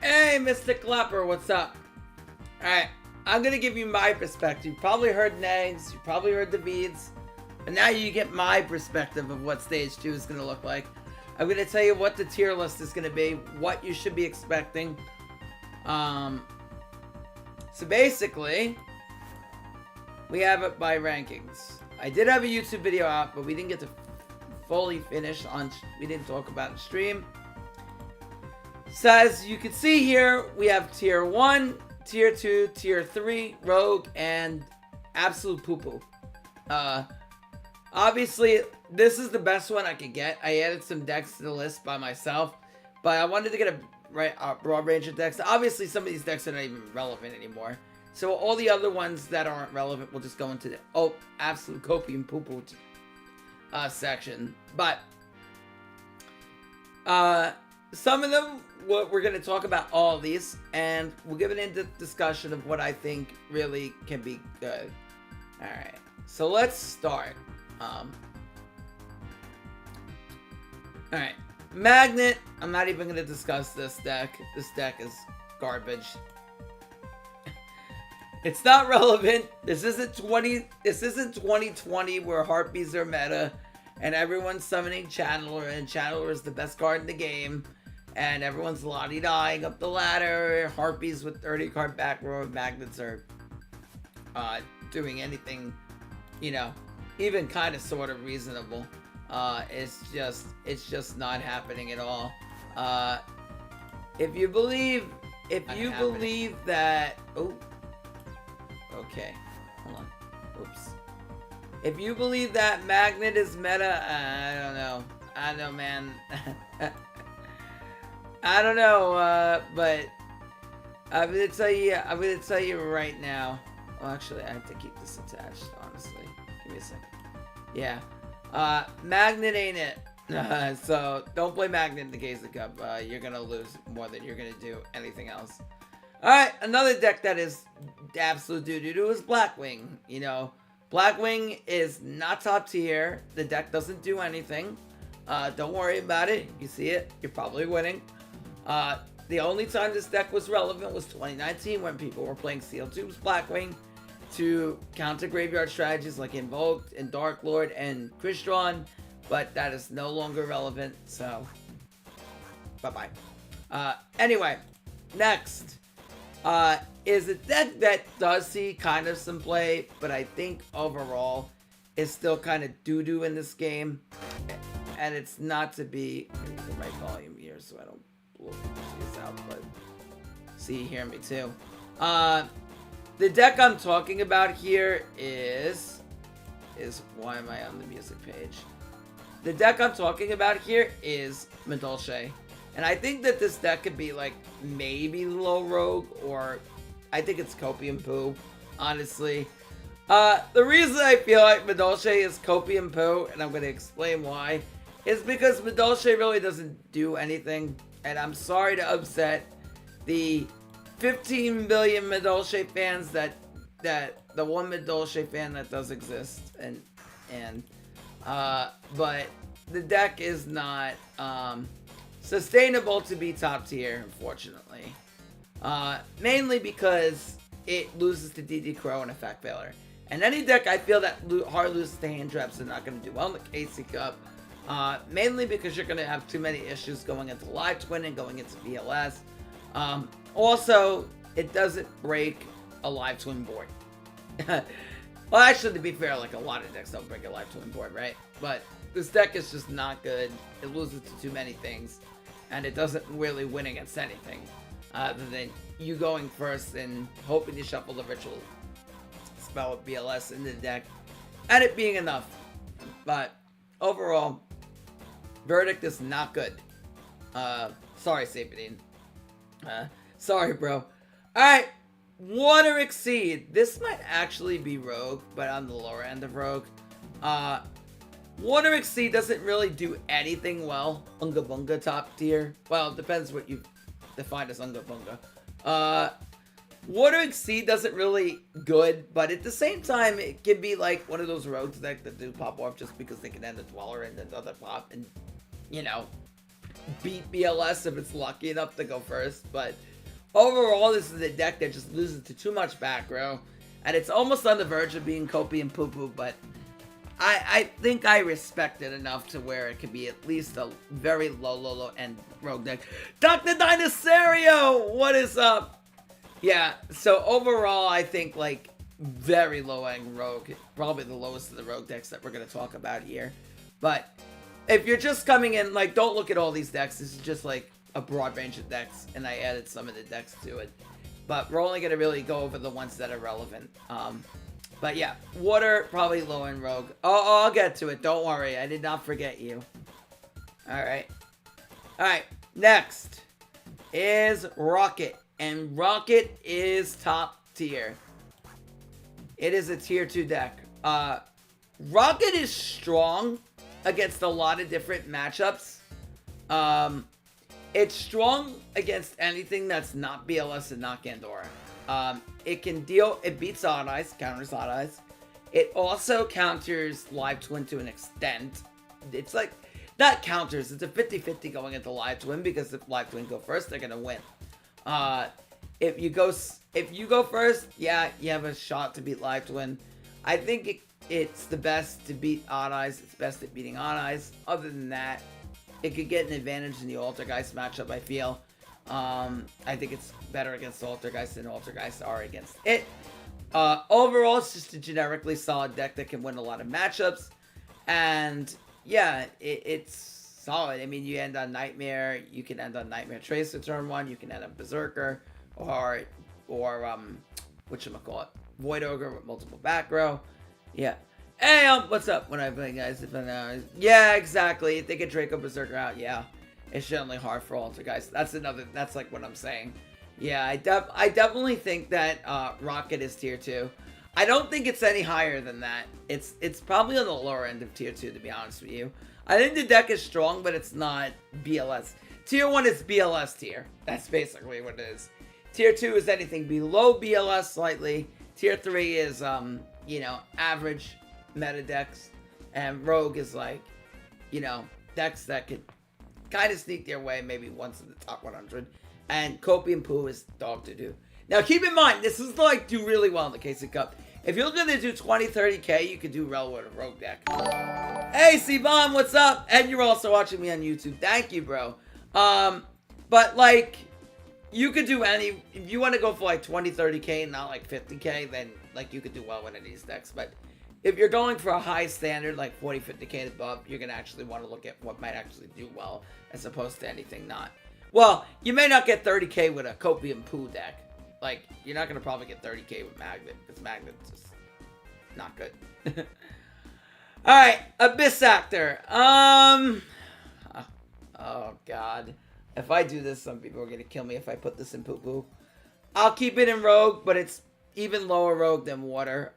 Hey, Mr. Klepper, what's up? Alright, I'm gonna give you my perspective. You probably heard Nags, you probably heard the beads, but now you get my perspective of what Stage 2 is gonna look like. I'm gonna tell you what the tier list is gonna be, what you should be expecting. So basically, we have it by rankings. I did have a YouTube video out, but we didn't get to fully finish we didn't talk about it stream. So as you can see here, we have tier 1, tier 2, tier 3, rogue, and absolute poo-poo. Obviously, this is the best one I could get. I added some decks to the list by myself, but I wanted to get a broad range of decks. Obviously, some of these decks are not even relevant anymore. So all the other ones that aren't relevant will just go into the absolute copium poo-poo section. But some of them, we're going to talk about all of these, and we'll give an in-depth discussion of what I think really can be good. Alright, so let's start. Alright, Magnet, I'm not even going to discuss this deck. This deck is garbage. It's not relevant. This isn't 2020 where Harpies are meta and everyone's summoning Channeler, and Channeler is the best card in the game, and everyone's lottie-dying up the ladder. Harpies with 30 card back row, Magnets are doing anything, you know, even kind of sort of reasonable. It's just not happening at all. If you believe that, okay, hold on, oops. If you believe that Magnet is meta, I don't know, man. I don't know, but I'm gonna tell you right now. Well, actually, I have to keep this attached, honestly. Give me a second. Yeah. Magnet ain't it. So don't play Magnet in the Gaza Cup. You're gonna lose more than you're gonna do anything else. Alright, another deck that is absolute doo-doo-doo is Blackwing. You know, Blackwing is not top tier. The deck doesn't do anything. Don't worry about it. You see it, you're probably winning. The only time this deck was relevant was 2019 when people were playing CL2's Blackwing to counter graveyard strategies like Invoked and Dark Lord and Crystron, but that is no longer relevant, so bye-bye. Anyway, next is a deck that does see kind of some play, but I think overall is still kind of doo-doo in this game, and it's not to be. I need the right volume here so I don't blow this out, but see, you hear me too. The deck I'm talking about here is why am I on the music page? The deck I'm talking about here is Madolche. And I think that this deck could be like maybe low rogue, or I think it's copium poo, honestly. The reason I feel like Madolche is copium poo, and I'm going to explain why, is because Madolche really doesn't do anything. And I'm sorry to upset the 15 billion Madolche fans that the one Madolche fan that does exist, but the deck is not sustainable to be top tier, unfortunately. Mainly because it loses to DD Crow and Effect Failure. And any deck I feel that hard loses to hand traps are not going to do well in the KC Cup. Mainly because you're going to have too many issues going into Live Twin and going into VLS. Also, it doesn't break a Live Twin board. Well, actually, to be fair, like a lot of decks don't break a Live Twin board, right? But this deck is just not good. It loses to too many things, and it doesn't really win against anything other than you going first and hoping to shuffle the Ritual Spell with BLS into the deck, and it being enough. But overall, verdict is not good. Sorry, Sapidine. Sorry, bro. Alright, Water Exceed. This might actually be Rogue, but on the lower end of Rogue. Water Exceed doesn't really do anything well. Unga Bunga top tier. Well, it depends what you define as Unga Bunga. Water Exceed doesn't really good, but at the same time, it can be like one of those rogues decks that do pop off just because they can end a Dweller and another pop and, you know, beat BLS if it's lucky enough to go first. But overall, this is a deck that just loses to too much back row. And it's almost on the verge of being Kopi and Poo-Poo, but I think I respect it enough to where it could be at least a very low end rogue deck. Dr. Dinosario, what is up? Yeah, so overall, I think, like, very low end rogue. Probably the lowest of the rogue decks that we're going to talk about here. But if you're just coming in, like, don't look at all these decks. This is just, like, a broad range of decks, and I added some of the decks to it. But we're only going to really go over the ones that are relevant. But yeah, water, probably low end rogue. Oh, I'll get to it. Don't worry. I did not forget you. Alright. Alright, next is Rocket. And Rocket is top tier. It is a tier 2 deck. Rocket is strong against a lot of different matchups. It's strong against anything that's not BLS and not Gandora. It beats Odd Eyes, counters Odd Eyes. It also counters Live Twin to an extent. It's like, not counters, it's a 50-50 going into Live Twin, because if Live Twin go first, they're gonna win. If you go first, yeah, you have a shot to beat Live Twin. I think it's the best to beat Odd Eyes. It's best at beating Odd Eyes. Other than that, it could get an advantage in the Altergeist matchup, I feel. I think it's better against Altergeist than Altergeist are against it. Overall, it's just a generically solid deck that can win a lot of matchups. And, yeah, it's solid. I mean, you end on Nightmare. You can end on Nightmare Tracer turn 1. You can end on Berserker. Or whatchamacallit? Void Ogre with multiple back row. Yeah. Hey, what's up? What I play, guys? Yeah, exactly. If they get Draco Berserker out, yeah. It's generally hard for Altergeist. That's like what I'm saying. Yeah, I definitely think that Rocket is tier 2. I don't think it's any higher than that. It's probably on the lower end of tier 2, to be honest with you. I think the deck is strong, but it's not BLS. Tier 1 is BLS tier. That's basically what it is. Tier 2 is anything below BLS slightly. Tier 3 is, average meta decks. And Rogue is like, decks that could kind of sneak their way maybe once in the top 100. And Kopi and Poo is dog to do. Now, keep in mind, this is like do really well in the KC Cup. If you're going to do 20, 30K, you could do well with a Rogue deck. Hey, Sivan, what's up? And you're also watching me on YouTube. Thank you, bro. But, like, you could do if you want to go for, like, 20, 30K and not, like, 50K, then, like, you could do well with any of these decks. But if you're going for a high standard, like 40, 50K and above, you're going to actually want to look at what might actually do well, as opposed to anything not. Well, you may not get 30K with a Kopi and Poo deck. Like, you're not going to probably get 30K with Magnet, because Magnet's just not good. Alright, Abyss Actor. Oh, God. If I do this, some people are going to kill me if I put this in Poo-Poo. I'll keep it in Rogue, but it's even lower Rogue than Water.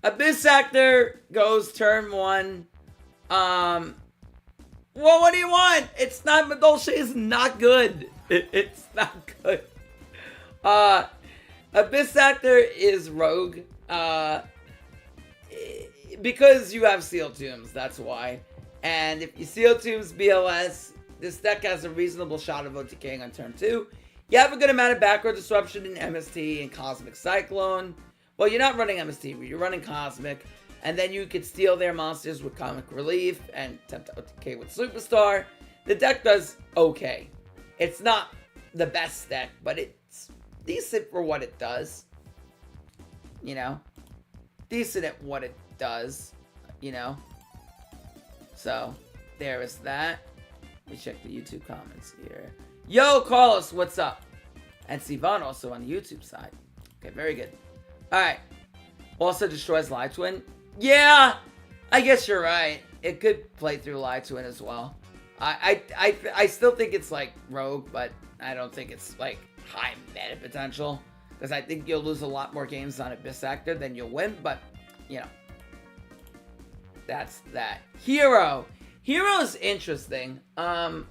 Abyss Actor goes turn 1. Well, what do you want? It's not, Madolche is not good. It's not good. Abyss Actor is Rogue. Because you have Seal Tombs, that's why. And if you Seal Tombs BLS, this deck has a reasonable shot of OTKing on turn 2. You have a good amount of backrow disruption in MST and Cosmic Cyclone. Well, you're not running MST, you're running Cosmic. And then you could steal their monsters with Comic Relief and attempt to OTK with Superstar. The deck does okay. It's not the best deck, but it's decent for what it does. You know? Decent at what it does. You know? So, there is that. Let me check the YouTube comments here. Yo, Carlos, what's up? And Sivan also on the YouTube side. Okay, very good. Alright. Also destroys Live Twin. Yeah, I guess you're right. It could play through Live Twin as well. I still think it's like Rogue, but I don't think it's like high meta potential. Because I think you'll lose a lot more games on Abyss Actor than you'll win, but, you know. That's that. Hero. Hero's interesting. I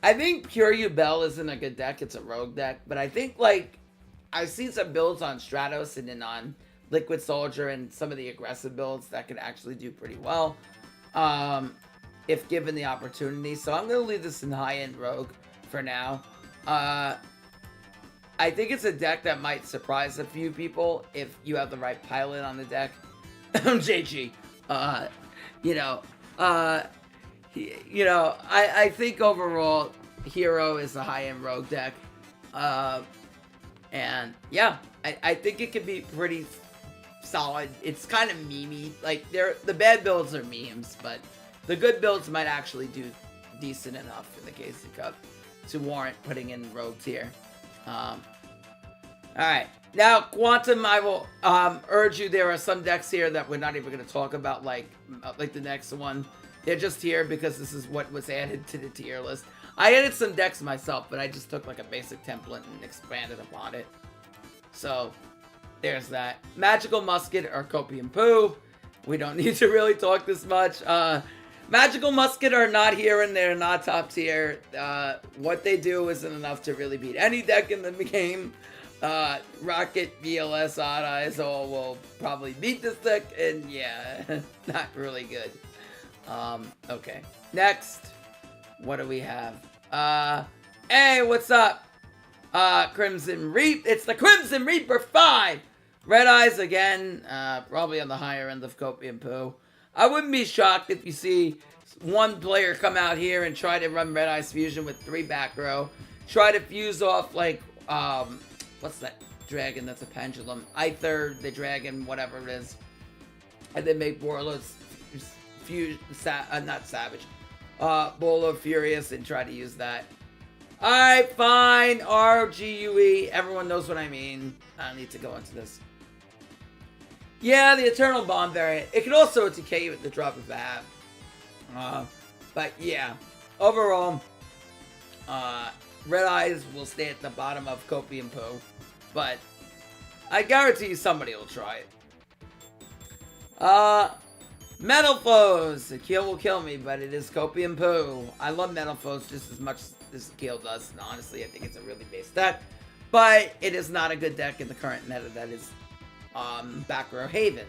think Pure Yubel isn't a good deck. It's a Rogue deck. But I think, like, I've seen some builds on Stratos and then on Liquid Soldier and some of the aggressive builds that could actually do pretty well. If given the opportunity. So I'm going to leave this in high-end Rogue for now. I think it's a deck that might surprise a few people if you have the right pilot on the deck. JG. You know, I think overall Hero is a high-end rogue deck. And yeah, I think it could be pretty solid. It's kind of memey. Like, the bad builds are memes, but the good builds might actually do decent enough in the KC Cup to warrant putting in rogue tier. Alright, now Quantum, I will urge you, there are some decks here that we're not even going to talk about, like the next one. They're just here because this is what was added to the tier list. I added some decks myself, but I just took like a basic template and expanded upon it. So, there's that. Magical Musket or Copium Poo. We don't need to really talk this much. Magical Musket are not here and they're not top tier. What they do isn't enough to really beat any deck in the game. Rocket, VLS, Odd Eyes all will probably beat this deck, and yeah, not really good. Okay. Next, what do we have? Hey, what's up? Crimson Reap. It's the Crimson Reaper 5! Red Eyes again, probably on the higher end of Copium Poo. I wouldn't be shocked if you see one player come out here and try to run Red Eyes Fusion with 3 back row. Try to fuse off, like, what's that dragon that's a pendulum? Aether, the dragon, whatever it is. And then make Borlos not Savage. Bolo Furious and try to use that. Alright, fine. RGUE. Everyone knows what I mean. I don't need to go into this. Yeah, the Eternal Bomb variant. It can also decay you at the drop of that. But yeah. Overall, Red Eyes will stay at the bottom of Copium Poo. But I guarantee you somebody will try it. Metal Foes. Akil will kill me, but it is Copium Poo. I love Metal Foes just as much as Akil does. And honestly, I think it's a really base deck. But it is not a good deck in the current meta that is back row Haven.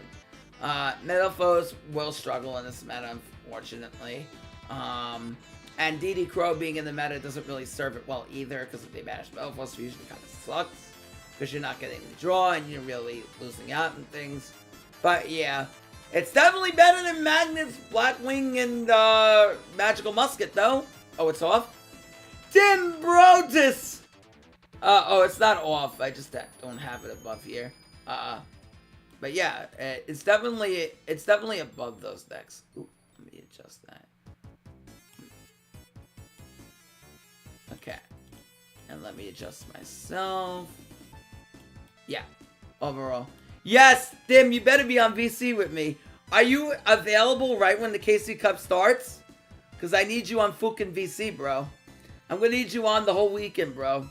Metal Foes will struggle in this meta, unfortunately. And DD Crow being in the meta doesn't really serve it well either, because if they banish Metal Foes, Fusion kind of sucks. Because you're not getting the draw, and you're really losing out and things. But yeah, it's definitely better than Magnets, Blackwing, and Magical Musket, though. Oh, it's off? Tim Brotus! Oh, it's not off. I just don't have it above here. But yeah, it's definitely above those decks. Ooh, let me adjust that. Okay. And let me adjust myself. Yeah. Overall. Yes, Tim, you better be on VC with me. Are you available right when the KC Cup starts? Because I need you on fucking VC, bro. I'm going to need you on the whole weekend, bro.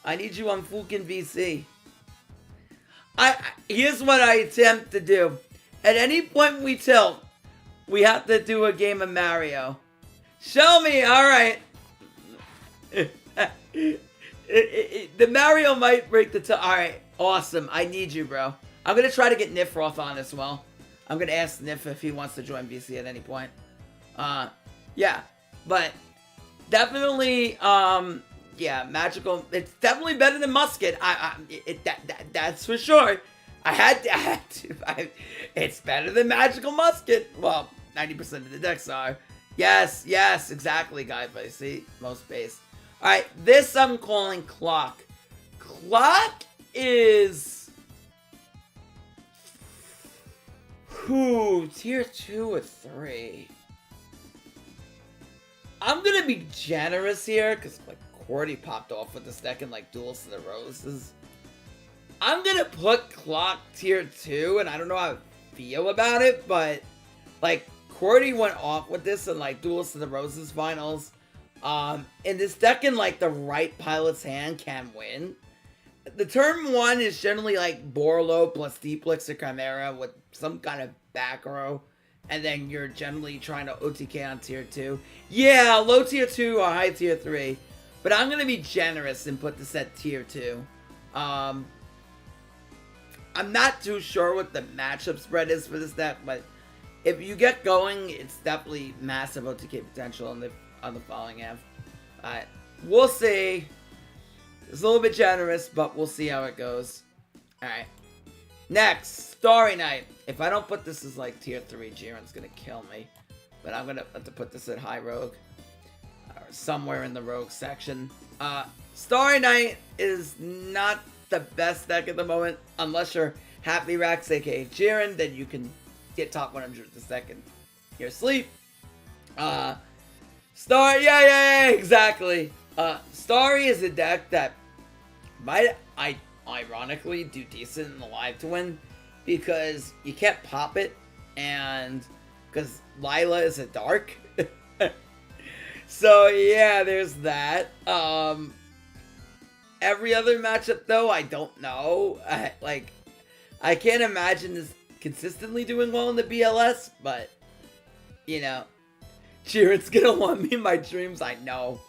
I need you on fucking VC. Here's what I attempt to do. At any point we tilt, we have to do a game of Mario. Show me, alright. The Mario might break the tilt. Alright, awesome. I need you, bro. I'm going to try to get Nifroth on as well. I'm going to ask Nif if he wants to join VC at any point. Yeah, but definitely, yeah, Magical. It's definitely better than Musket. That's for sure. I had to. It's better than Magical Musket. Well, 90% of the decks are. Yes, exactly, guy. But see, most base. All right, this I'm calling Clock. Clock is tier 2 or 3. I'm gonna be generous here because like Cordy popped off with this deck in like Duels to the Roses. I'm gonna put Clock tier 2, and I don't know how I feel about it, but like Cordy went off with this in like Duels to the Roses finals. And this deck in like the right pilot's hand can win. The turn 1 is generally like Borlo plus Deeplix or Chimera with some kind of back row. And then you're generally trying to OTK on tier 2. Yeah, low tier 2 or high tier 3. But I'm going to be generous and put this at tier 2. I'm not too sure what the matchup spread is for this deck, but if you get going, it's definitely massive OTK potential on the following half. Alright, we'll see. It's a little bit generous, but we'll see how it goes. Alright. Next, Starry Night. If I don't put this as like tier 3, Jiren's gonna kill me. But I'm gonna have to put this at high rogue. Or somewhere in the rogue section. Starry Night is not the best deck at the moment. Unless you're Happy Racks, aka Jiren, then you can get top 100 the second you're asleep. Yeah, exactly. Starry is a deck that might, ironically, do decent in the live to win because you can't pop it, and because Lila is a dark. So yeah, there's that. Every other matchup though, I don't know. I can't imagine this consistently doing well in the BLS, but you know, Jiren's gonna want me in my dreams. I know.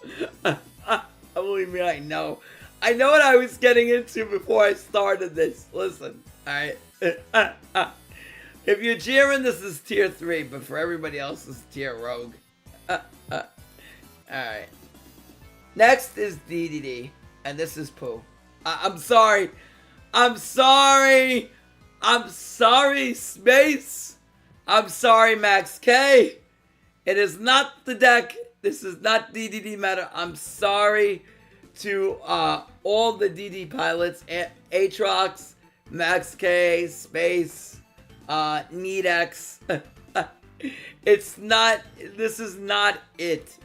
Believe me, I know. I know what I was getting into before I started this. Listen, alright? If you're Jiren, this is tier 3, but for everybody else, this is tier rogue. Alright. Next is DDD, and this is Pooh. I'm sorry. I'm sorry. I'm sorry, Space. I'm sorry, Max K. It is not the deck. This is not DDD meta. I'm sorry to all the DD pilots, Aatrox, Max K, Space, Needex. It's not, this is not it.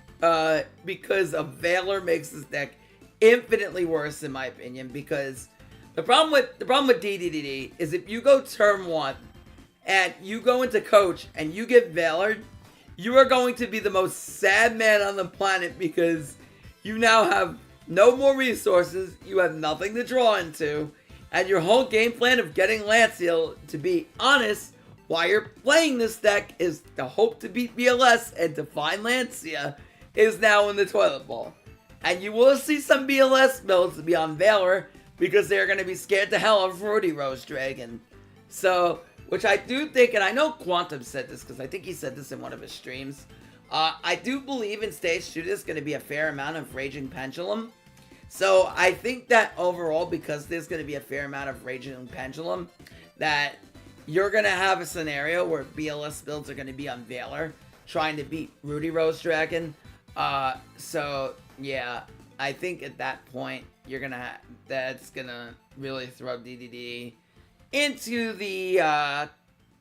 Because a Valor makes this deck infinitely worse in my opinion, because the problem with DDD is if you go turn 1 and you go into coach and you get Valor, you are going to be the most sad man on the planet because you now have no more resources, you have nothing to draw into, and your whole game plan of getting Lancel, to be honest, while you're playing this deck is to hope to beat BLS and to find Lancia is now in the toilet bowl. And you will see some BLS builds be on Valor because they're going to be scared to hell of Rudy Rose Dragon. So, which I do think, and I know Quantum said this because I think he said this in one of his streams. I do believe in stage 2 there's going to be a fair amount of Raging Pendulum. So I think that overall, because there's going to be a fair amount of Raging Pendulum, that you're going to have a scenario where BLS builds are going to be on Valor, trying to beat Rudy Rose Dragon. So yeah, I think at that point, you're going to that's going to really throw DDD into the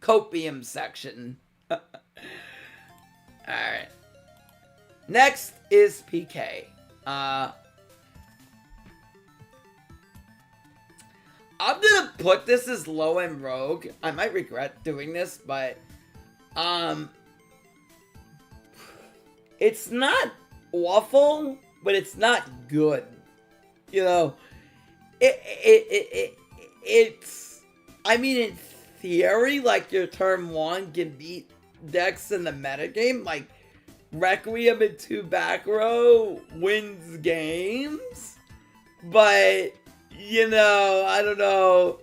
copium section. Alright. Next is PK. I'm gonna put this as low-end rogue. I might regret doing this, but it's not awful, but it's not good. You know, it's, I mean, in theory, like, your turn 1 can beat decks in the metagame, like, Requiem in 2 back row wins games, but, you know, I don't know,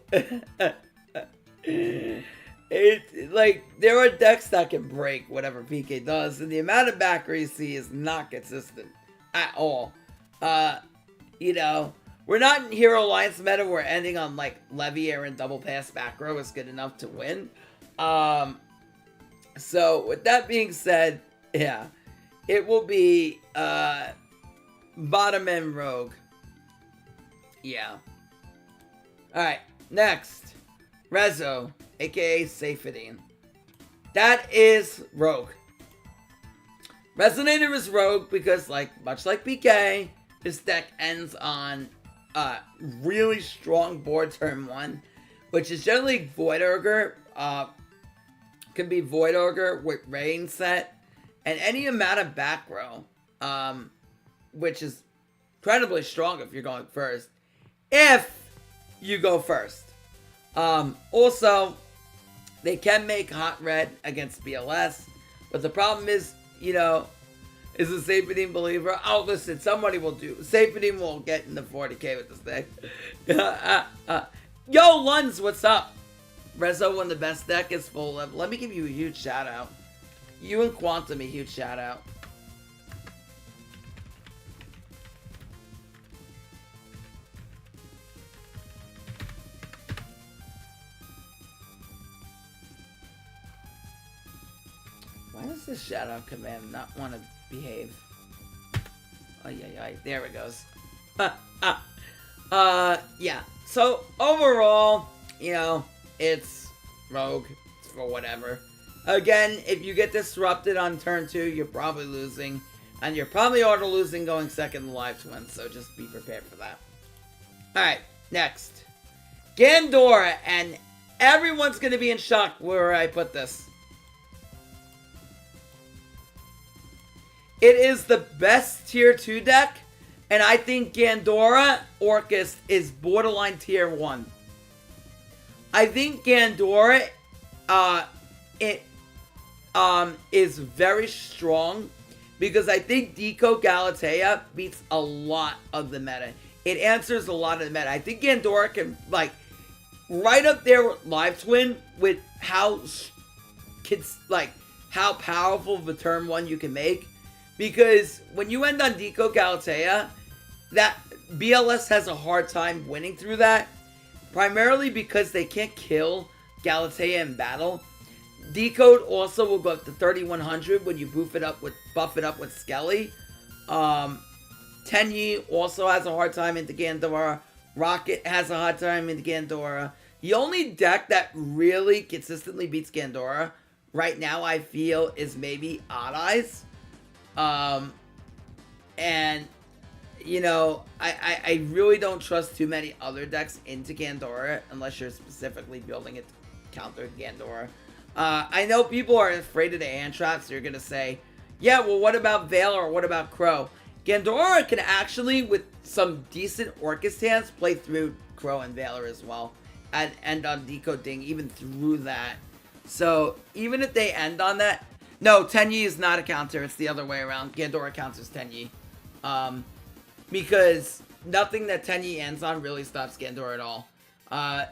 like, there are decks that can break whatever PK does, and the amount of back row you see is not consistent at all. You know, we're not in Hero Alliance meta, we're ending on, like, Leviair and double pass back row is good enough to win. So, with that being said, yeah, it will be, bottom end rogue. Yeah. Alright, next. Rezo, aka Safedine. That is rogue. Resonator is rogue because, like, much like PK, this deck ends on really strong board turn 1, which is generally Void Ogre. Can be Void Ogre with Rain set, and any amount of back row, which is incredibly strong if you're going first. If you go first. Also, they can make Hot Red against BLS, but the problem is, you know, is a Safedine believer. Oh, listen, somebody will do. Safedine will get in the 40k with this deck. Yo, Lunds, what's up? Rezo, when the best deck is full level. Let me give you a huge shout out. You and Quantum, a huge shout out. does the Shadow Command not want to behave? Oh, yeah, there it goes. Yeah. So, overall, you know, it's Rogue. It's for whatever. Again, if you get disrupted on turn 2, you're probably losing. And you're probably auto-losing going second in Live Twin, so just be prepared for that. Alright, next. Gandora, and everyone's going to be in shock where I put this. It is the best tier 2 deck, and I think Gandora Orcust is borderline tier 1. I think Gandora is very strong because I think Deco Galatea beats a lot of the meta. It answers a lot of the meta. I think Gandora can, like, right up there with Live Twin with how powerful of a turn 1 you can make. Because when you end on Deco Galatea, that BLS has a hard time winning through that. Primarily because they can't kill Galatea in battle. Decode also will go up to 3100 when you buff it up with Skelly. Tenyi also has a hard time into Gandora. Rocket has a hard time into Gandora. The only deck that really consistently beats Gandora right now, I feel, is maybe Odd Eyes. And, you know, I really don't trust too many other decks into Gandora unless you're specifically building it to counter Gandora. I know people are afraid of the hand traps, so you're going to say, yeah, well, what about Veil or what about Crow? Gandora can actually, with some decent Orcust hands, play through Crow and Veiler as well. And end on Decoding even through that. So, even if they end on that... No, Tenyi is not a counter. It's the other way around. Gandora counters Tenyi. Because nothing that Tenyi ends on really stops Gandora at all.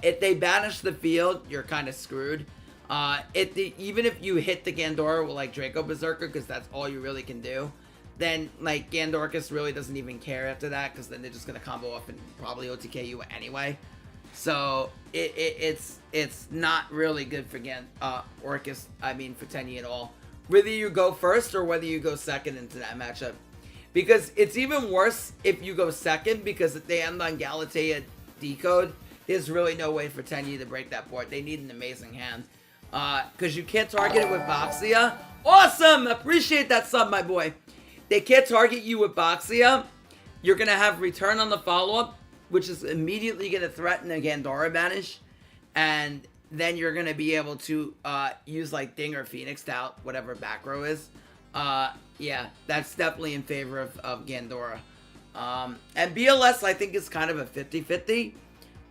If they banish the field, you're kind of screwed. Even if you hit the Gandora with, like, Draco Berserker, because that's all you really can do, then, like, Gandorcus really doesn't even care after that, because then they're just going to combo up and probably OTK you anyway. So, it's not really good for Orcust, for Tenyi at all. Whether you go first or whether you go second into that matchup. Because it's even worse if you go second, because if they end on Galatea Decode, there's really no way for Tenyi to break that board. They need an amazing hand. Because you can't target it with Boxia. Awesome! Appreciate that sub, my boy. They can't target you with Boxia. You're going to have return on the follow-up, which is immediately going to threaten a Gandora banish. And then you're going to be able to use, like, Ding or Phoenix to out whatever back row is. Yeah, that's definitely in favor of Gandora. And BLS, I think, is kind of a 50-50.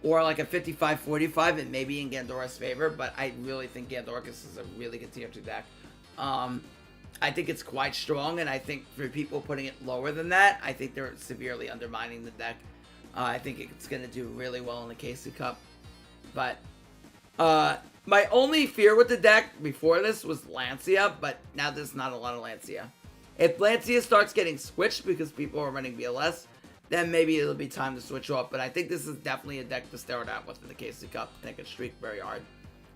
Or like a 55-45, and maybe in Gandora's favor. But I really think Gandorcus is a really good tier 2 deck. I think it's quite strong, and I think for people putting it lower than that, I think they're severely undermining the deck. I think it's going to do really well in the KC Cup. But my only fear with the deck before this was Lancia, but now there's not a lot of Lancia. If Lancia starts getting switched because people are running BLS, then maybe it'll be time to switch off. But I think this is definitely a deck to start out with in the KC Cup. I think it's streak very hard.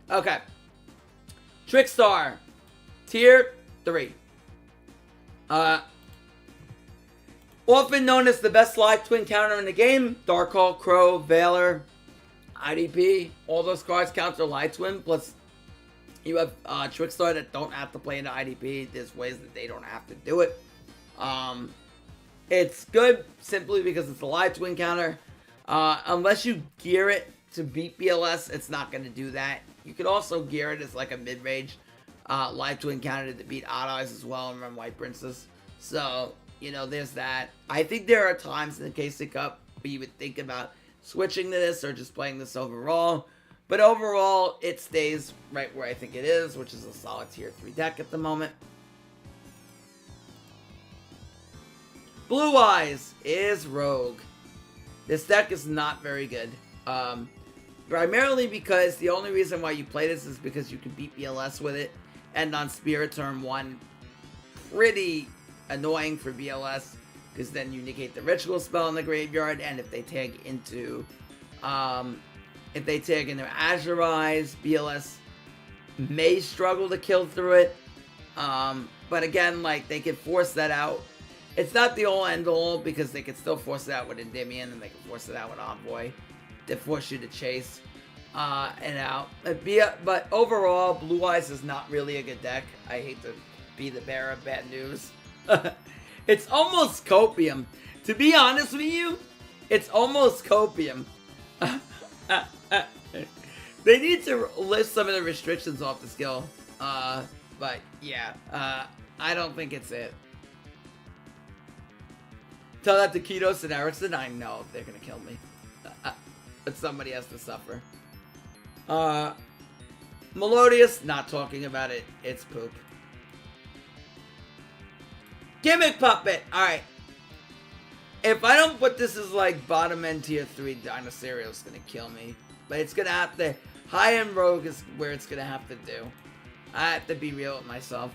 Okay. Trickstar. Tier 3. Often known as the best Live Twin counter in the game. Darkhawk, Crow, Veiler, IDP. All those cards counter Live Twin. Plus, you have Trickstar that don't have to play into IDP. There's ways that they don't have to do it. It's good simply because it's a Live Twin counter. Unless you gear it to beat BLS, it's not going to do that. You could also gear it as like a mid-range Live Twin counter to beat Odd Eyes as well and run White Princess. So, you know, there's that. I think there are times in the KC Cup where you would think about switching to this or just playing this overall. But overall, it stays right where I think it is, which is a solid tier 3 deck at the moment. Blue Eyes is Rogue. This deck is not very good. Primarily because the only reason why you play this is because you can beat BLS with it. And on Spirit turn 1, pretty annoying for BLS. Because then you negate the ritual spell in the graveyard. And if they tag into Azure Eyes, BLS may struggle to kill through it. But again, like, they can force that out. It's not the all end all because they can still force it out with Endymion and they can force it out with Envoy to force you to chase and out. But overall, Blue Eyes is not really a good deck. I hate to be the bearer of bad news. It's almost Copium. To be honest with you, it's almost Copium. They need to lift some of the restrictions off the skill. But yeah, I don't think it's it. Tell that to Kitos and Erickson. I know they're gonna kill me. But somebody has to suffer. Melodious, not talking about it. It's poop. Gimmick Puppet! Alright. If I don't put this as like bottom end tier 3, Dinosaurio's gonna kill me. But it's gonna have to... High end Rogue is where it's gonna have to do. I have to be real with myself.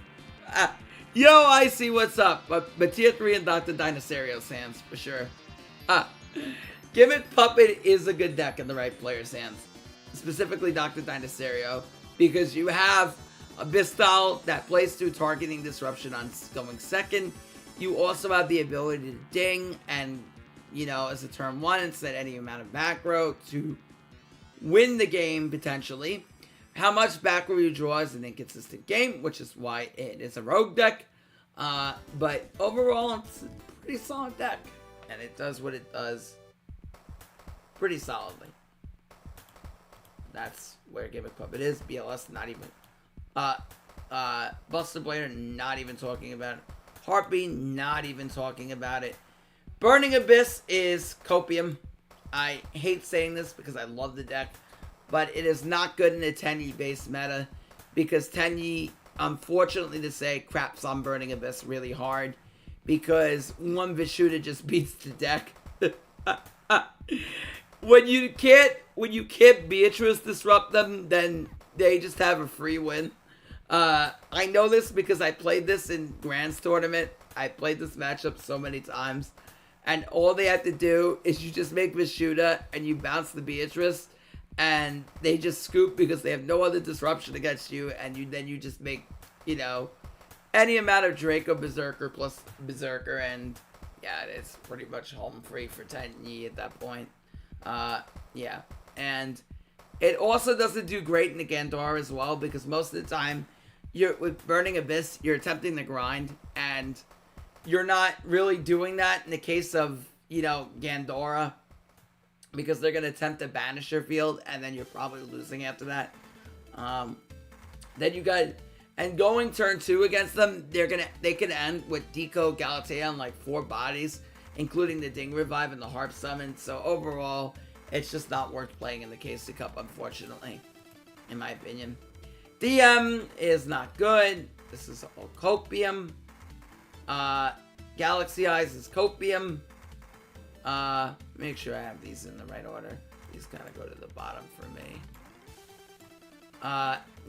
Yo, I see what's up. But tier 3 and Dr. Dinosaurio's hands, for sure. Gimmick Puppet is a good deck in the right player's hands. Specifically Dr. Dinosaurio. Because you have Abyssal that plays through targeting disruption on going second. You also have the ability to ding and, you know, as a turn 1 and set any amount of back row to win the game potentially. How much back row you draw is an inconsistent game, which is why it is a rogue deck. But overall, it's a pretty solid deck. And it does what it does pretty solidly. That's where Gimmick Puppet is. BLS, not even. Buster Blader, not even talking about it. Harpy, not even talking about it. Burning Abyss is Copium. I hate saying this because I love the deck. But it is not good in a Tenyi based meta. Because Tenyi, unfortunately to say, craps on Burning Abyss really hard. Because one Vishuda just beats the deck. When you can't Beatrice disrupt them, then they just have a free win. I know this because I played this in Grand's tournament. I played this matchup so many times. And all they have to do is you just make Vishuda and you bounce the Beatrice. And they just scoop because they have no other disruption against you. And then you just make, you know, any amount of Draco Berserker plus Berserker. And yeah, it's pretty much home free for Tenyi at that point. Yeah. And it also doesn't do great in the Gandor as well. Because most of the time, with Burning Abyss, you're attempting to grind. And you're not really doing that in the case of, you know, Gandora. Because they're going to attempt to banish your field, and then you're probably losing after that. Then you got... And going turn 2 against them, they can end with Deco Galatea on like 4 bodies, including the Ding Revive and the Harp Summon. So overall, it's just not worth playing in the KC Cup, unfortunately. In my opinion. DM is not good. This is all Copium. Galaxy Eyes is Copium. Make sure I have these in the right order. These kind of go to the bottom for me.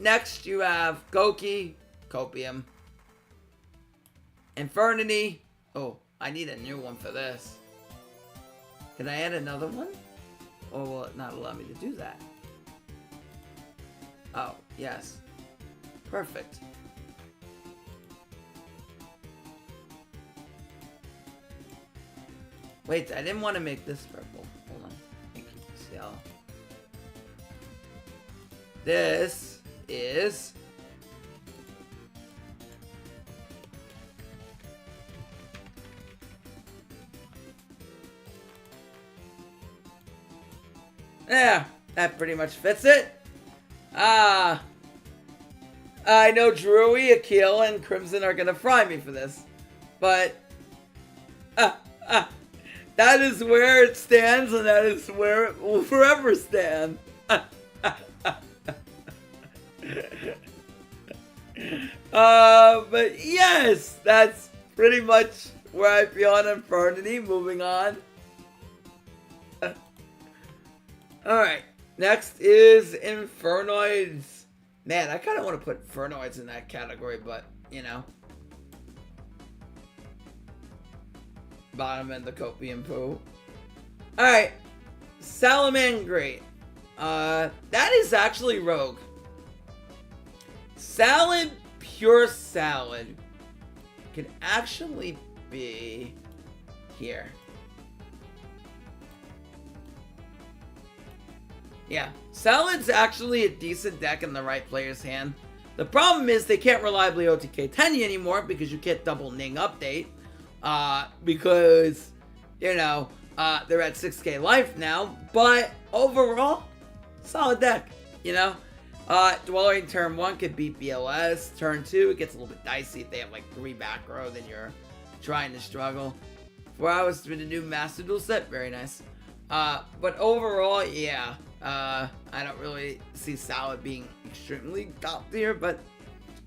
Next you have Goki, Copium. Infernity. Oh, I need a new one for this. Can I add another one? Or will it not allow me to do that? Oh, yes. Perfect. Wait, I didn't want to make this purple. Hold on. Make this yellow. This is... Yeah, that pretty much fits it. I know Drury, Akil, and Crimson are gonna fry me for this. But... that is where it stands, and that is where it will forever stand. But yes, that's pretty much where I feel on Infernity. Moving on. Alright, next is Infernoids. Man, I kind of want to put Infernoids in that category, but, you know. Bottom end the Copium Poo. Alright, Salamangreat. That is actually Rogue. pure salad can actually be here. Yeah, salad's actually a decent deck in the right player's hand. The problem is they can't reliably OTK 10 you anymore because you can't double Ning update. Because, you know, they're at 6k life now. But overall, solid deck, you know. Dweller in turn 1 could beat BLS. Turn 2, it gets a little bit dicey if they have like 3 back row, then you're trying to struggle. 4 hours to the new Master Duel set, very nice. But overall, yeah. I don't really see Salad being extremely top tier, but,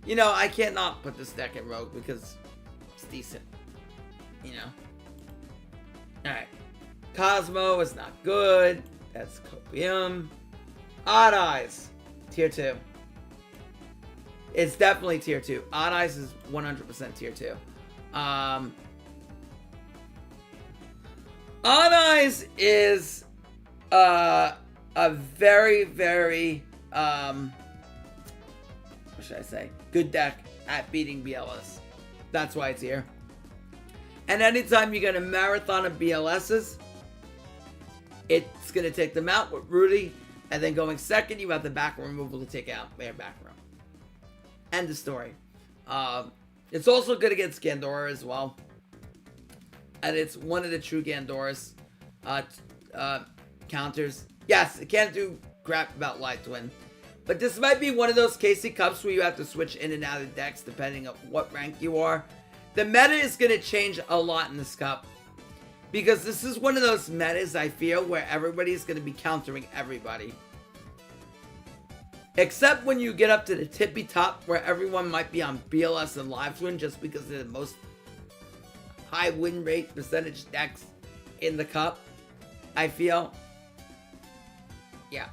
you know, I can't not put this deck in Rogue because it's decent, you know. Alright. Cosmo is not good. That's Copium. Odd Eyes, tier 2. It's definitely tier 2. Odd Eyes is 100% tier 2. Odd Eyes is, a very, very, what should I say? Good deck at beating BLS. That's why it's here. And anytime you get a marathon of BLSs, it's going to take them out with Rudy. And then going second, you have the back removal to take out their back row. End of story. It's also good against Gandora as well. And it's one of the true Gandora's counters. Yes, it can't do crap about Light Twin. But this might be one of those KC Cups where you have to switch in and out of decks depending on what rank you are. The meta is going to change a lot in this cup. Because this is one of those metas, I feel, where everybody's going to be countering everybody. Except when you get up to the tippy top where everyone might be on BLS and Live Twin just because they're the most high win rate percentage decks in the cup, I feel. Yeah.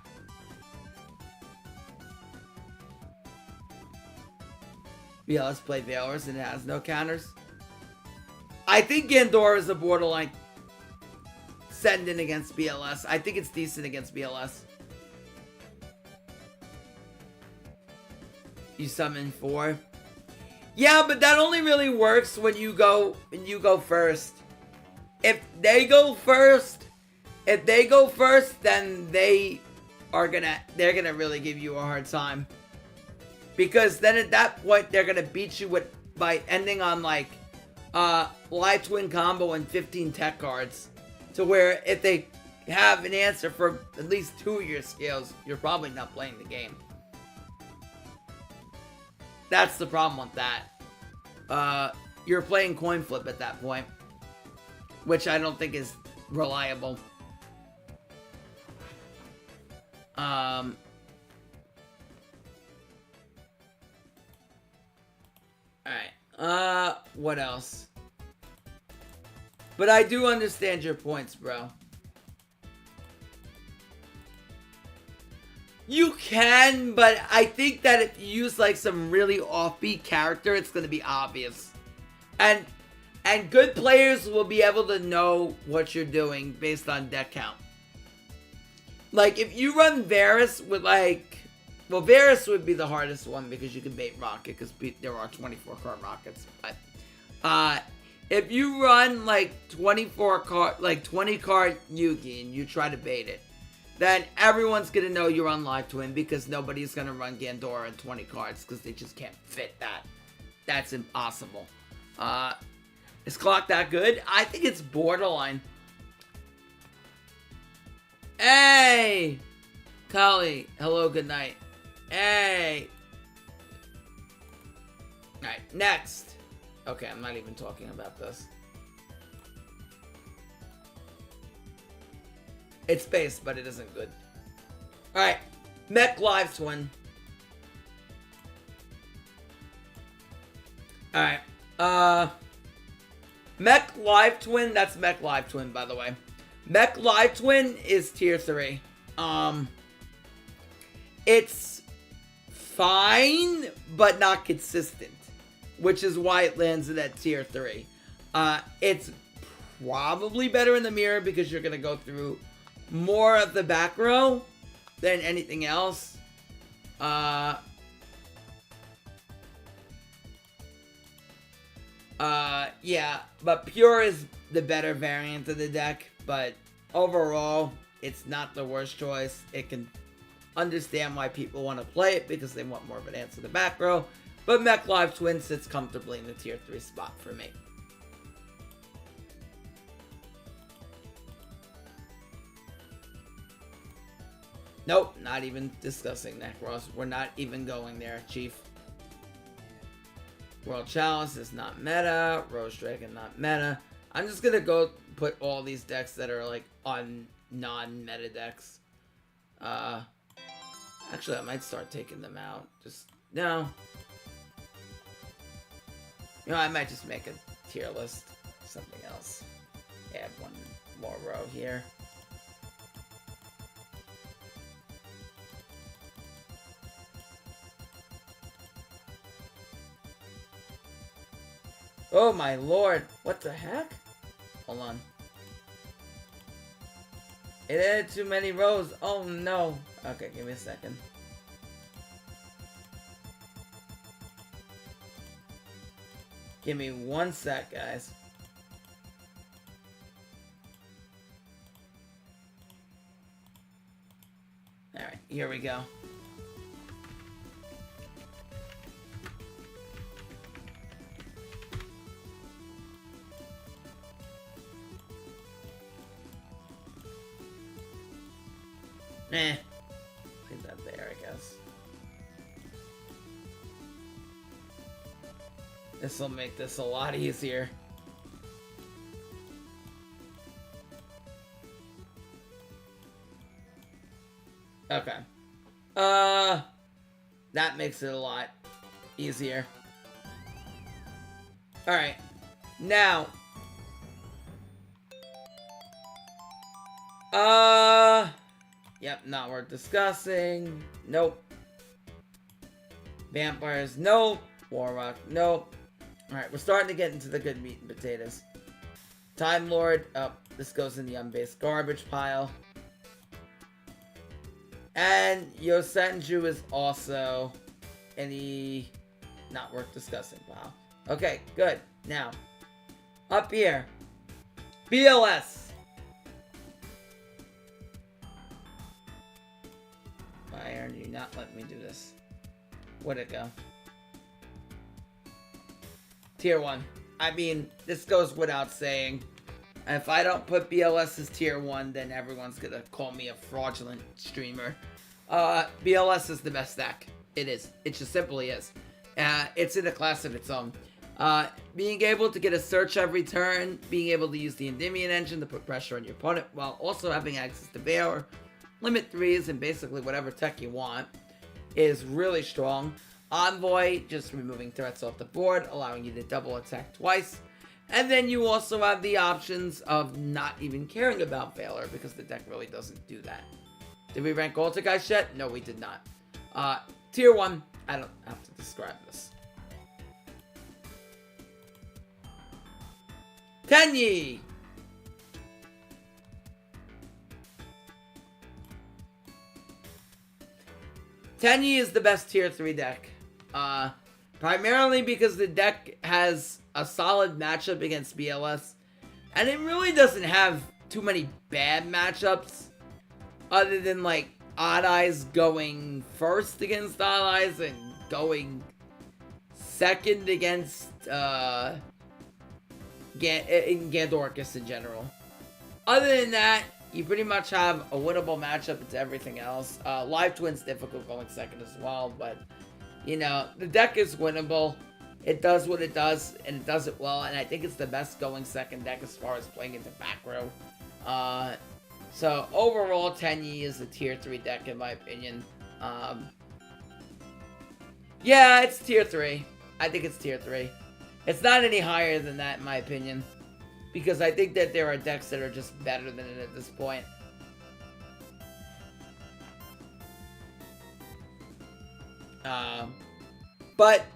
BLS played Veilers and it has no counters. I think Gandora is a borderline send in against BLS. I think it's decent against BLS. You summon 4. Yeah, but that only really works when you go first. If they go first, then they're gonna really give you a hard time. Because then at that point they're gonna beat you by ending on like Live Twin combo and 15 tech cards. To where if they have an answer for at least 2 of your skills, you're probably not playing the game. That's the problem with that. You're playing coin flip at that point, which I don't think is reliable. Alright. What else? But I do understand your points, bro. You can, but I think that if you use like some really offbeat character, it's going to be obvious. And good players will be able to know what you're doing based on deck count. Like if you run Varus with like, well, Varus would be the hardest one because you can bait Rocket because there are 24 card Rockets. But if you run like 24 card, like 20 card Yugi and you try to bait it, then everyone's going to know you're on Live Twin because nobody's going to run Gandora in 20 cards because they just can't fit that. That's impossible. Is Clock that good? I think it's borderline. Hey! Kali, hello, good night. Hey! Alright, next. Okay, I'm not even talking about this. It's based, but it isn't good. Alright. Mech Live Twin. Alright. Mech Live Twin. That's Mech Live Twin, by the way. Mech Live Twin is tier 3. It's fine, but not consistent. Which is why it lands at tier 3. It's probably better in the mirror because you're going to go through more of the back row than anything else. Yeah, but Pure is the better variant of the deck, but overall, it's not the worst choice. It can understand why people want to play it because they want more of an answer to the back row, but Mech Live Twin sits comfortably in the tier 3 spot for me. Nope, not even discussing Necros. We're not even going there, Chief. World Chalice is not meta. Rose Dragon not meta. I'm just gonna go put all these decks that are like on non-meta decks. Actually, I might start taking them out. Just no. You know, I might just make a tier list. Something else. Add one more row here. Oh my lord, what the heck? Hold on. It added too many rows. Oh no. Okay, give me a second. Give me 1 sec, guys. Alright, here we go. Leave that there, I guess. This will make this a lot easier. Okay. That makes it a lot easier. Alright. Now. Yep, not worth discussing. Nope. Vampires, nope. Warrock, nope. Alright, we're starting to get into the good meat and potatoes. Time Lord, oh, this goes in the unbased garbage pile. And Yosenju is also in the not worth discussing pile. Okay, good. Now, up here. BLS. Why are you not letting me do this? Where'd it go? Tier 1. I mean, this goes without saying. If I don't put BLS as tier 1, then everyone's gonna call me a fraudulent streamer. BLS is the best deck. It is. It just simply is. It's in a class of its own. Being able to get a search every turn, being able to use the Endymion engine to put pressure on your opponent, while also having access to Valor, limit 3s, and basically whatever tech you want, is really strong. Envoy, just removing threats off the board, allowing you to double attack twice. And then you also have the options of not even caring about Valor, because the deck really doesn't do that. Did we rank Guys yet? No, we did not. Tier 1, I don't have to describe this. Tenyi! Tenyi is the best tier 3 deck. Primarily because the deck has a solid matchup against BLS. And it really doesn't have too many bad matchups. Other than like Odd Eyes going first against Odd Eyes and going second against Gandorcus in general. Other than that, you pretty much have a winnable matchup. It's everything else. Live Twin's difficult going second as well, but you know, the deck is winnable. It does what it does, and it does it well, and I think it's the best going second deck as far as playing into back row. So overall, Tenyi is a tier 3 deck in my opinion. Yeah, it's tier 3. I think it's tier 3. It's not any higher than that in my opinion, because I think that there are decks that are just better than it at this point. But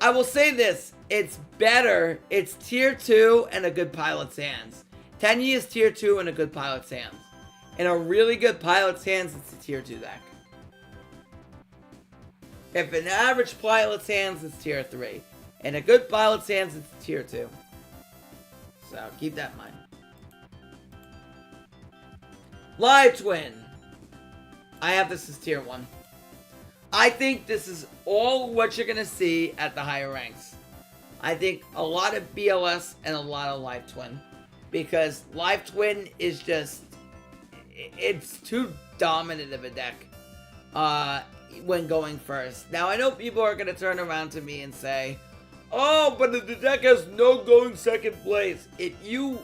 I will say this, it's better. It's tier 2 and a good pilot's hands. Tenyi is tier 2 and a good pilot's hands. In a really good pilot's hands, it's a tier 2 deck. If an average pilot's hands, it's tier 3. In a good pilot's hands, it's tier 2. So keep that in mind. Live Twin. I have this as tier 1. I think this is all what you're going to see at the higher ranks. I think a lot of BLS and a lot of Live Twin. Because Live Twin is just... It's too dominant of a deck when going first. Now, I know people are going to turn around to me and say, oh, but the deck has no going second place. If you...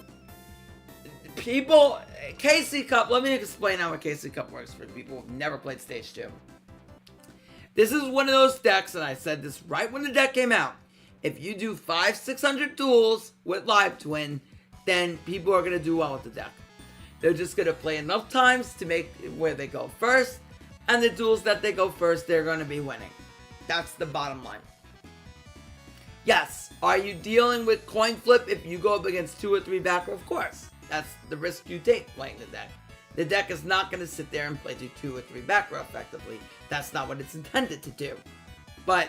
People... KC Cup, let me explain how a KC Cup works for people who've never played Stage 2. This is one of those decks, and I said this right when the deck came out. If you do 500-600 duels with Live Twin, then people are going to do well with the deck. They're just going to play enough times to make where they go first, and the duels that they go first, they're going to be winning. That's the bottom line. Yes, are you dealing with coin flip if you go up against 2 or 3 backer? Of course. That's the risk you take playing the deck. The deck is not going to sit there and play to 2 or 3 back row effectively. That's not what it's intended to do. But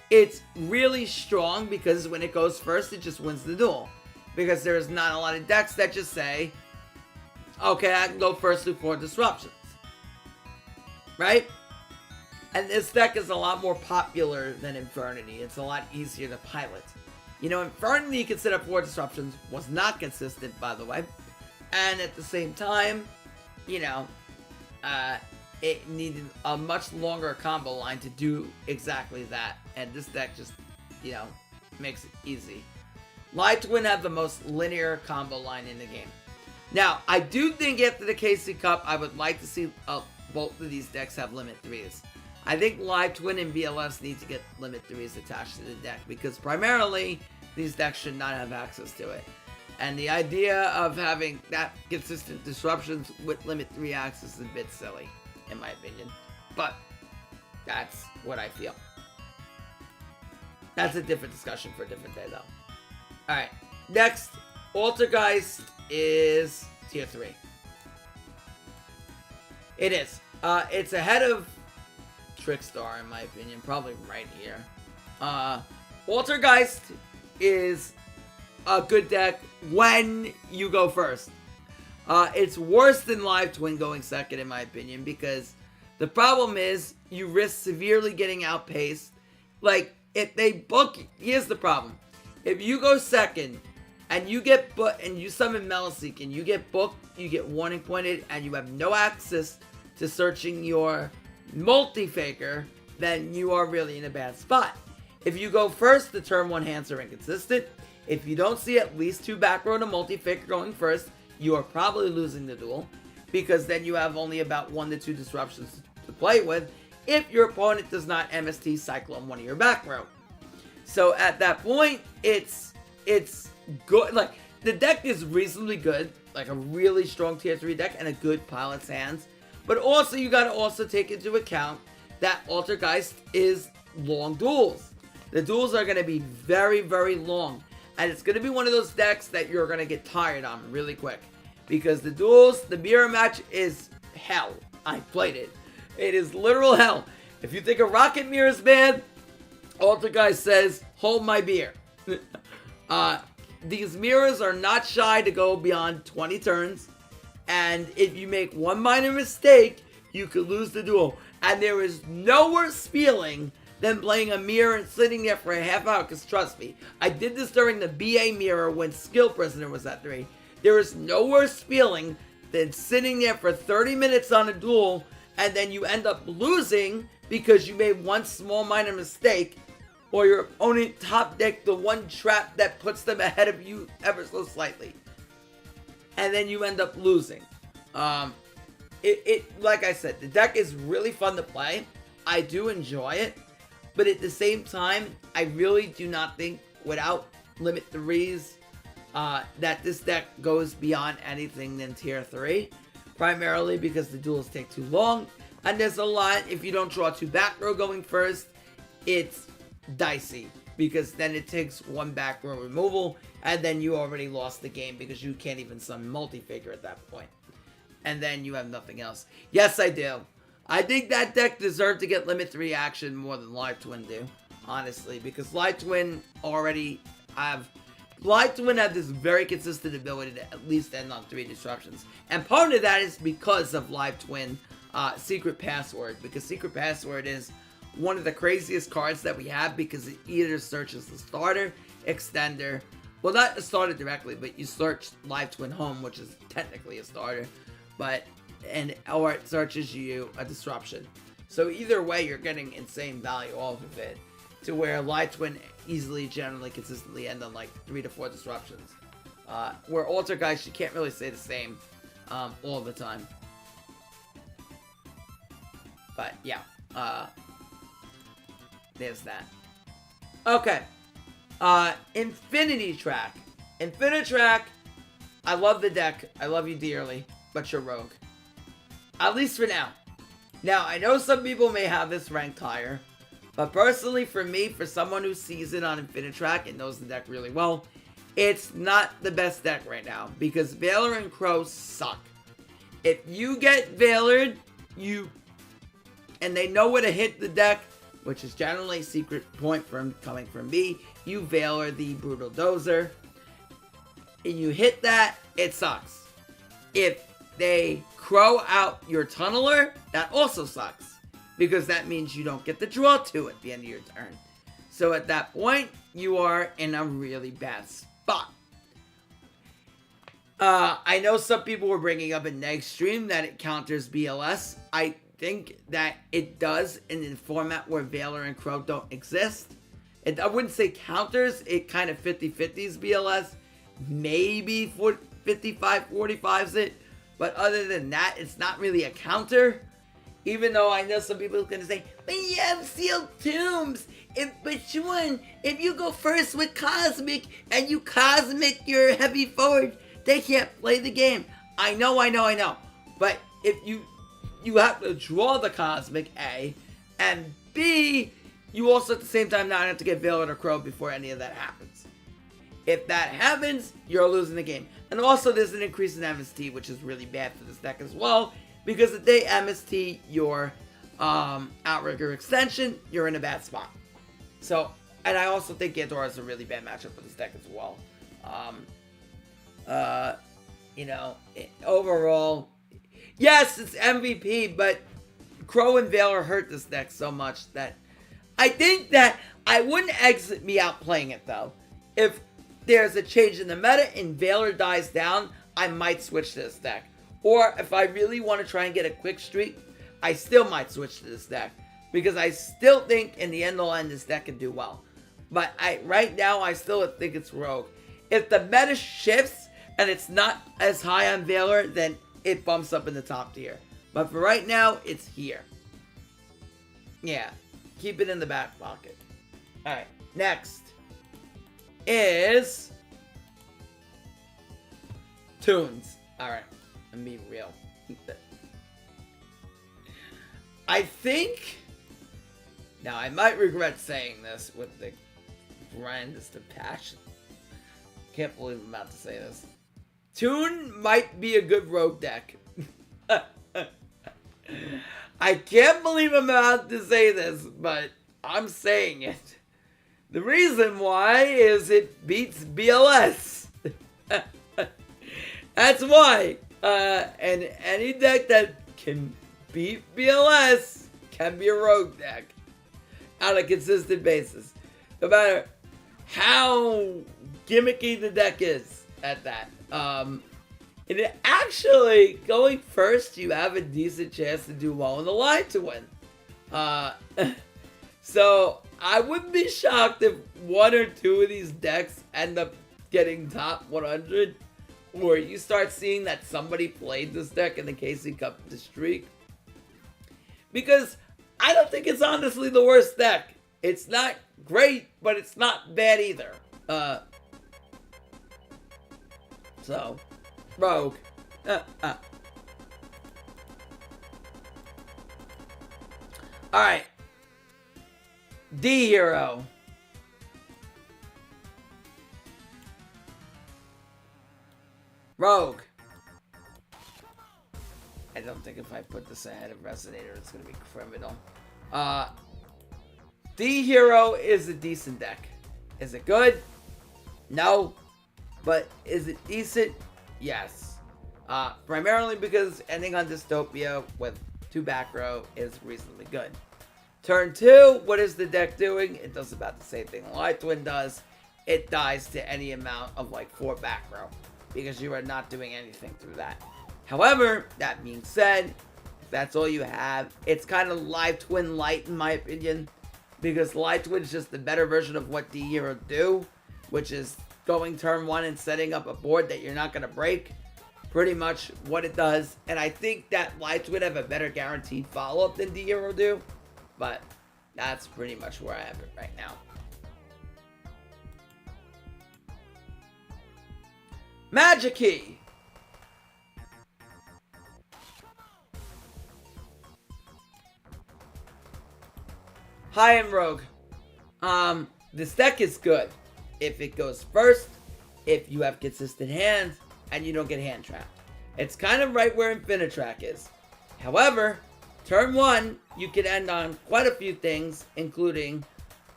it's really strong because when it goes first, it just wins the duel. Because there's not a lot of decks that just say, okay, I can go first through 4 disruptions. Right? And this deck is a lot more popular than Infernity. It's a lot easier to pilot. You know, Infernity could set up 4 disruptions, was not consistent, by the way. And at the same time, you know, it needed a much longer combo line to do exactly that. And this deck just, you know, makes it easy. Live Twin have the most linear combo line in the game. Now, I do think after the KC Cup, I would like to see both of these decks have limit 3s. I think Live Twin and BLS need to get limit 3s attached to the deck because primarily these decks should not have access to it. And the idea of having that consistent disruptions with limit 3 access is a bit silly, in my opinion. But that's what I feel. That's a different discussion for a different day, though. Alright, next, Altergeist is tier 3. It is. It's ahead of Trickstar, in my opinion, probably right here. Altergeist is a good deck when you go first. It's worse than Live Twin going second, in my opinion, because the problem is you risk severely getting outpaced. Like, if they book, here's the problem. If you go second and you get and you summon Meliseek and you get booked, you get warning pointed, and you have no access to searching your multi-faker, then you are really in a bad spot. If you go first, the turn 1 hands are inconsistent. If you don't see at least 2 back row to multi-faker going first, you are probably losing the duel, because then you have only about 1 to 2 disruptions to play with if your opponent does not MST Cyclone one of your back row. So at that point, it's good. Like, the deck is reasonably good, like a really strong tier 3 deck and a good pilot's hands. But also, you got to also take into account that Altergeist is long duels. The duels are going to be very, very long. And it's going to be one of those decks that you're going to get tired on really quick. Because the duels, the mirror match is hell. I played it. It is literal hell. If you think a Rocket Mirror is bad, Altergeist says, hold my beer. These mirrors are not shy to go beyond 20 turns. And if you make one minor mistake, you could lose the duel. And there is no worse feeling than playing a mirror and sitting there for a half hour. Because trust me, I did this during the BA mirror when Skill Prisoner was at 3. There is no worse feeling than sitting there for 30 minutes on a duel and then you end up losing because you made one small minor mistake, or your opponent top decked the one trap that puts them ahead of you ever so slightly. And then you end up losing. Like I said, the deck is really fun to play. I do enjoy it. But at the same time, I really do not think without limit 3s that this deck goes beyond anything than tier 3. Primarily because the duels take too long. And there's a lot, if you don't draw 2 back row going first, it's dicey. Because then it takes 1 back row removal, and then you already lost the game because you can't even summon multi-figure at that point. And then you have nothing else. Yes, I do. I think that deck deserved to get limit 3 action more than Live Twin do. honestly, because Live Twin Live Twin have this very consistent ability to at least end on 3 disruptions. And part of that is because of Live Twin Secret Password, because Secret Password is one of the craziest cards that we have, because it either searches the starter, extender, well, not the starter directly, but you search Live Twin Home, which is technically a starter, or it searches you a disruption. So either way, you're getting insane value off of it, to where Live Twin easily, generally, consistently end on like 3 to 4 disruptions. Where Alter Guys, you can't really say the same all the time. But yeah, there's that. Okay, Infinity Track. Infinitrack, I love the deck. I love you dearly, but you're rogue. At least for now. Now, I know some people may have this ranked higher, but personally, for me, for someone who's seasoned on Infinitrack and knows the deck really well, it's not the best deck right now, because Veiler and Crow suck. If you get Veilered, and they know where to hit the deck, which is generally a secret point coming from me, you Veiler the Brutal Dozer, and you hit that, it sucks. If they Crow out your Tunneler, that also sucks, because that means you don't get the draw 2 at the end of your turn. So at that point, you are in a really bad spot. I know some people were bringing up in next stream that it counters BLS. I think that it does in a format where Veiler and Crow don't exist. I wouldn't say counters, it kind of 50-50s BLS. Maybe 55-45s it. But other than that, it's not really a counter. Even though I know some people are going to say, but you have Sealed Tombs. If you go first with Cosmic and you Cosmic your heavy forward, they can't play the game. I know. But if you have to draw the Cosmic, A, and B, you also at the same time not have to get Veiler or Crow before any of that happens. If that happens, you're losing the game. And also there's an increase in MST, which is really bad for this deck as well, because if they MST your Outrigger extension, you're in a bad spot. So, and I also think Ghidorah is a really bad matchup for this deck as well. Overall, yes, it's MVP, but Crow and Veiler hurt this deck so much that I think that I wouldn't exit me out playing it, though. If there's a change in the meta and Veiler dies down, I might switch to this deck. Or if I really want to try and get a quick streak, I still might switch to this deck, because I still think in the end this deck can do well. But right now I still think it's Rogue. If the meta shifts and it's not as high on Veiler, then it bumps up in the top tier. But for right now, it's here. Yeah, keep it in the back pocket. Alright, next is Tunes. Alright, let me be real. I think, now I might regret saying this with the grandest of passion. Can't believe I'm about to say this. Tune might be a good rogue deck. I can't believe I'm about to say this, but I'm saying it. The reason why is it beats BLS. That's why. And any deck that can beat BLS can be a rogue deck on a consistent basis. No matter how gimmicky the deck is at that. And actually, going first, you have a decent chance to do well in the line to win. So, I wouldn't be shocked if 1 or 2 of these decks end up getting top 100. Or you start seeing that somebody played this deck in the KC Cup the streak. Because I don't think it's honestly the worst deck. It's not great, but it's not bad either. So, Rogue. Alright. D-Hero. Rogue. I don't think if I put this ahead of Resonator, it's going to be criminal. D Hero is a decent deck. Is it good? No. But is it decent? Yes. Primarily because ending on Dystopia with 2 back row is reasonably good. Turn 2, what is the deck doing? It does about the same thing Light Twin does. It dies to any amount of like 4 back row, because you are not doing anything through that. However, that being said, if that's all you have, it's kind of Light Twin light in my opinion, because Light Twin is just the better version of what D Hero do, which is going turn 1 and setting up a board that you're not going to break. Pretty much what it does. And I think that Light Twin have a better guaranteed follow-up than D Hero do. But that's pretty much where I have it right now. Magic Key. High-End Rogue. This deck is good if it goes first, if you have consistent hands, and you don't get hand trapped. It's kind of right where Infinitrack is. However, turn 1, you can end on quite a few things, including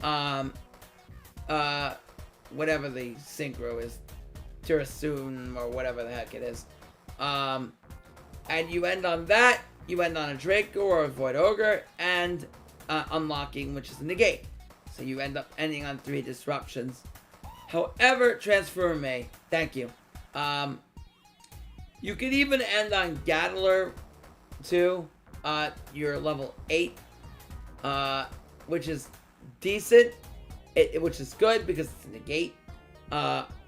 whatever the synchro is, Tirasoon or whatever the heck it is. And you end on that, you end on a Draco or a Void Ogre, and unlocking, which is a negate. So you end up ending on 3 disruptions. However, Transfer May, thank you. You could even end on Gatler too. You're level 8, which is decent, which is good because it's a negate.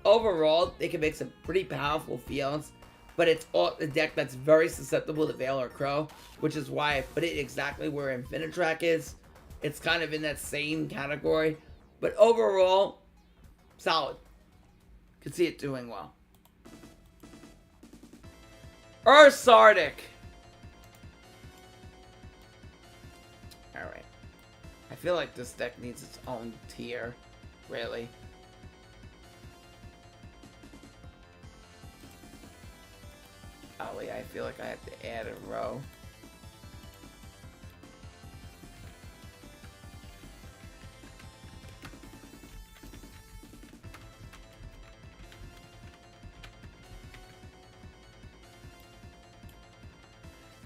Overall, they can make some pretty powerful fields, but it's all a deck that's very susceptible to Veil or Crow, which is why I put it exactly where Infinitrack is. It's kind of in that same category, but overall, solid. Could see it doing well. Ursardic. Alright. I feel like this deck needs its own tier, really. Golly, I feel like I have to add a row.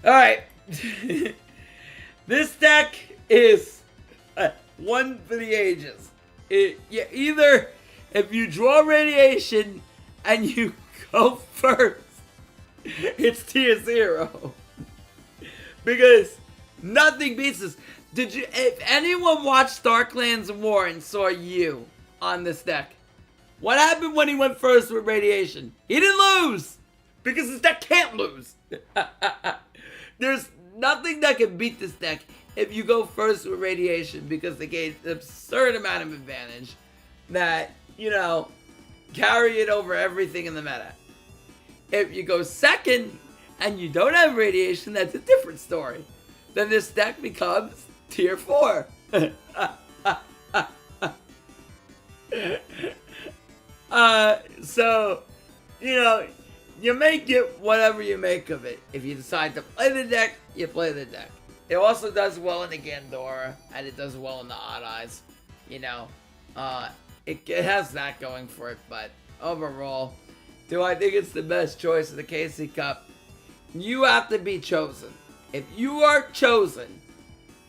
Alright. This deck is one for the ages. Either if you draw Radiation and you go first, it's tier 0. Because nothing beats this. If anyone watched Darklands War and saw you on this deck, what happened when he went first with Radiation? He didn't lose! Because this deck can't lose! There's nothing that can beat this deck if you go first with Radiation, because they gain an absurd amount of advantage that, you know, carry it over everything in the meta. If you go second and you don't have Radiation, that's a different story. Then this deck becomes tier 4. So, you know, you make it whatever you make of it. If you decide to play the deck, you play the deck. It also does well in the Gandora, and it does well in the Odd Eyes. You know, it has that going for it, but overall, do I think it's the best choice of the KC Cup? You have to be chosen. If you are chosen,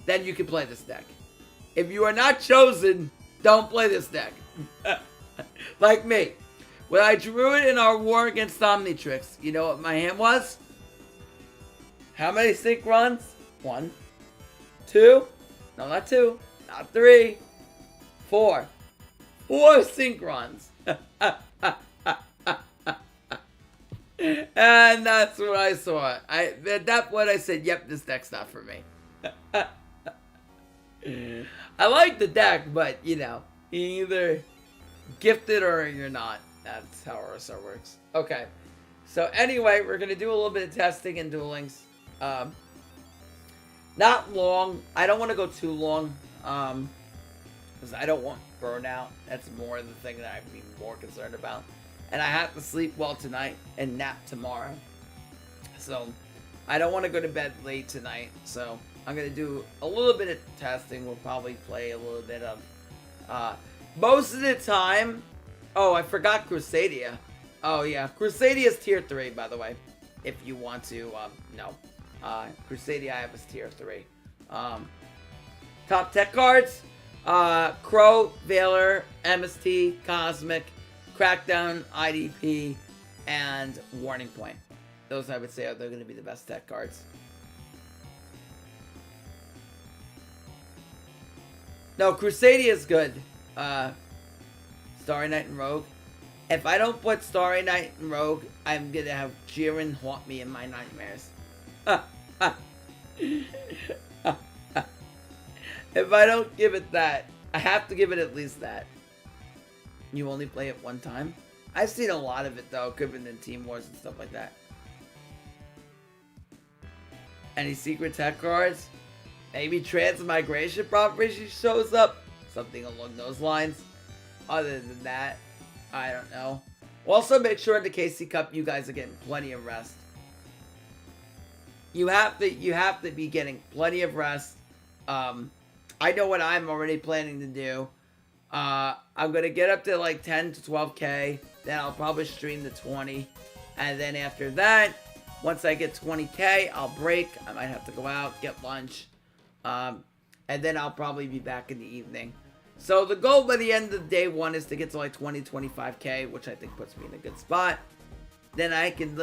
then you can play this deck. If you are not chosen, don't play this deck. Like me. When I drew it in our war against Omnitrix, you know what my hand was? How many Synchrons? 1, 2, no, not 2, not 3, 4. 4 Synchrons. And that's what I saw. At that point I said, yep, this deck's not for me. I like the deck, but, you know, you either gifted or you're not. That's how RSR works. Okay. So anyway, we're going to do a little bit of testing and duelings. Not long. I don't want to go too long. Because I don't want burnout. That's more the thing that I'd be more concerned about. And I have to sleep well tonight and nap tomorrow. So I don't want to go to bed late tonight. So I'm gonna do a little bit of testing. We'll probably play a little bit of most of the time. Oh, I forgot Crusadia. Oh yeah, Crusadia is tier 3, by the way. If you want to know. Crusadia I have is tier 3. Top tech cards. Crow, Valor, MST, Cosmic, Crackdown, IDP, and Warning Point. Those I would say are going to be the best tech cards. No, Crusadia is good. Starry Night and Rogue. If I don't put Starry Night and Rogue, I'm gonna have Jiren haunt me in my nightmares. If I don't give it that, I have to give it at least that. You only play it one time? I've seen a lot of it though, could have been in Team Wars and stuff like that. Any secret tech cards? Maybe Transmigration Property shows up. Something along those lines. Other than that, I don't know. Also, make sure in the KC Cup you guys are getting plenty of rest. You have to be getting plenty of rest. I know what I'm already planning to do. I'm gonna get up to like 10 to 12k. Then I'll probably stream to 20, and then after that, once I get 20k, I'll break. I might have to go out, get lunch, and then I'll probably be back in the evening. So the goal by the end of day one is to get to like 20-25k, which I think puts me in a good spot. Then I can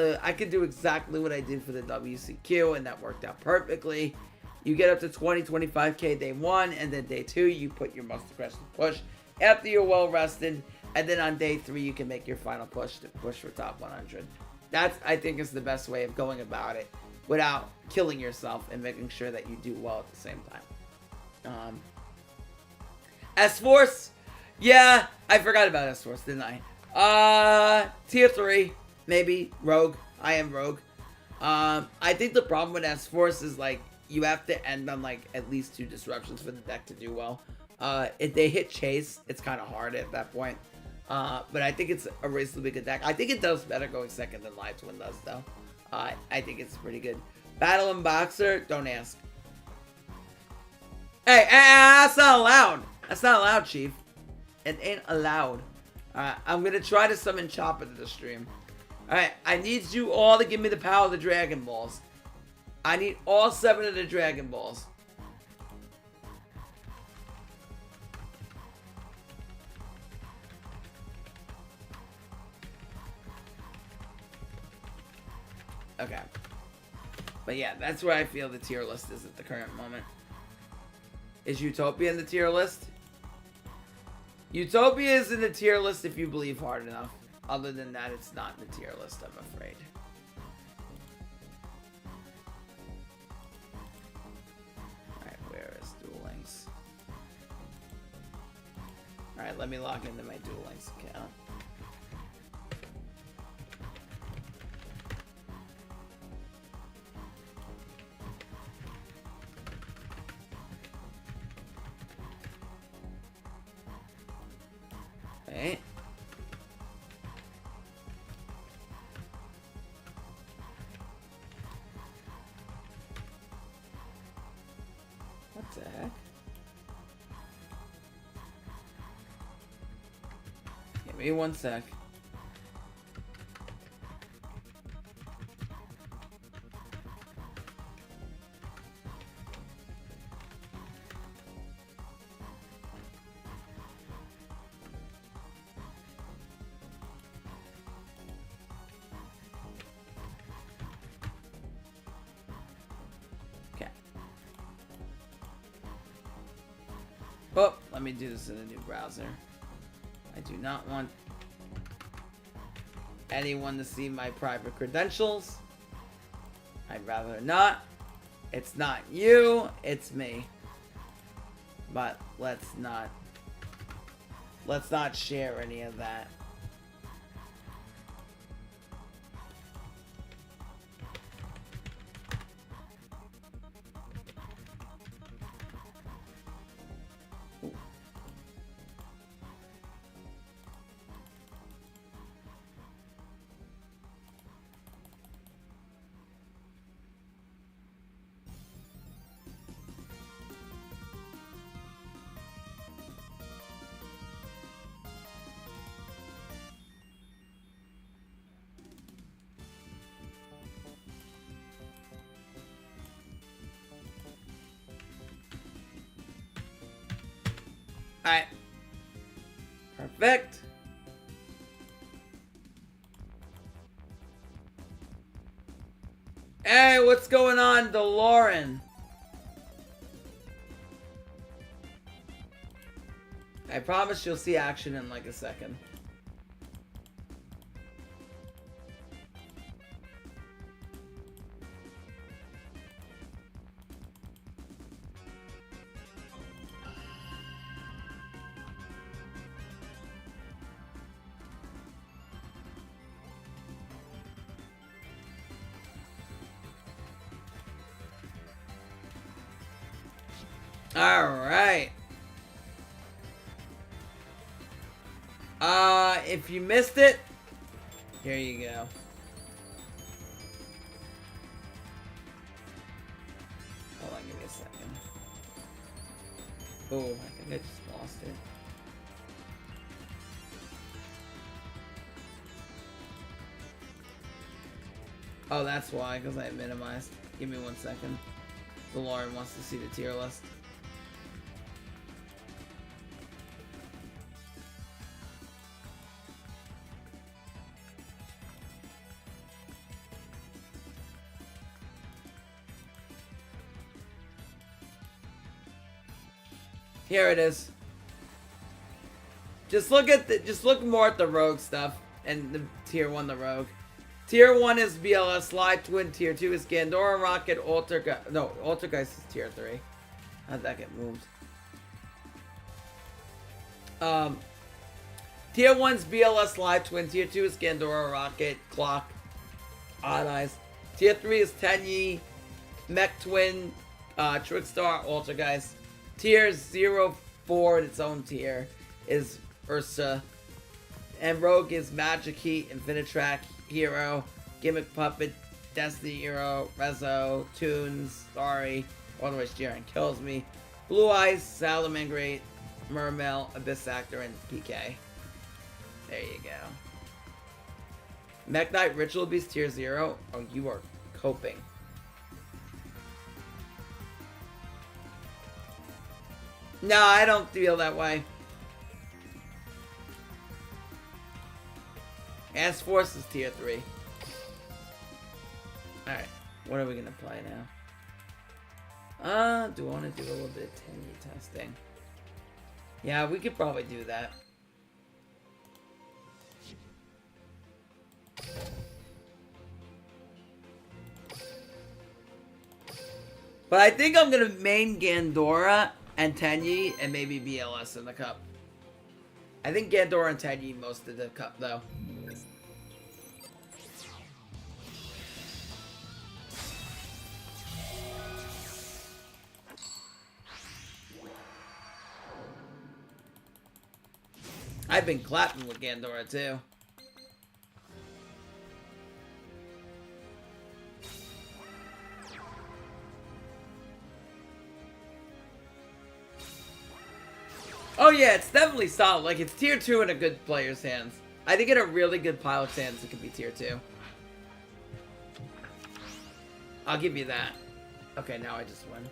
do exactly what I did for the WCQ, and that worked out perfectly. You get up to 20-25k day one, and then day two you put your most aggressive push after you're well rested, and then on day three you can make your final push to push for top 100. That's, I think, is the best way of going about it without killing yourself and making sure that you do well at the same time. S-Force, yeah, I forgot about S-Force, didn't I? Tier 3, maybe, Rogue. I am Rogue. I think the problem with S-Force is, like, you have to end on, like, at least 2 disruptions for the deck to do well. If they hit Chase, it's kind of hard at that point. But I think it's a reasonably good deck. I think it does better going second than Live Twin does, though. I think it's pretty good. Battle and Boxer, don't ask. Hey, that's not allowed. That's not allowed, Chief. It ain't allowed. I'm gonna try to summon Chopper to the stream. Alright, I need you all to give me the power of the Dragon Balls. I need all 7 of the Dragon Balls. Okay. But yeah, that's where I feel the tier list is at the current moment. Is Utopia in the tier list? Utopia is in the tier list if you believe hard enough. Other than that, it's not in the tier list, I'm afraid. Alright, where is Duel Links? Alright, let me log into my Duel Links account. Okay. What the heck? Give me 1 sec. Oh, let me do this in a new browser. I do not want anyone to see my private credentials. I'd rather not. It's not you, it's me. But let's not share any of that. Alright. Perfect. Hey, what's going on, DeLorean? I promise you'll see action in like a second. Alright. If you missed it, here you go. Hold on, give me a second. Oh, I think I just lost it. Oh, that's why, because I minimized. Give me 1 second. DeLorean wants to see the tier list. Here it is. Just look more at the rogue stuff and the tier 1 the rogue. Tier 1 is BLS Sly Twin, tier 2 is Gandora Rocket, Altergeist is tier 3. How'd that get moved? Tier 1's BLS Sly Twin, tier 2 is Gandora Rocket, Clock, Odd Eyes. Tier 3 is Tenyi, Mech Twin, Trickstar, Altergeist. Tier 04 in its own tier is Ursa. And Rogue is Magic Heat, Infinitrack, Hero, Gimmick Puppet, Destiny Hero, Rezo, Toons, Starry, otherwise Jiren Kills Me, Blue Eyes, Salamangreat, Mermail, Abyss Actor, and PK. There you go. Mech Knight Ritual Beast tier 0. Oh, you are coping. No, I don't feel that way. S-Force is tier 3. Alright, what are we gonna play now? Do I want to do a little bit of Tenyi testing? Yeah, we could probably do that. But I think I'm gonna main Gandora and Tenyi and maybe BLS in the cup. I think Gandora and Tenyi most of the cup though. I've been clapping with Gandora too. Oh yeah, it's definitely solid. Like, it's tier 2 in a good player's hands. I think in a really good pilot's hands, it could be tier 2. I'll give you that. Okay, now I just win.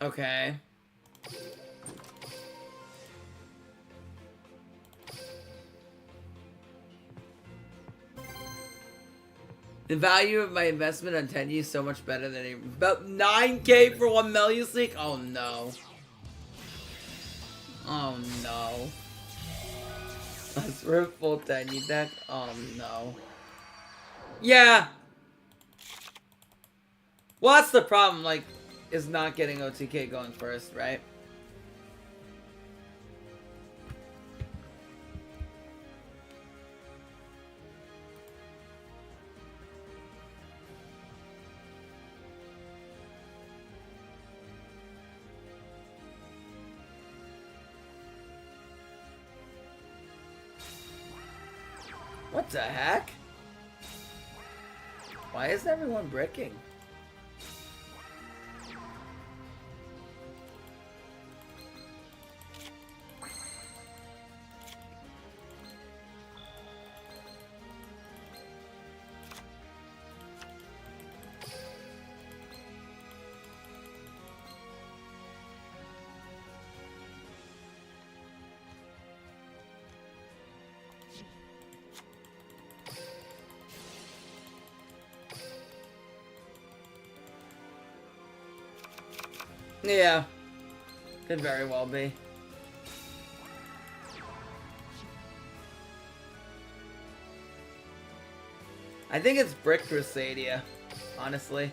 Okay. The value of my investment on Tenyi is so much better than about 9K for 1 million sneak. Oh no. Oh no. Let's rip full Tenyi deck. Oh no. Yeah. Well, that's the problem. Like, is not getting OTK going first, right? What the heck? Why is everyone bricking? Yeah, could very well be. I think it's Brick Crusadia, honestly.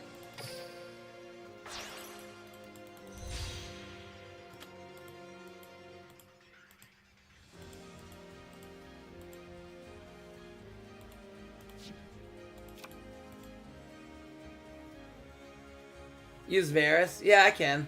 Use Varus? Yeah, I can.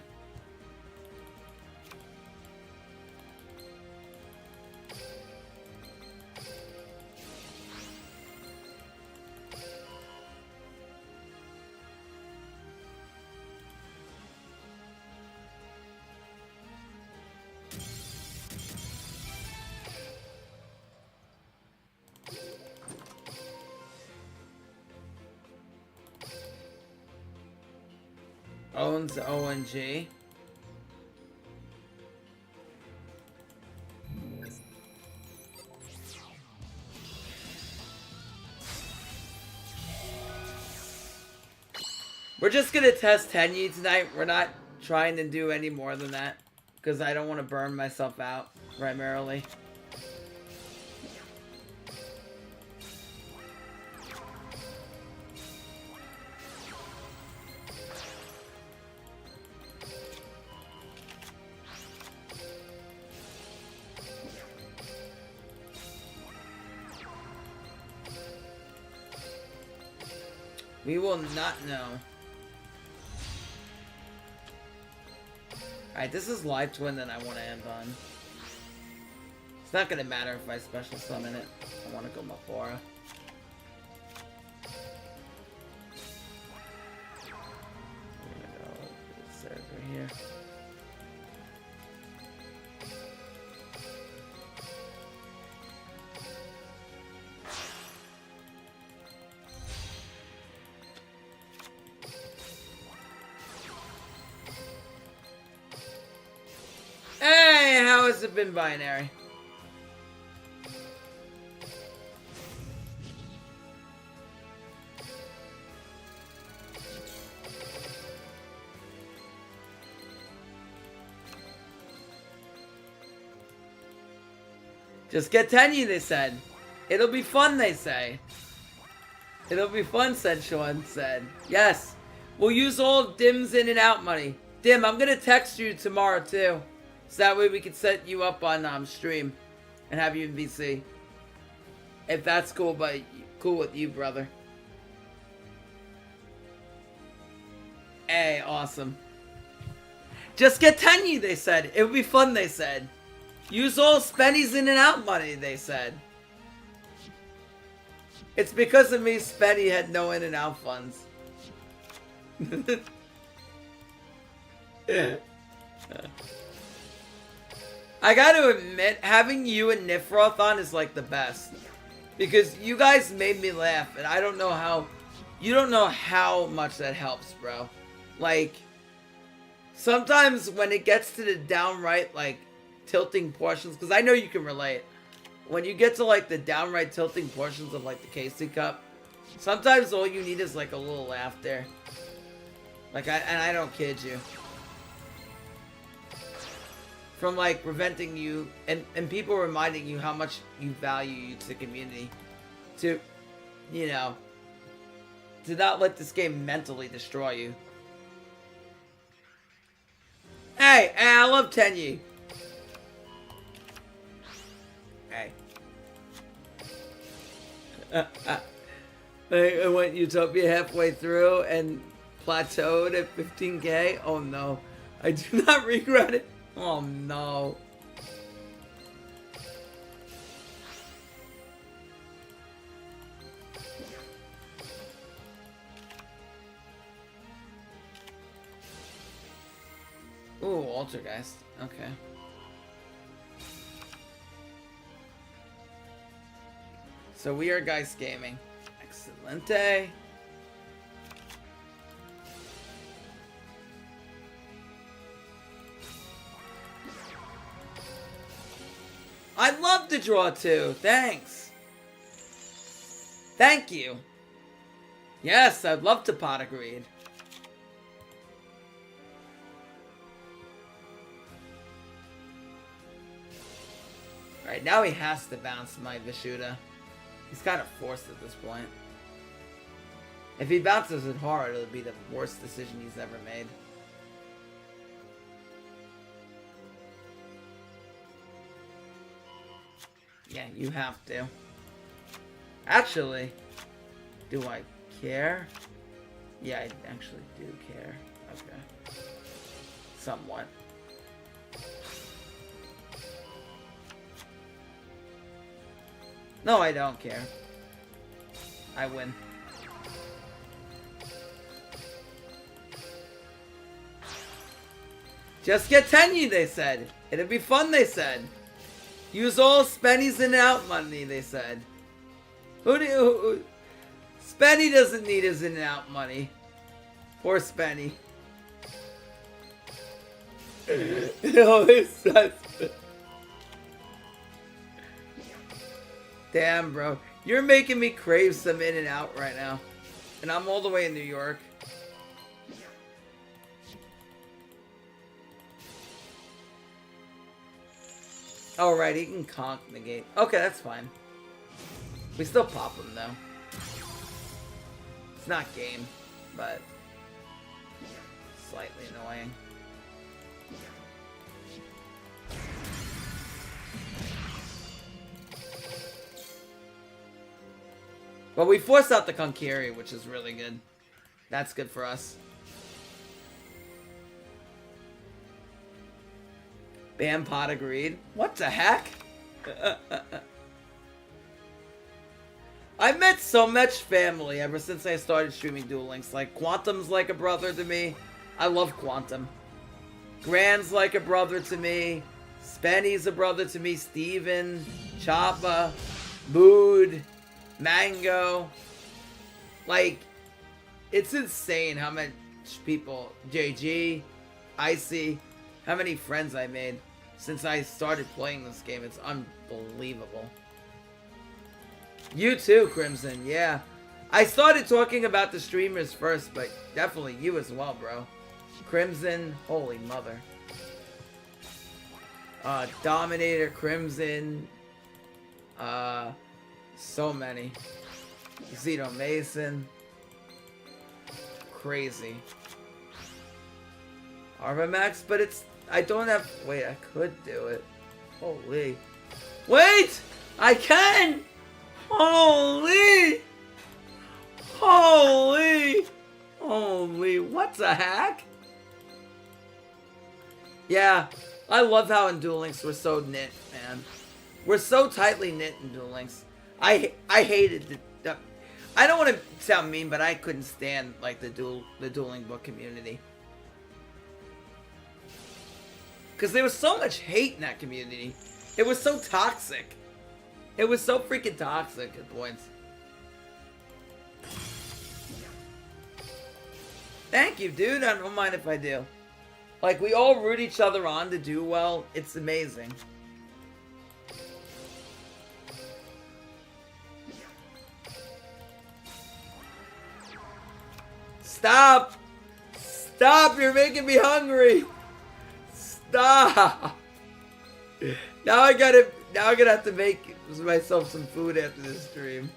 Owns ONG. We're just gonna test Tenyi tonight. We're not trying to do any more than that. Because I don't want to burn myself out, primarily. We will not know. Alright, this is Live Twin that I want to end on. It's not going to matter if I special summon it. I want to go Mapora. We're going to go to the server here. Hey, how has it been, Binary? Just get Tenyi, they said. It'll be fun, they say. It'll be fun, said Sean said. Yes. We'll use all Dim's in and out money. Dim, I'm gonna text you tomorrow, too. So that way we can set you up on stream and have you in VC. If that's cool, but cool with you, brother. Hey, awesome. Just get Tenyi, they said. It would be fun, they said. Use all Spenny's in and out money, they said. It's because of me Spenny had no in and out funds. I gotta admit, having you and Nifroth on is like the best. Because you guys made me laugh, and I don't know how... You don't know how much that helps, bro. Like, sometimes when it gets to the downright, like, tilting portions, because I know you can relate. When you get to, like, the downright tilting portions of, like, the Casey Cup, sometimes all you need is, like, a little laugh there. Like, and I don't kid you. From, like, preventing you, and people reminding you how much you value to the community. To, you know, to not let this game mentally destroy you. Hey, I love Tenyi. Hey. I went Utopia halfway through and plateaued at 15k. Oh no. I do not regret it. Oh no. Ooh, Altergeist. Okay. So we are Geist Gaming. Excelente. I'd love to draw too. Thanks. Thank you. Yes, I'd love to pot a greed. Alright, now he has to bounce my Vishuda. He's kind of forced at this point. If he bounces it hard, it'll be the worst decision he's ever made. Yeah, you have to. Actually, do I care? Yeah, I actually do care. Okay. Somewhat. No, I don't care. I win. Just get Tenyi, they said. It'd be fun, they said. Use all Spenny's in and out money, they said. Spenny doesn't need his in and out money. Poor Spenny. Damn, bro. You're making me crave some in and out right now. And I'm all the way in New York. Oh, right, he can conk negate. Okay, that's fine. We still pop him, though. It's not game, but slightly annoying. But we forced out the Konkiri, which is really good. That's good for us. Bam Pot agreed. What the heck? I've met so much family ever since I started streaming Duel Links. Like, Quantum's like a brother to me. I love Quantum. Grand's like a brother to me. Spenny's a brother to me. Steven, Choppa, Mood, Mango. Like, it's insane how much people, JG, Icy, how many friends I made since I started playing this game. It's unbelievable. You too, Crimson, yeah. I started talking about the streamers first, but definitely you as well, bro. Crimson, holy mother. Dominator, Crimson, so many. Zito Mason. Crazy. Arvamax, but it's... I don't have... Wait, I could do it. Holy. Wait! I can! Holy! Holy! Holy, what the heck? Yeah, I love how in Duel Links we're so knit, man. We're so tightly knit in Duel Links. I hated the... I don't want to sound mean, but I couldn't stand, like, the dueling book community. Because there was so much hate in that community. It was so toxic. It was so freaking toxic at points. Thank you, dude. I don't mind if I do. Like, we all root each other on to do well. It's amazing. Stop! Stop! You're making me hungry! Stop! Now I'm gonna have to make myself some food after this stream.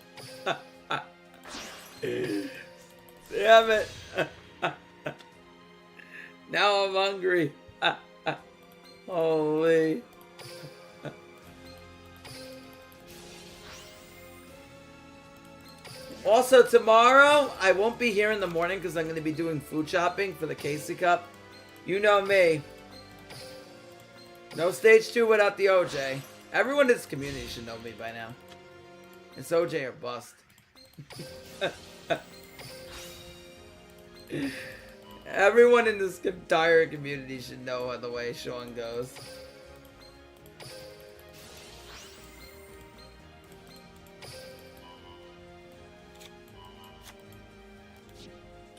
Damn it! Now I'm hungry. Holy. Also, tomorrow, I won't be here in the morning because I'm going to be doing food shopping for the Casey Cup. You know me. No stage 2 without the OJ. Everyone in this community should know me by now. It's OJ or bust. Everyone in this entire community should know the way Sean goes.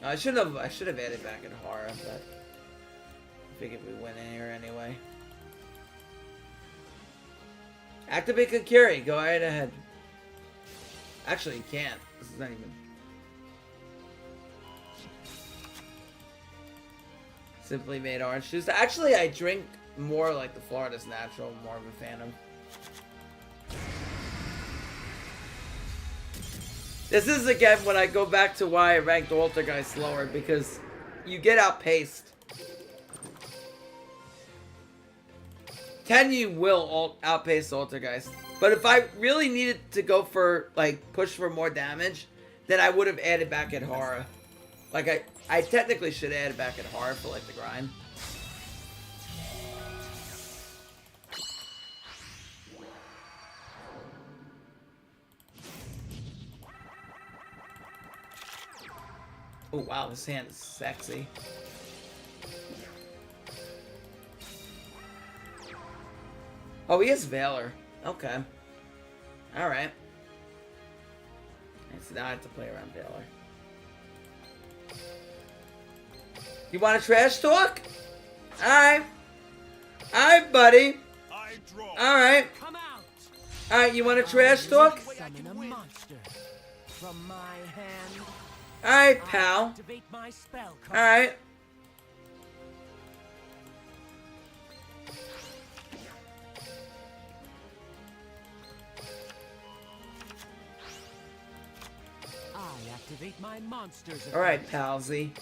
I should have added back in Hara, but I figured we win in here anyway. Activate Kokiri, go right ahead. Actually, you can't. This is not even. Simply made orange juice. Actually, I drink more like the Florida's Natural, more of a fan of. This is again when I go back to why I ranked Altergeist lower, because you get outpaced. 10 you will outpace Altergeist. But if I really needed to go for, like, push for more damage, then I would have added back at Hara. Like, I technically should add back at Hara for, like, the grind. Oh, wow, this hand is sexy. Oh, he has Valor. Okay. Alright. So now I have to play around Valor. You want a trash talk? Alright. Alright, buddy. Alright. Alright, you want a trash talk? Alright, pal. Alright. Activate my monsters. Alright, palsy.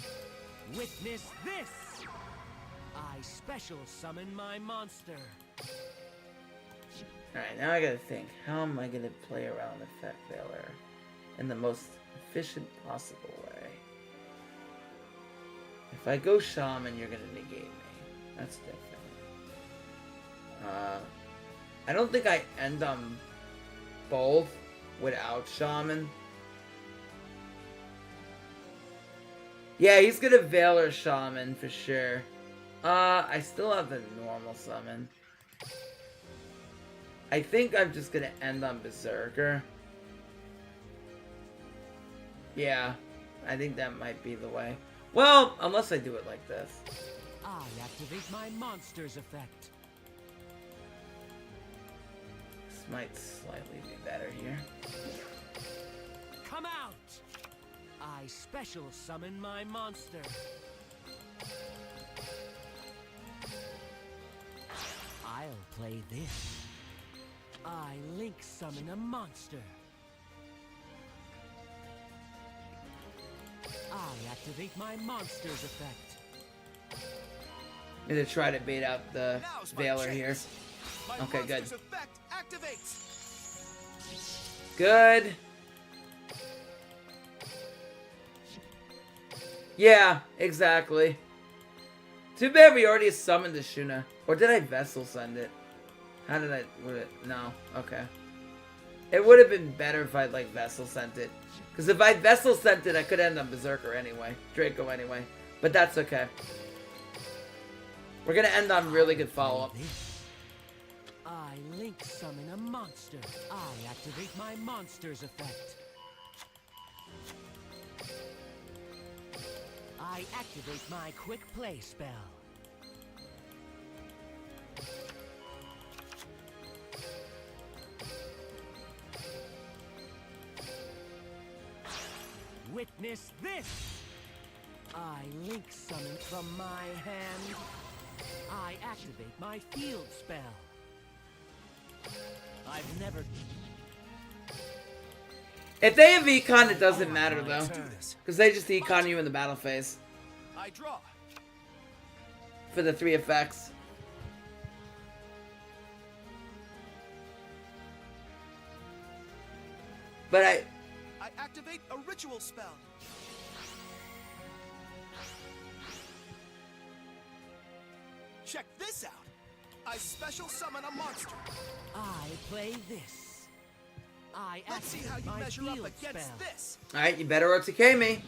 Witness this! I special summon my monster. Alright, now I gotta think. How am I gonna play around Effect Valor in the most efficient possible way? If I go Shaman, you're gonna negate me. That's different. I don't think I end on both without Shaman. Yeah, he's gonna Valor Shaman for sure. I still have the normal summon. I think I'm just gonna end on Berserker. Yeah, I think that might be the way. Well, unless I do it like this. I activate my monster's effect. This might slightly be better here. Come out! I special summon my monster. I'll play this. I link summon a monster. I activate my monster's effect. I'm gonna try to bait out the Valor here. Okay, good. Good. Yeah, exactly. Too bad we already summoned the Shuna. Or did I Vessel send it? How did I... No. Okay. It would have been better if I'd, like, Vessel sent it. Because if I Vessel sent it, I could end on Berserker anyway. Draco anyway. But that's okay. We're gonna end on really good follow-up. I link summon a monster. I activate my monster's effect. I activate my quick play spell. Witness this! I link summon from my hand. I activate my field spell. I've never... If they have Econ, it doesn't matter though. Because they just Econ you in the battle phase. I draw. For the 3 effects. But I activate a ritual spell. Check this out. I special summon a monster. I play this. I Let's see how you my measure up field against spell. this. alright, you better OTK me.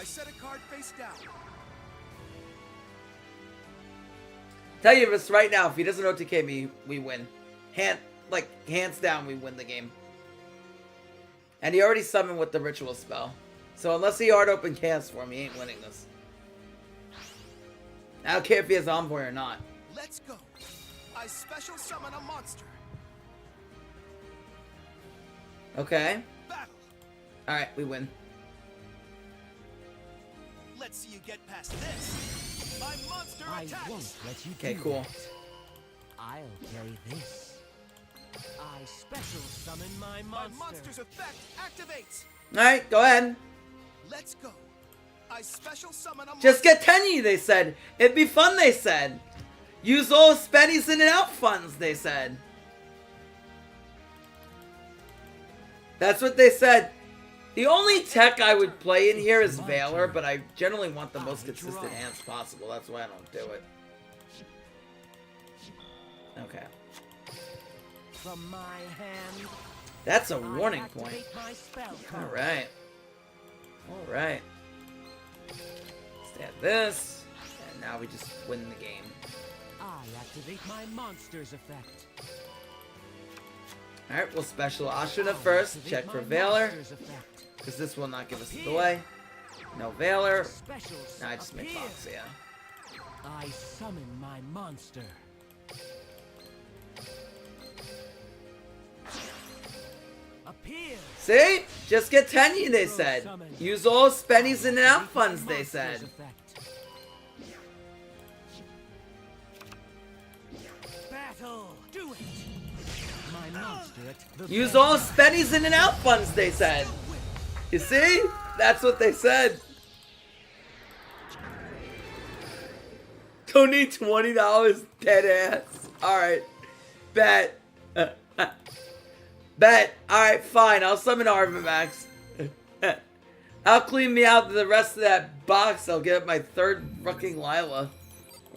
I set a card face down. Tell you this right now, if he doesn't OTK me, we win. Hands down, we win the game. And he already summoned with the ritual spell. So unless he hard open cans for me, he ain't winning this. I don't care if he has Envoy or not. Let's go. I special summon a monster. Okay. Battle. Alright, we win. Let's see you get past this. My monster I attacks. won't let you Okay, do cool. that. I'll play this. I special summon my My monster. monster's effect activates. Alright, go ahead. Let's go. I special summon a Just monster. get Tenyi, they said. It'd be fun, they said. Use all spennies in and out funds, they said. That's what they said. The only tech I would play in here is Valor, but I generally want the most consistent hands possible. That's why I don't do it. Okay. From my hand, That's a I warning point. activate my spell card. Alright. Alright. Stab this. And now we just win the game. I activate my monster's effect. Alright, we'll special Ashuna I first. activate Check for my Valor. monster's effect. Because this will not give us the delay. No Valor. Special Nah, I just make appear. box, yeah. I summon my monster. Appear. See? Just get Tenyi, they said. Use all spennies in and out funds, they said. Battle. Do it. My monster at the Use bell. all spennies in and out funds, they said. You see? That's what they said. Don't need $20, dead ass. Alright. Bet. Bet. Alright, fine. I'll summon Arvimax. I'll clean me out the rest of that box. I'll get my third fucking Lila.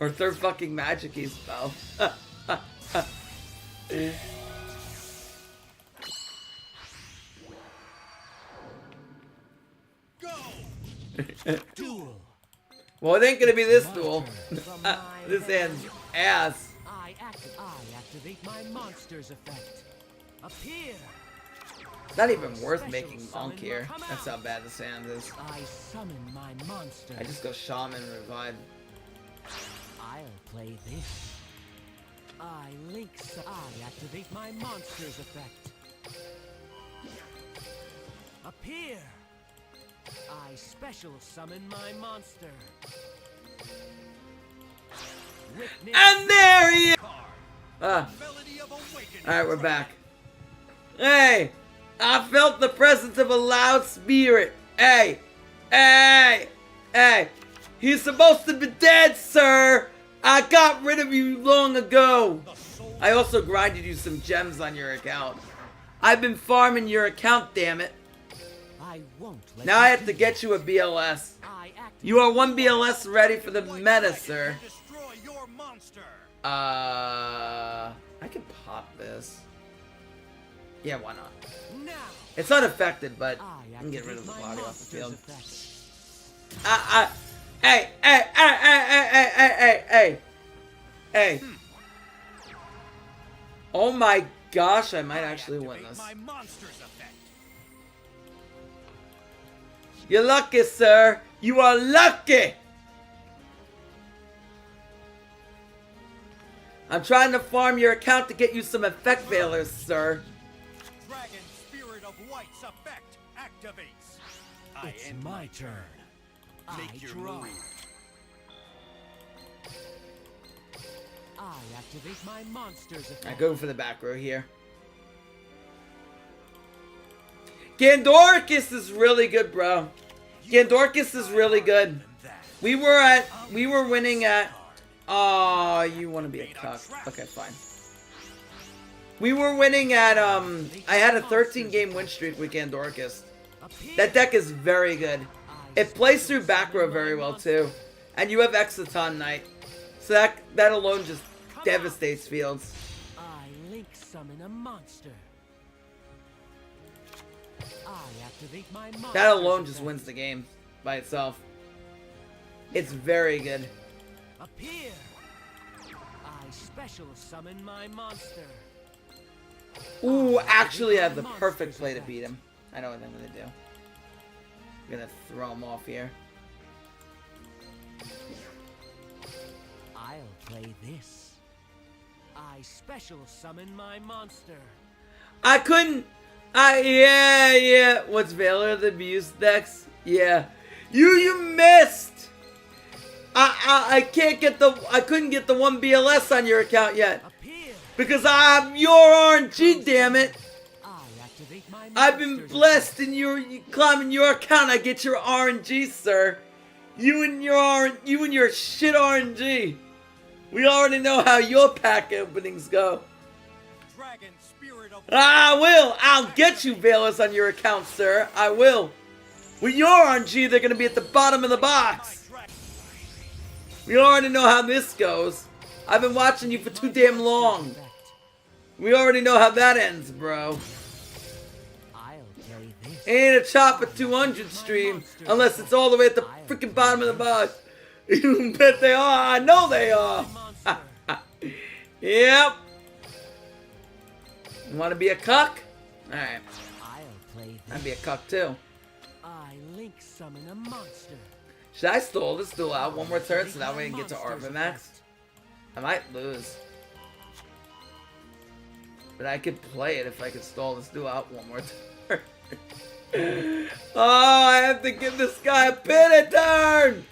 Or third fucking Magic Key spell. Duel. Well, it ain't gonna be this duel. From my This hand's hand, ass. I activate my monster's effect. Appear. It's not even worth making Monk here. That's how bad this hand is. I summon my monster. I just go Shaman Revive. I'll play this. I activate my monster's effect. Appear. I special summon my monster. Witness And there he is! Melody of Awakening. Alright, we're back. Hey! I felt the presence of a loud spirit. Hey! Hey! Hey! He's supposed to be dead, sir! I got rid of you long ago! I also grinded you some gems on your account. I've been farming your account, damn it. I won't let Now I you have to do get you a BLS. I activate You are one BLS ready for the meta, sir. Destroy your monster. I can pop this. Yeah, why not? now. It's unaffected, but I I can get rid of the activate my body off the monster's field. effect. Hey, hey, hey, hey, hey, hey, hey, hey. Oh my gosh, I might actually win Activate this. My monster's effect. You're lucky, sir. You are lucky. I'm trying to farm your account to get you some effect veilers, sir. Dragon Spirit of White's effect activates. I It's end my turn. Make I your draw. move. I activate my monster's effect. I go for the back row here. Gandoricus is really good, bro. Gandoricus is really good. We were winning at. Oh, you want to be a cuck? Okay, fine. We were winning at I had a 13-game win streak with Gandoricus. Appear. That deck is very good. It plays through back row very well too, and you have Exciton Knight, so that alone just devastates fields. I link summon a monster. I activate my monster. That alone just wins the game. by itself. It's very good. Appear! I special summon my monster. Ooh, actually I have the perfect play to beat him. I know what I'm gonna do. I'm gonna throw him off here. I'll play this. I special summon my monster. I couldn't. Yeah. What's Valor the Muse Dex? Yeah. You missed. I can't get the. I couldn't get the 1 BLS on your account yet Appear! because I have your RNG. Damn it! I activate my I've been monster's blessed in your climbing your account. I get your RNG, sir. You and your shit RNG. We already know how your pack openings go. Dragon spirit of I will. I'll get you Valors on your account, sir. I will. With your RNG, they're gonna be at the bottom of the box. We already know how this goes. I've been watching you for too damn long. effect. We already know how that ends, bro. I'll play this. Ain't a Chopper 200 stream unless it's all the way at the freaking bottom of the box. You bet they are. I know they are. Monster. Yep. You want to be a cuck? Alright. I'll play I'd this. be a cuck too. I link summon a monster. Should I stall this duel out one more turn so that way I can get to Arvamax? I might lose. But I could play it if I could stall this duel out one more turn. Oh, I have to give this guy a pin turn!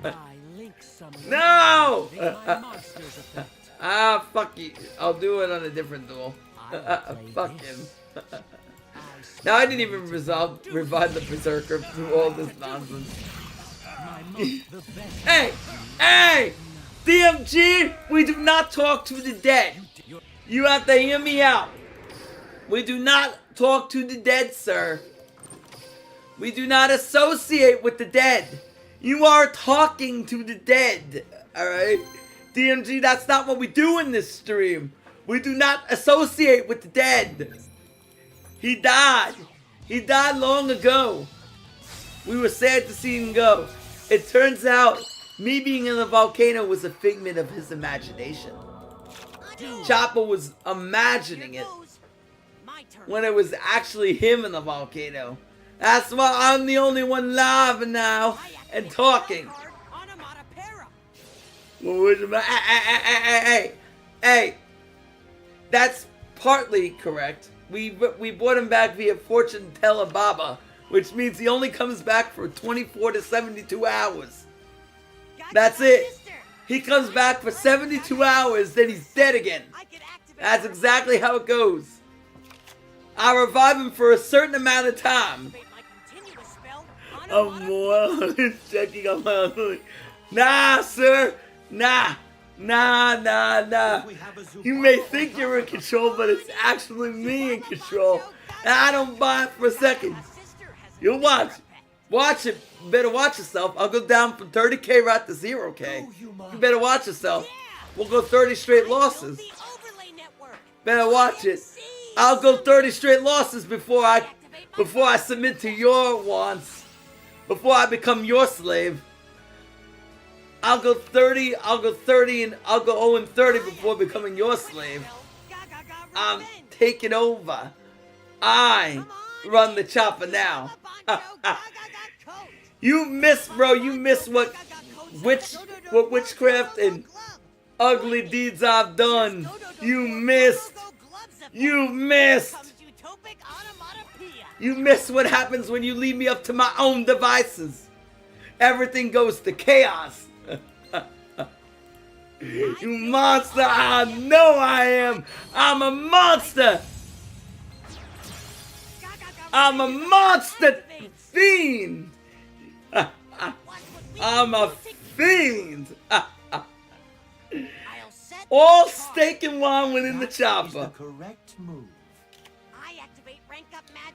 I link summon a No! monster. Activate my monster's effect. Ah, fuck you. I'll do it on a different duel. I'll play Fuck this. him. I Now I didn't even revive the Berserker through all this nonsense. my most the best. Hey! DMG, we do not talk to the dead. You have to hear me out. We do not talk to the dead, sir. We do not associate with the dead. You are talking to the dead, alright? DMG, that's not what we do in this stream. We do not associate with the dead. He died. He died long ago. We were sad to see him go. It turns out, me being in the volcano was a figment of his imagination. Chopper was imagining it when it was actually him in the volcano. That's why I'm the only one live now and talking. Hey, that's partly correct. We brought him back via Fortune Teller Baba, which means he only comes back for 24 to 72 hours. That's it. He comes back for 72 hours, then he's dead again. That's exactly how it goes. I revive him for a certain amount of time. I'm more checking on my... Nah, sir. Nah. You may think you're in control, but it's actually me in control. And I don't buy it for a second. You'll watch. Watch it. You better watch yourself. I'll go down from 30k right to 0k. You better watch yourself. We'll go 30 straight losses. Better watch it. I'll go 30 straight losses before I submit to your wants. Before I become your slave. I'll go 30 and I'll go 0 and 30 before becoming your slave. I'm taking over. I run the chopper now. You miss, bro. You miss what witchcraft and ugly deeds I've done. You missed. You missed. You missed what happens when you leave me up to my own devices. Everything goes to chaos. You monster. I know I am. I'm a monster. I'm a monster fiend. I'm a fiend. All steak and wine within the chopper. correct move.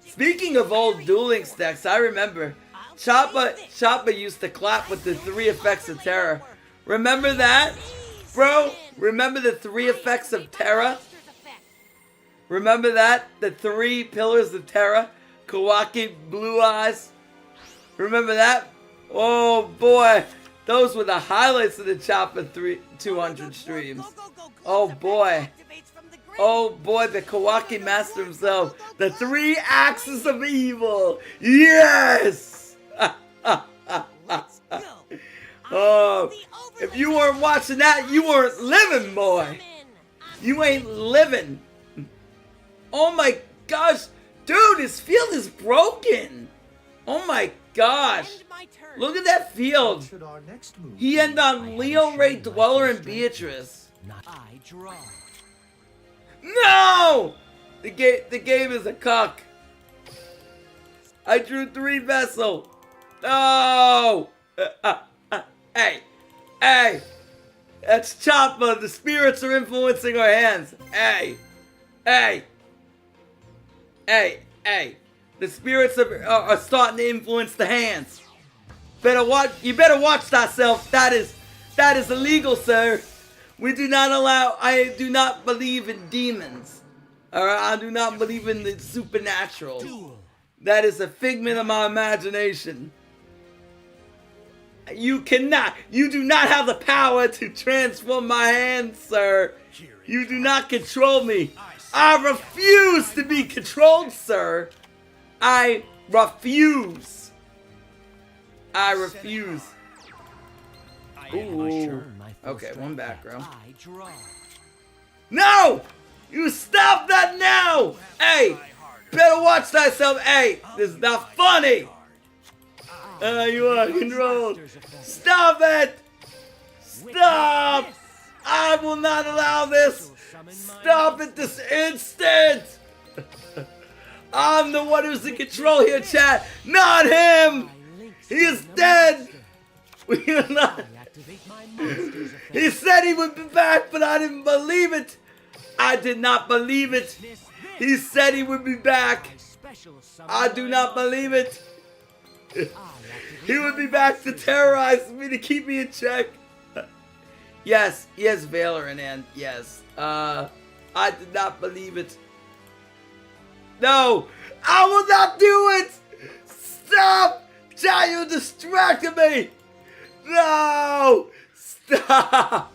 Speaking of old Duel Links decks, I remember Chopper used to clap with the 3 effects of terror. Remember that? Bro, remember the 3 effects of terror? Remember that? The 3 pillars of terror? Kawaki, Blue Eyes. Remember that? Oh boy, those were the highlights of the Chopper 200 streams. Oh boy. Oh boy, the Kawaki Master himself. The 3 axes of evil. Yes! Oh, if you weren't watching that, you weren't living, boy. You ain't living. Oh my gosh. Dude, his field is broken. Oh my gosh. Look at that field. Should our next move He ended on Leo Ray Dweller and Beatrice. I draw. No! The game is a cuck. I drew 3 vessel. No! Hey! Hey! That's Choppa. The spirits are influencing our hands. Hey! Hey! Hey! Hey! The spirits are starting to influence the hands. You better watch thyself. That is illegal, sir. We do not allow. I do not believe in demons. Alright, I do not believe in the supernatural. That is a figment of my imagination. You do not have the power to transform my hands, sir. You do not control me. I refuse to be controlled, sir. I refuse. I refuse. Ooh. Okay, one back row. I draw. No! You stop that now! Hey! Better watch thyself. Hey! This is not funny! You are controlled. Stop it! Stop! I will not allow this! Stop it this instant! I'm the one who's in control here, chat! Not him! He is dead! We are not... He said he would be back, but I didn't believe it! I did not believe it! He said he would be back! I do not believe it! He would be back to terrorize me, to keep me in check! Yes, he has Valor in hand, yes. I did not believe it. No! I will not do it! Stop! Chat, you distracted me! No! Stop!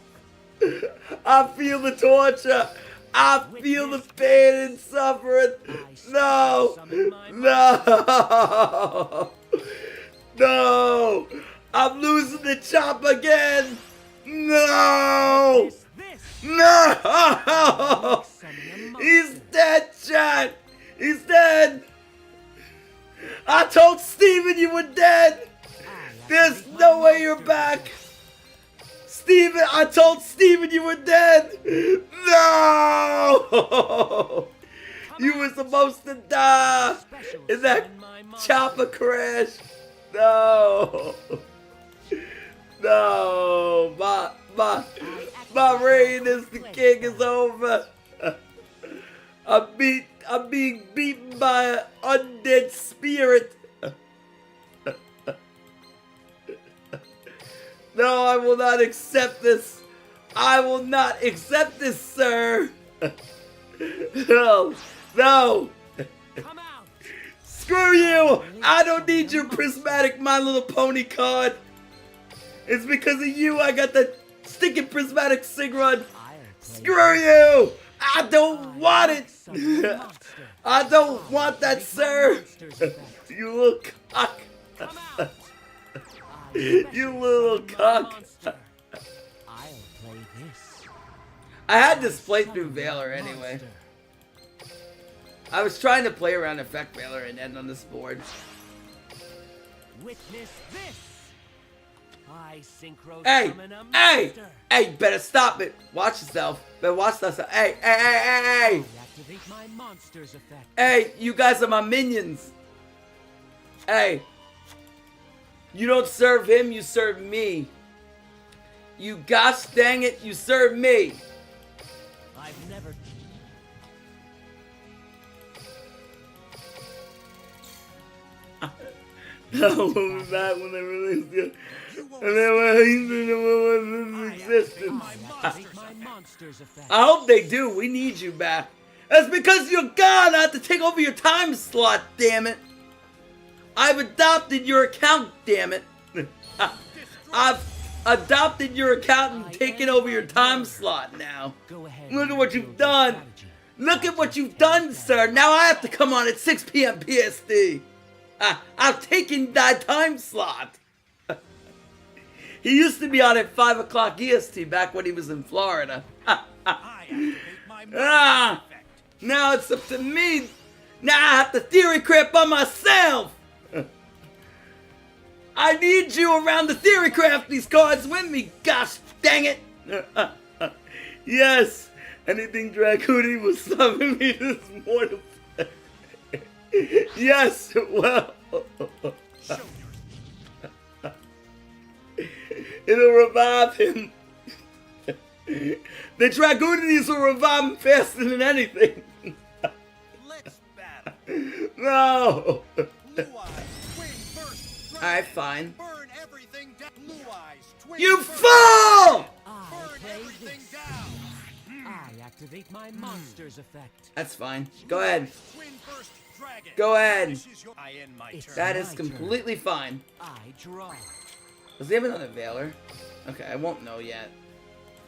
I feel the torture! I feel the pain and suffering! No! No! No! I'm losing the chop again! No! No! He's dead, chat! He's dead! I told Steven you were dead! There's no way you're back! Steven, I told Steven you were dead! No! You were supposed to die in that chopper crash! No! No! My reign as the king is over! I'm being beaten by an undead spirit! No, I will not accept this! I will not accept this, sir! No! No! Come out. Screw you! I don't need your prismatic My Little Pony card! It's because of you I got the stinking prismatic Sigrun! Screw you! I don't want it! I don't want that, sir! You little cock! You little cock! I had this playthrough Valor anyway. I was trying to play around Effect Valor and end on this board. Witness this. I synchro Hey! summon a Hey! monster. Hey, better stop it! Watch yourself. Better watch yourself. Hey, hey, hey, hey, hey! I activate my monster's effect. Hey, you guys are my minions. Hey. You don't serve him, you serve me. You gosh dang it, you serve me. I've never. No, we'll be back when they release you. And then when he's in the existence. I activate my monster's effect. I hope they do. We need you back. That's because you're gone. I have to take over your time slot, damn it. I've adopted your account, damn it. I've adopted your account and taken over your time slot now. Go ahead. Look and at what you've rebuild your done. strategy. Look at what you've done, sir. Now I have to come on at 6 p.m. PSD. I've taken that time slot. He used to be on at 5 o'clock EST back when he was in Florida. I activate my Ah, now it's up to me. Now I have to theory craft by myself. I need you around to theory craft these cards with me. Gosh dang it. Yes, anything Dracudi will summon me this morning. Yes, well. show your It'll revive him. The Dragonians will revive him faster than anything. let's battle. No. Blue eyes, twin burst, dragon. Alright, fine. Burn everything down. Blue eyes, twin You burst, fool! I burn play everything this. down. I activate my monster's effect. That's fine. Go ahead. Twin burst, dragon. Go ahead. Finishes your- I end my It's turn. That my is turn. completely fine. I draw. Does he have another Veiler? Okay, I won't know yet.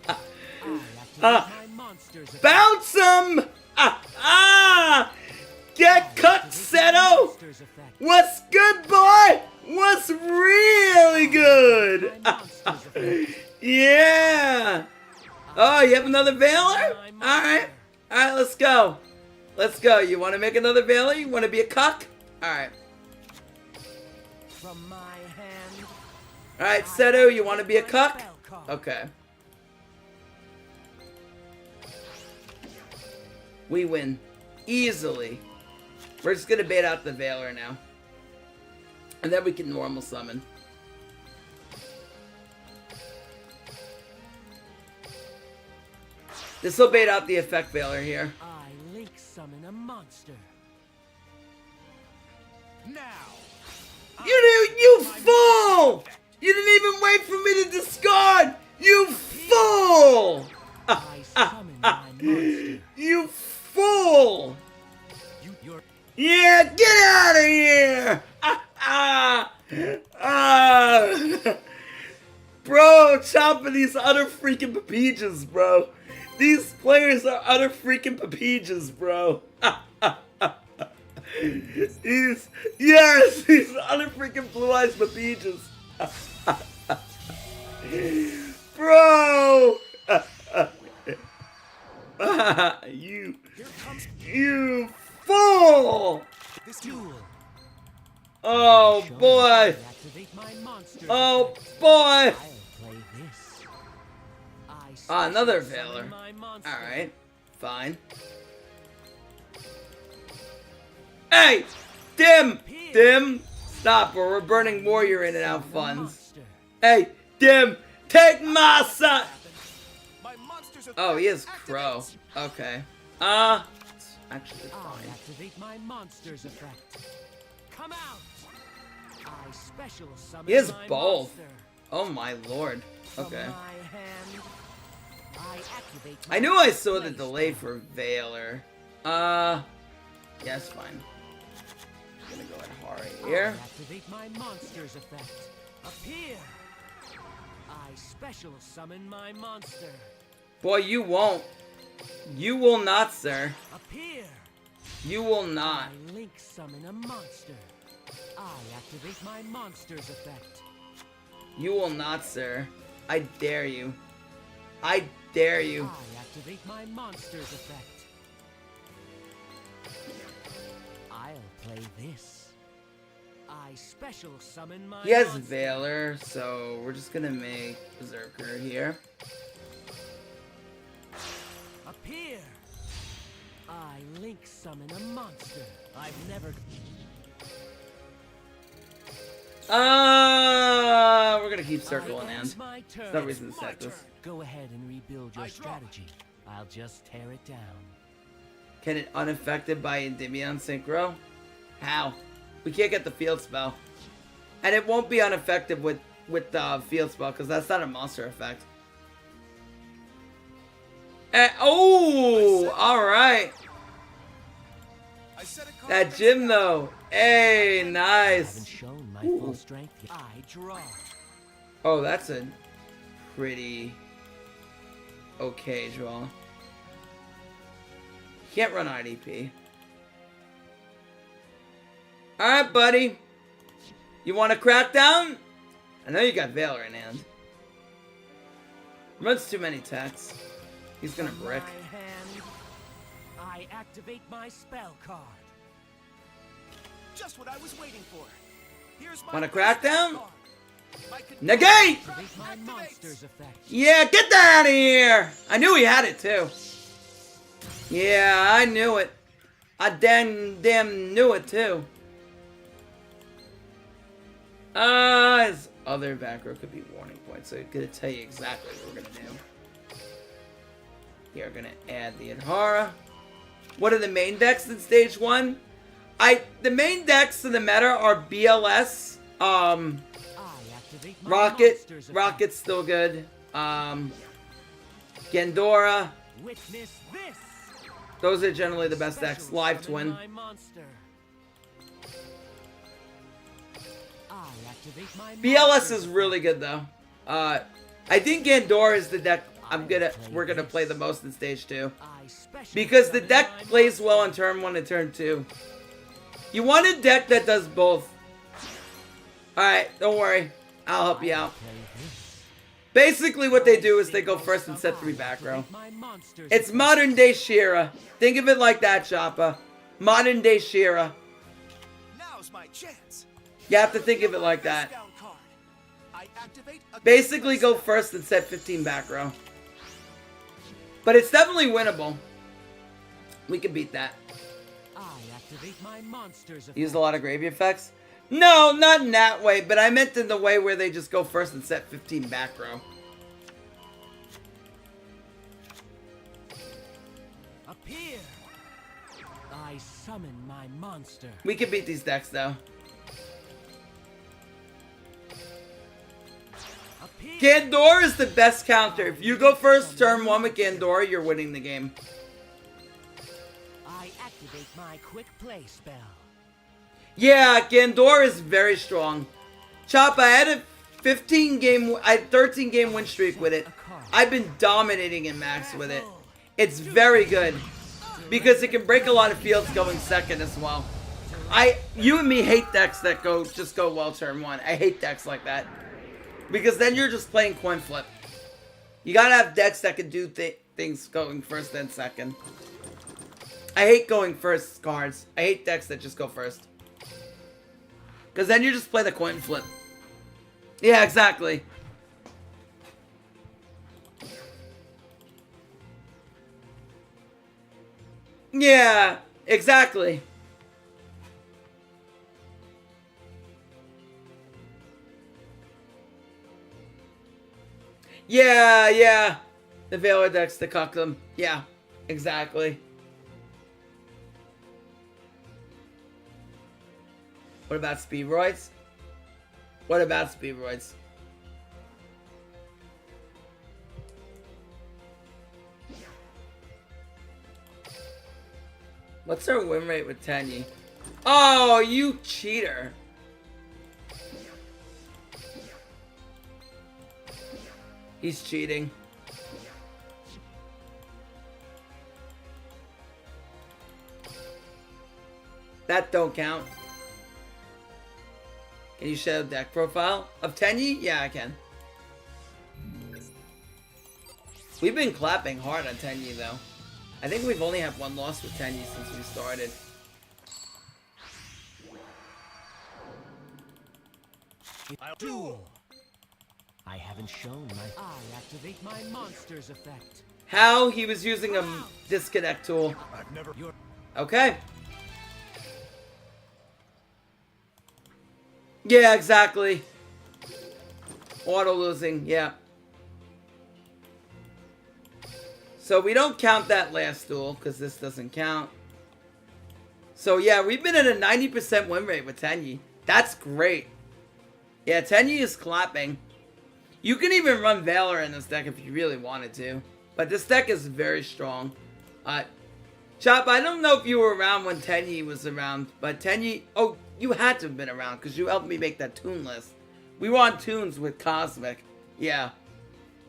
I activate Ah. my monster's effect. Bounce him! Get cut, Activate my Seto! monster's effect. What's good, boy? What's really good? My monster's effect. Yeah! Oh, you have another Veiler? Alright. Alright, let's go. Let's go. You want to make another Veiler? You want to be a cuck? Alright. From my hand. Alright, Seto, you want to be a cuck? Okay. We win. Easily. We're just gonna bait out the Veiler now. And then we can normal summon. This will bait out the effect Veiler here. I link summon a monster. Now. You fool! You didn't even wait for me to discard! You fool! I summon my monster. You fool! You're Yeah, get out of here! Bro, chopping these utter freaking papijas, bro. These players are utter freaking papijas, bro. These utter freaking blue eyes papijas. Bro! You fool! This duel. Oh Show me boy! how to activate my monster's Oh effect. boy! I'll play this. I Another special summon Veiler. my monster. Alright, fine. Hey! Dim! Dim! Stop, or we're burning Warrior in and out Summon a funds. monster. Hey, Dim! Take my son! My monster's Oh, he is effect Crow. activates. Okay. It's actually I fine. activate my monster's effect. Come out! I special summon He has my both. monster. Oh my lord. From Okay. my hand, I activate I my knew I saw the place delay spell. for Veiler. Yeah, it's fine. I'm gonna go ahead hard here. I activate my monster's effect. Appear! I special summon my monster. Boy, you won't. You will not, sir. Appear! You will not. I link summon a monster. I activate my monster's effect. You will not, sir. I dare you. I dare you. I activate my monster's effect. I'll play this. I special summon my He has monster. Veiler, so we're just gonna make Berserker here. Appear! I link summon a monster. I've never. We're gonna keep circling Ends in. my turn. There's no reason to My set this. turn. Go ahead and rebuild your I draw. strategy. I'll just tear it down. Can it unaffected by Endymion Synchro? How? We can't get the field spell. And it won't be unaffected with the field spell, because that's not a monster effect. Oh! Alright! I set a card That against gym, that. though. Hey, Haven't nice. shown my full strength yet. I draw. Oh, that's a pretty okay draw. Can't run IDP. Alright, buddy. You want to crack down? I know you got Valor in hand. Runs too many attacks. He's gonna From brick. my hand, I activate my spell card. Just what I was waiting for. Here's my Wanna crack down? card. My control Negate! trap Activate my activates. monster's effect. Yeah, get that out of here! I knew he had it too. Yeah, I knew it. I damn knew it too. His other back row could be warning points, so it's gonna tell you exactly what we're gonna do. Here, we're gonna add the Adhara. What are the main decks in stage 1? The main decks in the meta are BLS, I activate my Rocket. monster's effect. Rocket's still good. Gandora. Witness this. Those are generally the best decks. Special Live summon Twin. my monster. I activate my BLS monster's is really good though. I think Gandora is the deck we're gonna play the most in stage 2. I special Because the summon deck my plays well on monster. turn 1 and turn 2. You want a deck that does both. Alright, don't worry. I'll help you out. Play this. Basically what they do is they go first and set 3 back row. It's modern day Shira. Think of it like that, Choppa. Modern day Shira. Now's my chance. You have to think of it like that. Down card. I activate a Basically go first and set 15 back row. But it's definitely winnable. We can beat that. I activate my monster's Use a lot of gravy effects? No, not in that way, but I meant in the way where they just go first and set 15 back row. Appear. I summon my monster. We can beat these decks though. Appear. Gandora is the best counter. If you go first turn 1 with Gandora, you're winning the game. I activate my quick play spell. Yeah, Gandora is very strong. Chop, I had a 13 game win streak with it. I've been dominating in Max with it. It's very good. Because it can break a lot of fields going second as well. You and me hate decks that just go well turn 1. I hate decks like that. Because then you're just playing coin flip. You gotta have decks that can do things going first and second. I hate going first cards. I hate decks that just go first. Because then you just play the coin flip. Yeah, exactly. Yeah, exactly. Yeah. The Valor decks to cuck them. Yeah, exactly. What about Speedroids? What about Speedroids? What's our win rate with Tenyi? Oh, you cheater. He's cheating. That don't count. Can you show deck profile of Tenyi? Yeah, I can. We've been clapping hard on Tenyi though. I think we've only had one loss with Tenyi since we started. Duel. I haven't shown my. I activate my monster's effect. How? He was using a disconnect tool. I've never. Okay. Yeah, exactly. Auto losing, yeah. So we don't count that last duel, because this doesn't count. So yeah, we've been at a 90% win rate with Tenyi. That's great. Yeah, Tenyi is clapping. You can even run Valor in this deck if you really wanted to. But this deck is very strong. Chop, I don't know if you were around when Tenyi was around, but Tenyi... Oh, you had to have been around, because you helped me make that tune list. We were on tunes with Cosmic. Yeah.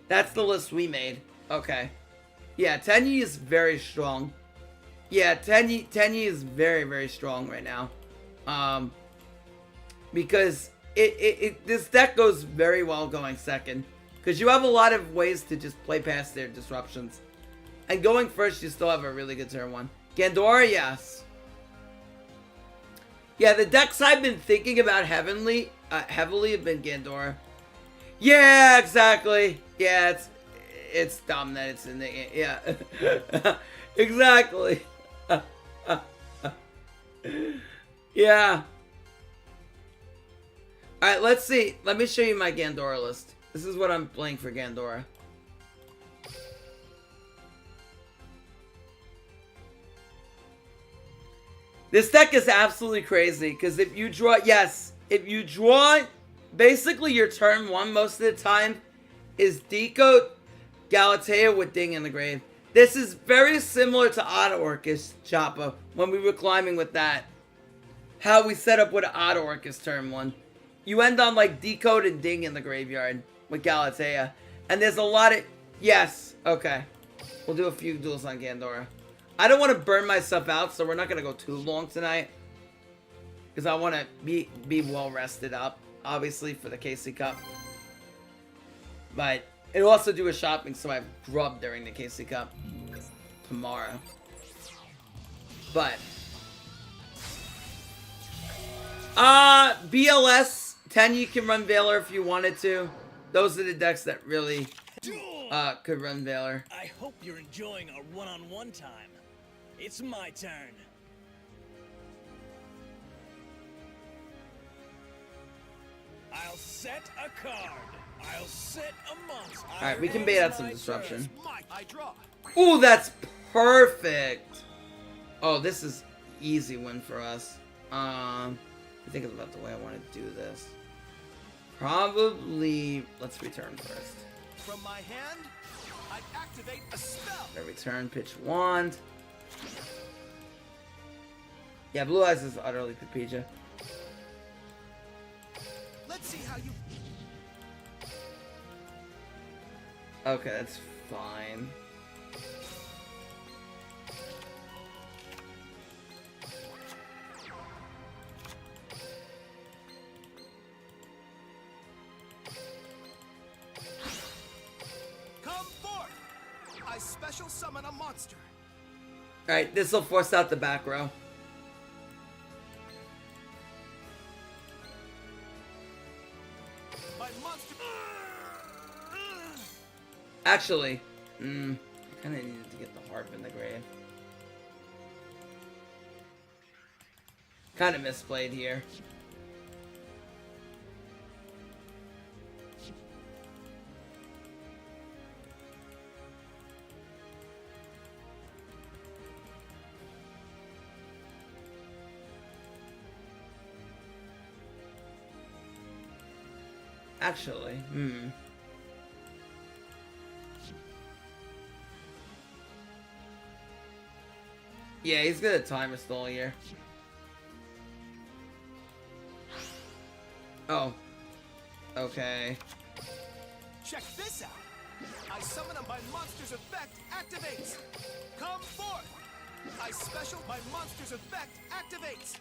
That's the list we made. Okay. Yeah, Tenyi is very strong. Yeah, Tenyi is very, very strong right now. Because this deck goes very well going second. Because you have a lot of ways to just play past their disruptions. And going first, you still have a really good turn one. Gandora, yes. Yeah, the decks I've been thinking about heavily have been Gandora. Yeah, exactly. Yeah, it's dumb that it's in the... Yeah. Exactly. Yeah. Alright, let's see. Let me show you my Gandora list. This is what I'm playing for Gandora. This deck is absolutely crazy, because if you draw... Yes, if you draw... Basically, your turn one most of the time is Decode Galatea with Ding in the Grave. This is very similar to Odd Orcus, Choppa, when we were climbing with that. How we set up with Odd Orcus turn one. You end on like Decode and Ding in the graveyard with Galatea. And there's a lot of... Yes, okay. We'll do a few duels on Gandora. I don't want to burn myself out, so we're not going to go too long tonight. Because I want to be well rested up, obviously, for the KC Cup. But it'll also do a shopping, so I have grub during the KC Cup tomorrow. But BLS 10, you can run Valor if you wanted to. Those are the decks that really could run Valor. I hope you're enjoying our one-on-one time. It's my turn. I'll set a card. I'll set a monster. Alright, we can bait out some disruption. I draw. Ooh, that's perfect. Oh, this is easy win for us. I think about the way I want to do this. Probably, let's return first. From my hand, I activate a spell. I return, pitch wand. Yeah, Blue Eyes is utterly Pepija. Let's see how you... Okay, that's fine. Come forth! I special summon a monster. Alright, this will force out the back row. My monster... Actually, I kind of needed to get the harp in the grave. Kind of misplayed here. Actually, yeah, he's gonna timer stall here. Oh. Okay. Check this out. I summon a my monster's effect activates. Come forth. I special my monster's effect activates.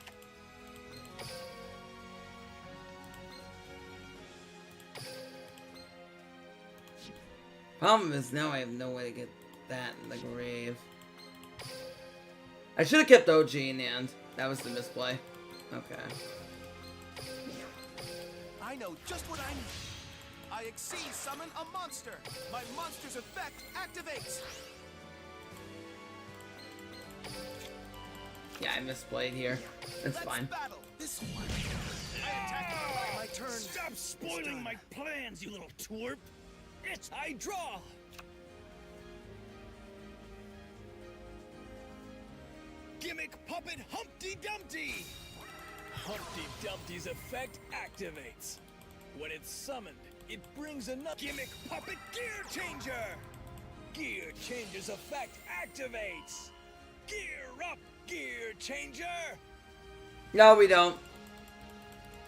Problem is now I have no way to get that in the grave. I should have kept OG in the end. That was the misplay. Okay. I know just what I need. I exceed summon a monster. My monster's effect activates. Yeah, I misplayed here. That's Let's fine. battle this one. I attack my turn. Stop spoiling my plans, you little twerp. It's I draw. Gimmick puppet Humpty Dumpty. Humpty Dumpty's effect activates. When it's summoned, it brings another gimmick puppet Gear Changer. Gear Changer's effect activates. Gear up, gear changer! No, we don't.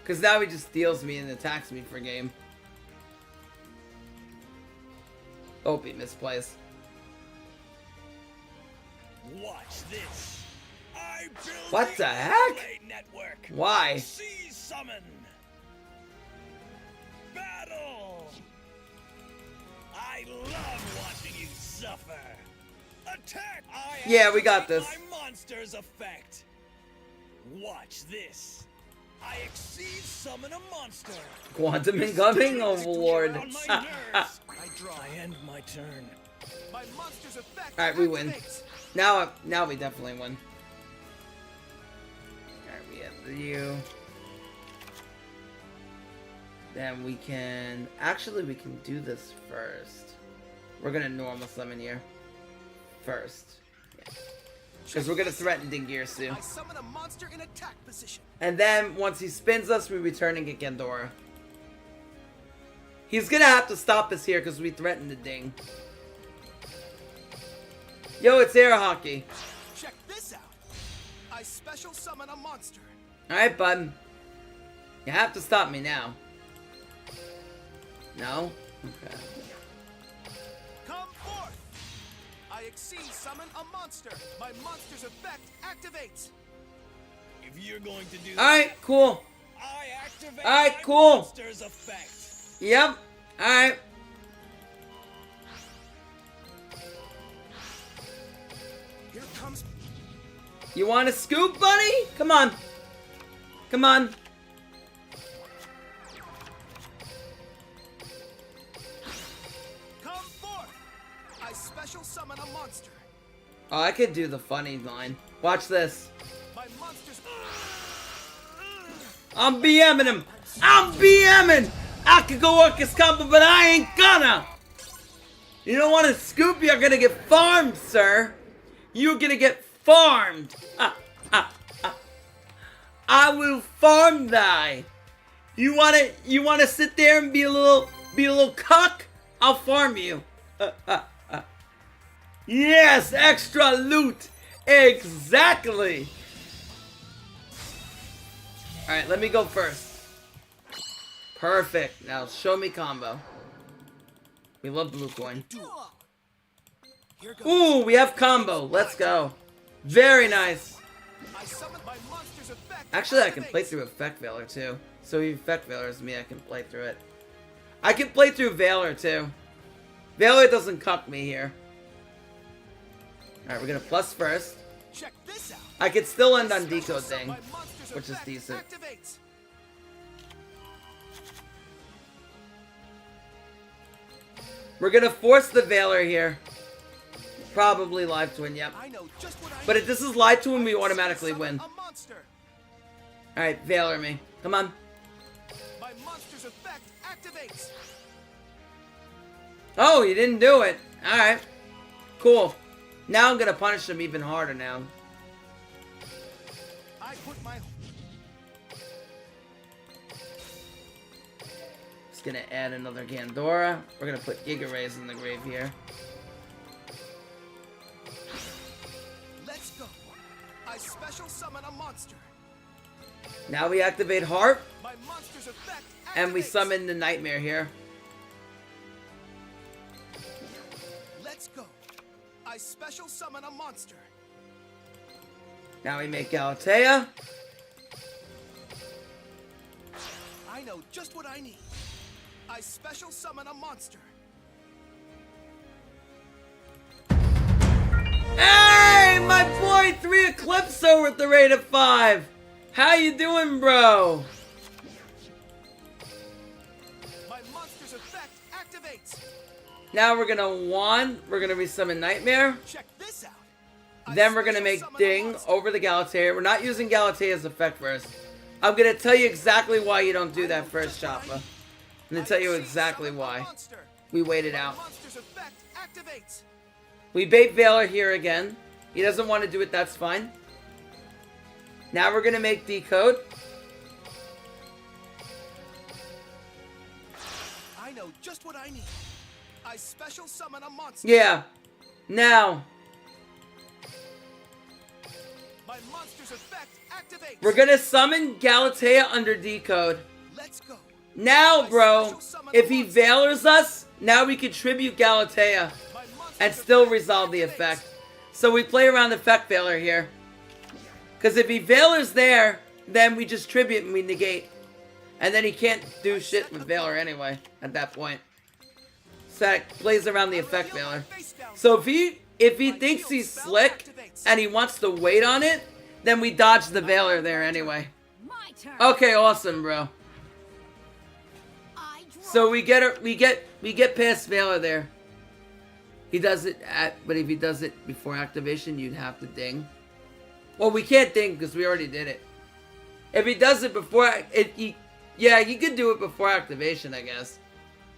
Because now he just steals me and attacks me for game. Hope he misplays. Watch this. I built What the heck? Blade Network. Why? Sea summon. Battle. I love watching you suffer. Attack. Yeah, we got this. My monster's effect. Watch this. I exceed summon a monster. Quantum incoming, overlord. On my nerves. I draw. I end my turn. My monster's effect Alright, we win. activates. Now we definitely win. Alright, we have you. Then we can... Actually, we can do this first. We're gonna normal summon here. First. Because we're gonna threaten Dingirsu. I summon a monster in attack position. And then, once he spins us, we return and get Gandora. He's gonna have to stop us here because we threatened the Ding. Yo, it's air hockey. Check this out. I special summon a monster. Alright, bud. You have to stop me now. No? Okay. Come forth. I exceed summon a monster. My monster's effect activates. If you're going to do Alright, cool. I activate Alright, my cool. monster's effect. Yep. Alright. Here comes. You want a scoop, buddy? Come on. Come on. Come forth. I special summon a monster. Oh, I could do the funny line. Watch this. My monster's. I'm BMing him. I'm BMing. I could go work his combo, but I ain't gonna. You don't want to scoop, you're gonna get farmed, sir. You're gonna get farmed. I will farm thy. You wanna sit there and be a little cuck? I'll farm you. Yes, extra loot. Exactly. Alright, let me go first. Perfect. Now show me combo. We love blue coin. Here goes. Ooh, we have combo. Let's go. Very nice. I summon my monster's effect. Actually, I can play activates. through Effect Veiler too. So if Effect Veiler is me, I can play through it. I can play through Veiler too. Veiler doesn't cuck me here. Alright, we're gonna plus first. Check this out. I could still end on Special Deco summon thing, my monster's which is effect decent. activates. We're gonna force the Veiler here. Probably live twin, yep. I know just what I But if this is live twin, we automatically summon win. A monster. Alright, Veiler me. Come on. My monster's effect activates. Oh, you didn't do it. Alright. Cool. Now I'm gonna punish him even harder now. I put my Just gonna add another Gandora. We're gonna put Giga Rays in the grave here. let's go. I special summon a monster. Now we activate Harp, My monster's effect and we activates. summon the Nightmare here. Let's go. I special summon a monster. Now we make Galatea. I know just what I need. I special summon a monster. Hey, my boy 3 Eclipso with the rate of 5. How you doing, bro? My monster's effect activates. Now we're gonna we're gonna resummon Nightmare. Check this out. I Then we're gonna special make summon a Ding monster. over the Galatea. We're not using Galatea's effect first. I'm gonna tell you exactly why you don't do that first, Choppa. I'm gonna tell you exactly why. We waited out. Monster's effect activates. We bait Veiler here again. He doesn't want to do it, that's fine. Now we're gonna make Decode. I know just what I need. I special summon a monster. Yeah. Now. My monster's effect activates. We're gonna summon Galatea under decode. Let's go. Now, bro, if he Valors us, now we can tribute Galatea My monster's and still effect resolve the activates. effect. So we play around effect Valor here. Because if he Valors there, then we just tribute and we negate. And then he can't do shit with Valor anyway at that point. So that plays around the effect Valor. So if he thinks he's slick and he wants to wait on it, then we dodge the Valor there anyway. My turn. Okay, awesome, bro. I draw. So we get past Valor there. He does it but if he does it before activation, you'd have to ding. Well, we can't ding because we already did it. If he does it before yeah, you could do it before activation, I guess.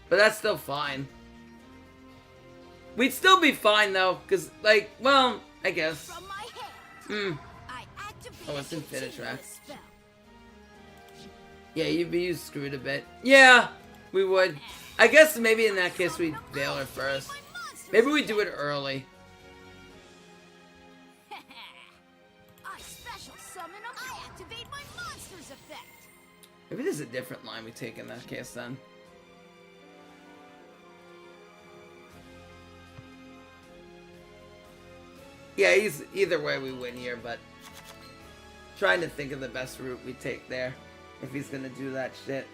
But that's still fine. We'd still be fine though, because like, well, I guess. From my hand. I activate Oh, it's a Infinite Track. continuous spell. Yeah, you'd be screwed a bit. Yeah, we would. I guess maybe in that case we'd Valor first. My monster's Maybe we do it early. I special summon a. I activate my monster's effect. Maybe there's a different line we take in that case then. Yeah, either way we win here, but trying to think of the best route we take there if he's gonna do that shit.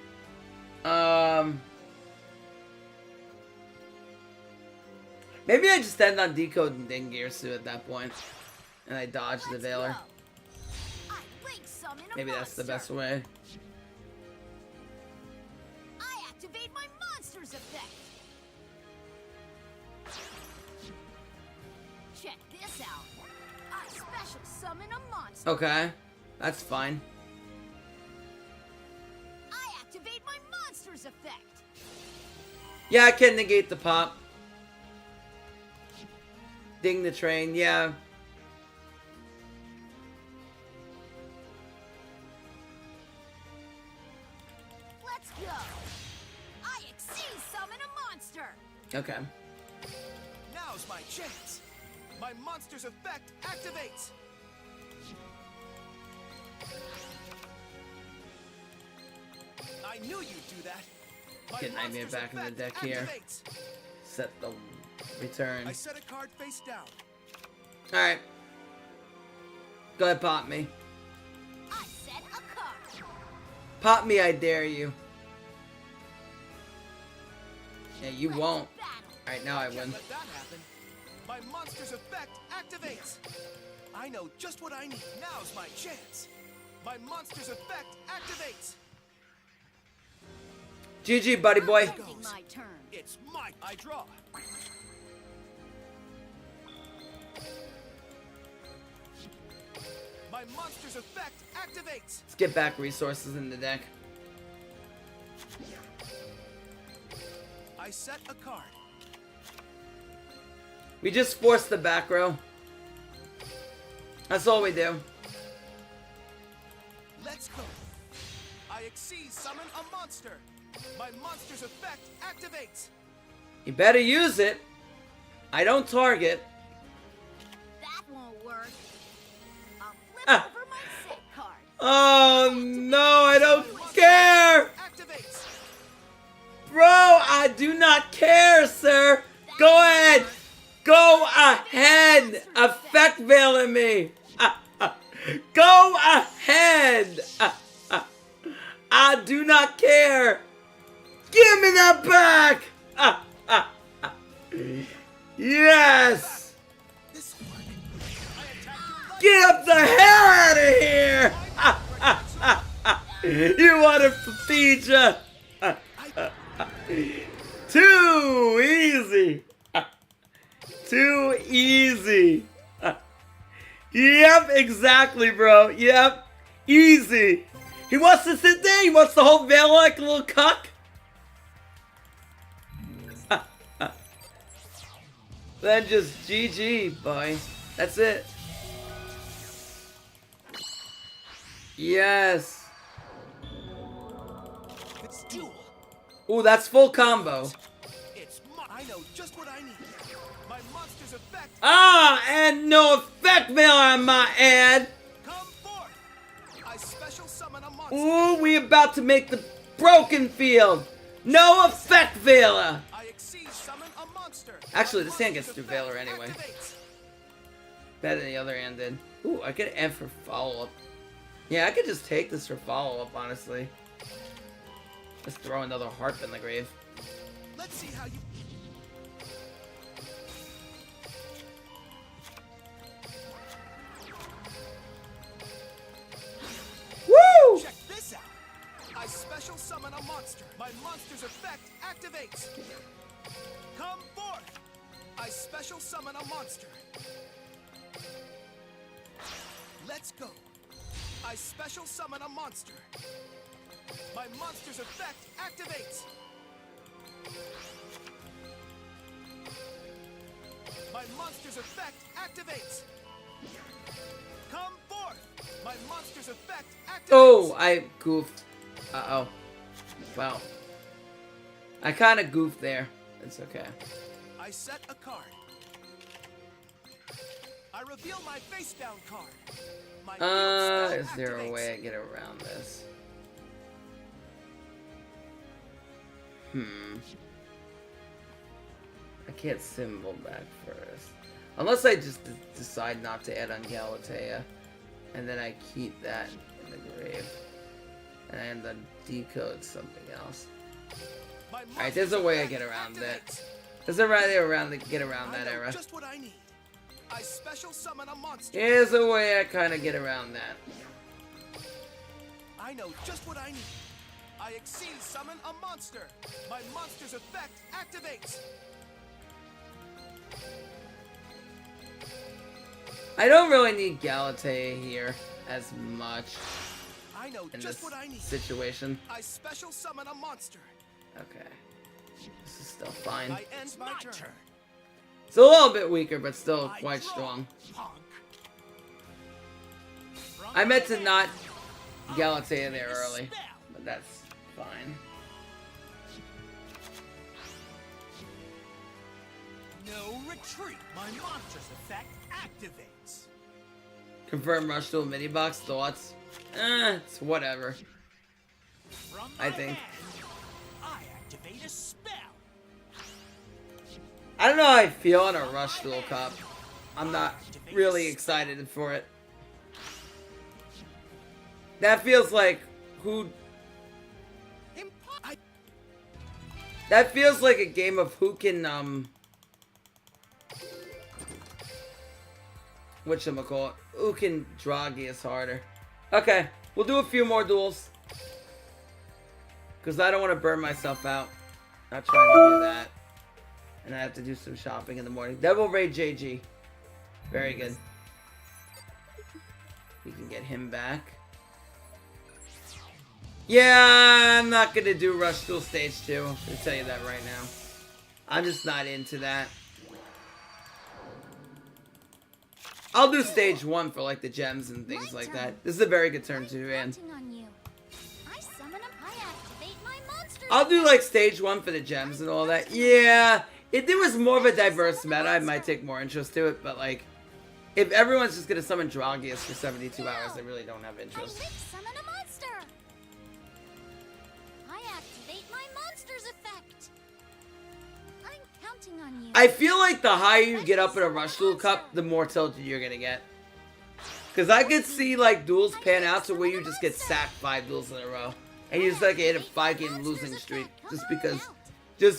Maybe I just end on decode and ding Gearsu at that point, and I dodge the Let's Valor. go. I link summon a Maybe that's the best monster. way. I activate my monster's effect. Check this out. I special summon a monster. Okay, that's fine. I activate my monster's effect. Yeah, I can negate the pop. Ding the train, yeah. Let's go. I exceed summon a monster. Okay. Now's my chance. My monster's effect activates. I knew you'd do that. My Get Nightmare monster's back in the effect deck here. activates. Set the return. I set a card face down. Alright. Go ahead, pop me. I set a card. Pop me, I dare you. Yeah, you Let's won't. battle. Alright, now I Can't win. let that happen. My monster's effect activates. I know just what I need. Now's my chance. My monster's effect activates. GG, buddy boy. Ending my turn. It's my. I draw. My monster's effect activates. Let's get back resources in the deck. I set a card. We just force the back row. That's all we do. Let's go. I exceed summon a monster. My monster's effect activates. You better use it. I don't target. That won't work. I'll flip Ah. over my set card. Oh no, I don't care! Activates. Bro, I do not care, sir! Go ahead! Go ahead! Effect veiling me! Go ahead! I do not care! Give me that back! Yes! This will work. I attack Get up the hell out of here! You want to feed ya? Too easy! Too easy! Yep, exactly, bro. Yep. Easy. He wants to sit there? He wants to hold Veil like a little cuck? Then just GG, boy. That's it. Yes. It's duel. Ooh, that's full combo. It's my. I know just what I need. My monster's effect. Ah, and no effect Veil on my ad. I special summon a monster. Ooh, we about to make the broken field. No effect, Vela. I exceed summon a monster. Actually, My this hand gets monster's through Valor effect anyway. activates. Better than the other hand did. Ooh, I could end for follow-up. Yeah, I could just take this for follow-up, honestly. Just throw another harp in the grave. Let's see how you. Woo! Check this out. I special summon a monster. My monster's effect activates. Come forth. I special summon a monster. Let's go. I special summon a monster. My monster's effect activates. My monster's effect activates. Come forth. My monster's effect activates. Oh, I goofed. Uh-oh. Wow. I kind of goofed there. It's okay. I set a card. I reveal my face down card. My field spell Is there a activates. way I get around this? I can't symbol back first. Unless I just decide not to add on Galatea. And then I keep that in the grave. And I end up decode something else. My Alright, there's a way I get around that. There's a way around to get around that era. Just what I need. I special summon a monster. Here's a way I kind of get around that. I know just what I need. I exceed summon a monster. My monster's effect activates. I don't really need Galatea here as much I know in just this what I need. situation. I special summon a monster. Okay. This is still fine. I end my turn. It's a little bit weaker, but still I quite draw. strong. Honk. I meant to not Galatea there early, but that's fine. No retreat. My monster's effect activates. Confirm Rush Duel mini box thoughts. It's whatever. From I my think. hand, I activate a spell. I don't know how I feel on a Rush Duel Cup. I'm not really excited for it. That feels like that feels like a game of who can whatchamacallit, who can Dragius harder. Okay, we'll do a few more duels. Because I don't want to burn myself out. Not trying to do that. And I have to do some shopping in the morning. Devil Ray JG. Very good. We can get him back. Yeah, I'm not going to do Rush Duel Stage 2. I'm going to tell you that right now. I'm just not into that. I'll do Stage 1 for like the gems and things like that. This is a very good turn too, and Counting on you. I summon him. I activate my monster. I'll do like Stage 1 for the gems and all that. Yeah, if there was more of a diverse meta, I might take more interest to it, but like, if everyone's just going to summon Dragius for 72 hours, I really don't have I interest. lick summon a monster. I activate my monster's effect. I'm counting on you. I feel like the higher you get up in a Rush Duel Cup, the more tilted you're going to get. Because I could see like duels pan out to where you just get sacked 5 duels in a row. And you just like hit a 5-game losing streak. Just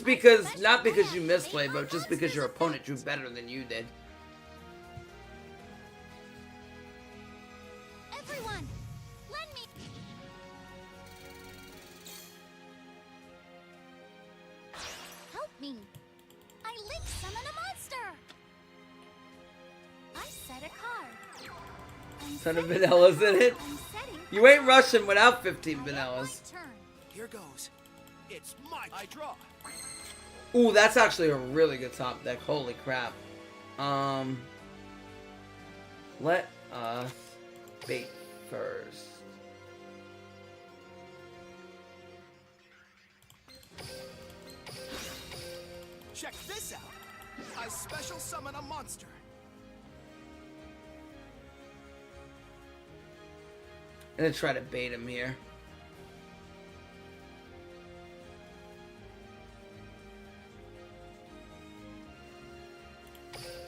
because, not because you misplayed, but just because your opponent drew better than you did. Everyone, lend me. Help me. I lick summon a monster. I set a card. I'm Ton of setting- vanillas in it. I'm setting. You ain't Russian without 15 I end vanillas. my turn. Here goes. It's my. I draw. Ooh, that's actually a really good top deck. Holy crap. Let us bait first. Check this out. I special summon a monster. gonna try to bait him here.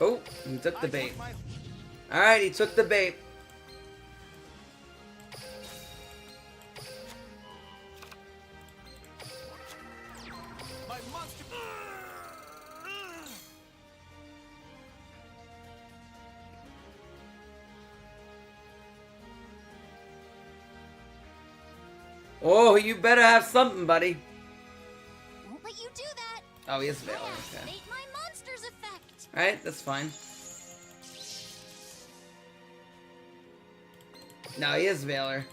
Oh, he took the bait. Alright, he took the bait. My monster. Oh, you better have something, buddy. Won't let you do that. Oh, he is I Valor. Okay. activate my monster's effect. Alright, that's fine. No, he is Valor.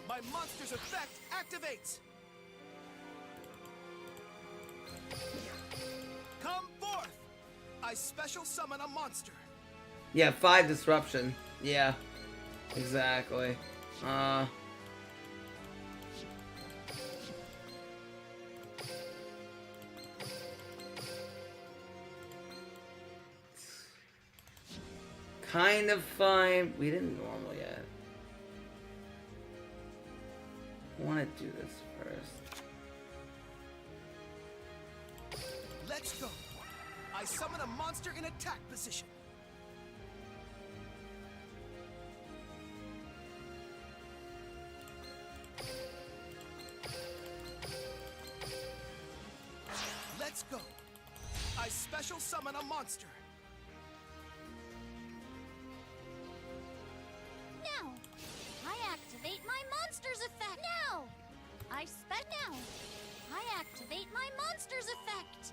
My monster's effect activates. Come forth. I special summon a monster. Yeah, 5 disruption. Yeah, exactly. Kind of fine. We didn't normal yet. I want to do this first. Let's go. I summon a monster in attack position. Let's go. I special summon a monster. Now, I activate my monster's effect. Now, now, I activate my monster's effect.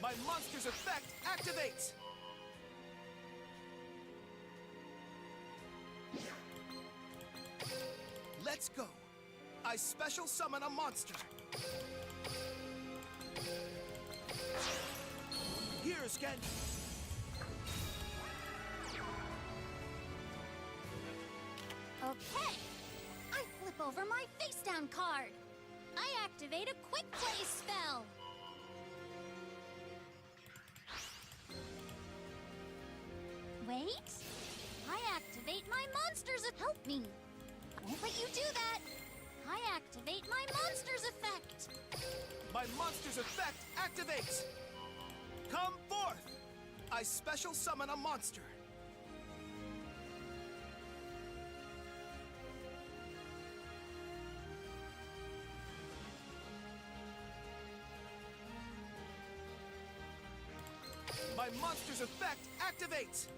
My monster's effect activates. Let's go. I special summon a monster. Here's Genji. Okay. I flip over my face down card. I activate a quick play spell. Wait. I activate my monsters to help me. Won't let you do that. I activate my monster's effect. My monster's effect activates. Come forth. I special summon a monster. My monster's effect activates.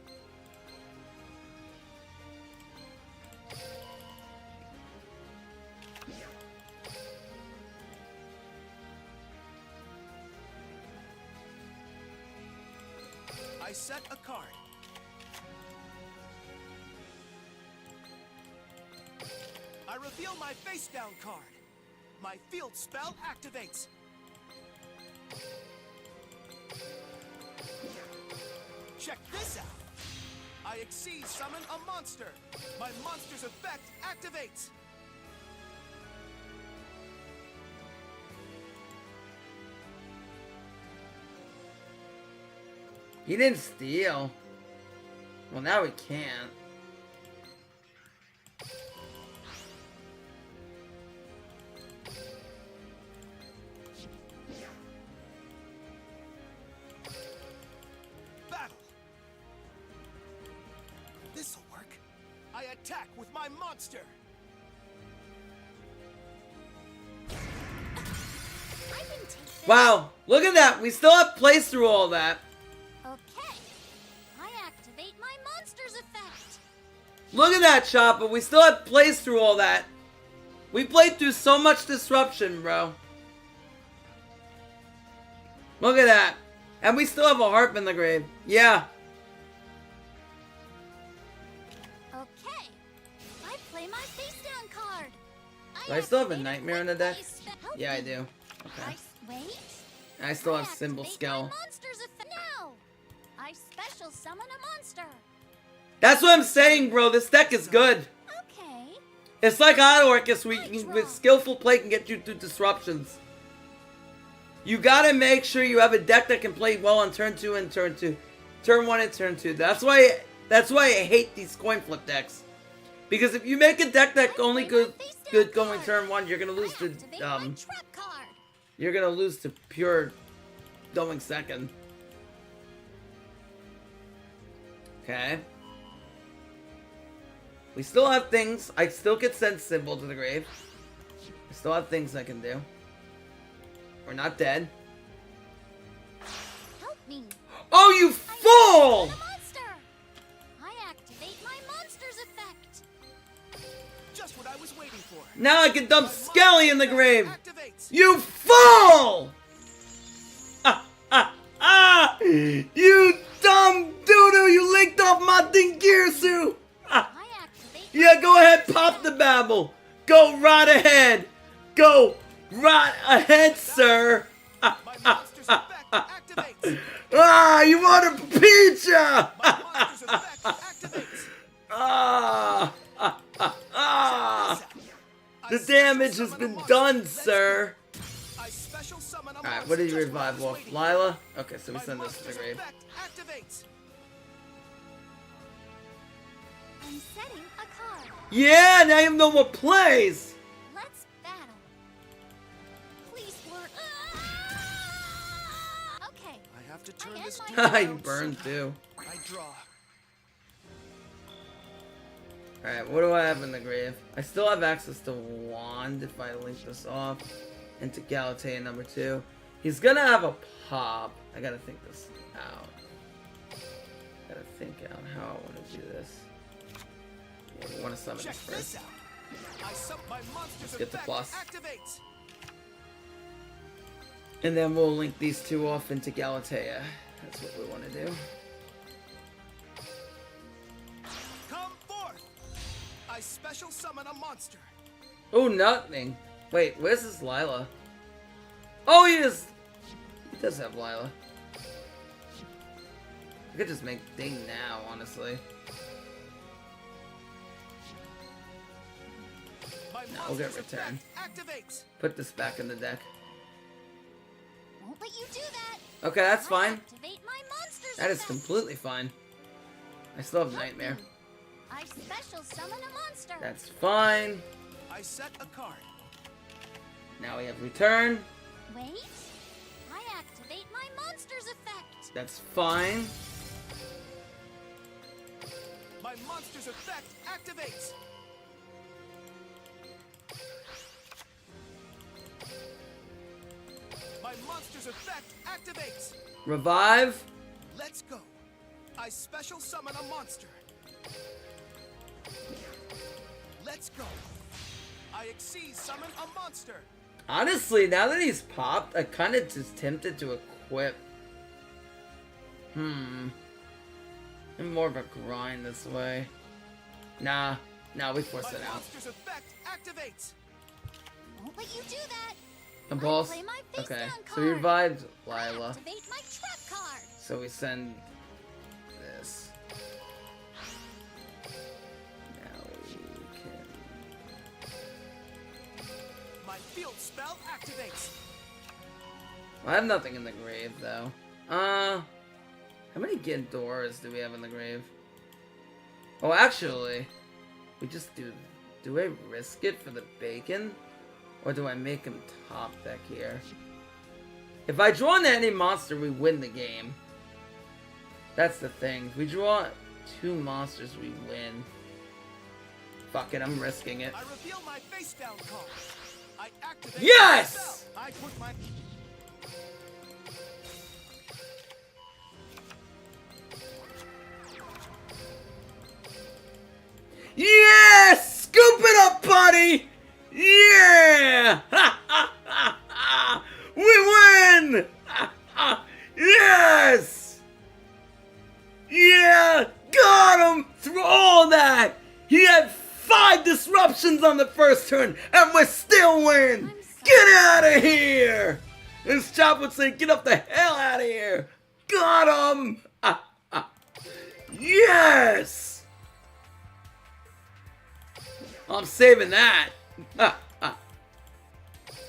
I set a card. I reveal my face down card. My field spell activates. Check this out. I exceed summon a monster. My monster's effect activates. He didn't steal. Well, now he can't. Battle. This'll work. I attack with my monster. I can take this. Wow, look at that. We still have plays through all that. Okay. I activate my monster's effect. Look at that, Chopper. We still have plays through all that. We played through so much disruption, bro. Look at that. And we still have a harp in the grave. Yeah. Okay. I play my face down card. Do I still have a activate nightmare in the quick deck? play spell. Help Yeah, I me. do. Okay. Wait. I still have I Symbol activate Skull. my monster's effect. Now, I special summon a monster. That's what I'm saying, bro. This deck is good. Okay. It's like Odd Orcus, we can, with skillful play, can get you through disruptions. You gotta make sure you have a deck that can play well on turn 2 and turn 2. Turn 1 and turn 2. That's why I hate these coin flip decks. Because if you make a deck that only good going turn 1, you're gonna lose to Activate my trap card. you're gonna lose to pure going second. Okay. We still have things. I still could send Symbol to the grave. I still have things I can do. We're not dead. Help me. Oh, you fool! I'm a monster. I activate my monster's effect. Just what I was waiting for. Now I can dump Skelly in the grave. Activates. You fool! You dumb doodoo! You linked off my Dingirsu! I activate. Yeah, go ahead, pop the babble. Go right ahead. Go right ahead, sir. My monster's effect activates. You want a pizza? My monster's effect activates. The damage has been done, sir. I special summon a Alright, what monster did you just what I revive was off? waiting Lila? Okay, so we for. send My this to the monster's grave. effect activates. I'm setting a card. Yeah, now you have no more plays. Let's battle. Please work. Okay. I have to turn I this end dude my You around burned somehow. too. I draw. Alright, what do I have in the grave? I still have access to Wand if I link this off into Galatea number 2. He's gonna have a pop. I gotta think this out. Gotta think out how I want to do this. Yeah, we want to summon Check this this first. out. I summon my monster's get the effect plus. activates. And then we'll link these two off into Galatea. That's what we want to do. Come forth. I special summon a monster. Oh, nothing. Wait, where's this Lila? Oh, he does have Lila. I could just make Ding now, honestly. My No, we'll get monster's return. effect activates. Put this back in the deck. Won't let you do that. Okay, that's I fine. activate my monster's That is effect. completely fine. I still have Help Nightmare. me. I special summon a monster. That's fine. I set a card. Now we have Return. Wait. I activate my monster's effect. That's fine. My monster's effect activates. My monster's effect activates. Revive. Let's go. I special summon a monster. Let's go. I exceed summon a monster. Honestly, now that he's popped, I kind of just tempted to equip. I'm more of a grind this way. Nah, we force My it out. monster's effect activates. Won't let you do that. Impulse. I play my face Okay, down so we card. revived I Lila. activate my trap card. So we send this. Now we can. My field spell activates. I have nothing in the grave though. How many Gindoras do we have in the grave? Oh, actually, we just do. Do I risk it for the bacon, or do I make him top deck here? If I draw into any monster, we win the game. That's the thing. If we draw 2 monsters, we win. Fuck it, I'm risking it. I reveal my face down card. I activate Yes! my spell. I put my Yes! Scoop it up, buddy! Yeah! We win! Yes! Yeah! Got him! Through all that! He had 5 disruptions on the first turn, and we still win! Get out of here! As Chop would say, get up the hell out of here! Got him! Yes! I'm saving that.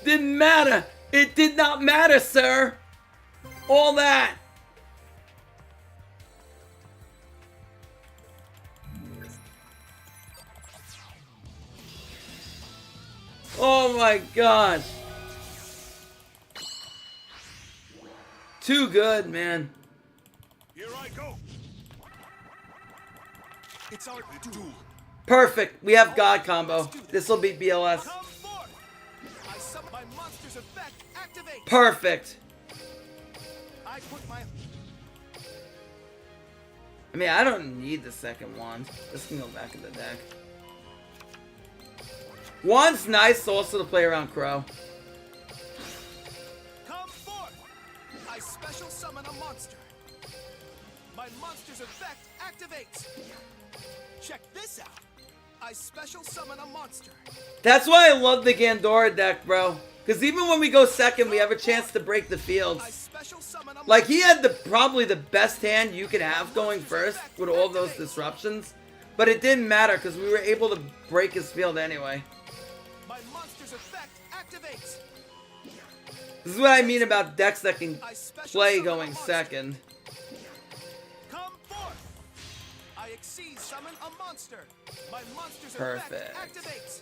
Didn't matter. It did not matter, sir. All that. Oh my gosh. Too good, man. Here I go. It's our duel. Perfect. We have God combo. This will be BLS. Come forth. I summon my monster's effect. Activate. Perfect. I put my I mean, I don't need the second wand. This can go back in the deck. Wand's nice also to play around Crow. come forth. I special summon a monster. My monster's effect activates. Check this out. I special summon a monster. That's why I love the Gandora deck, bro. Because even when we go second, we have a chance to break the I fields. special summon a Like, he had probably the best hand you could have going first with all those disruptions. But it didn't matter because we were able to break his field anyway. My monster's effect activates. This is what I mean about decks that can I special play summon a going monster. second. Come forth. I exceed summon a monster. My monster's Perfect. effect activates.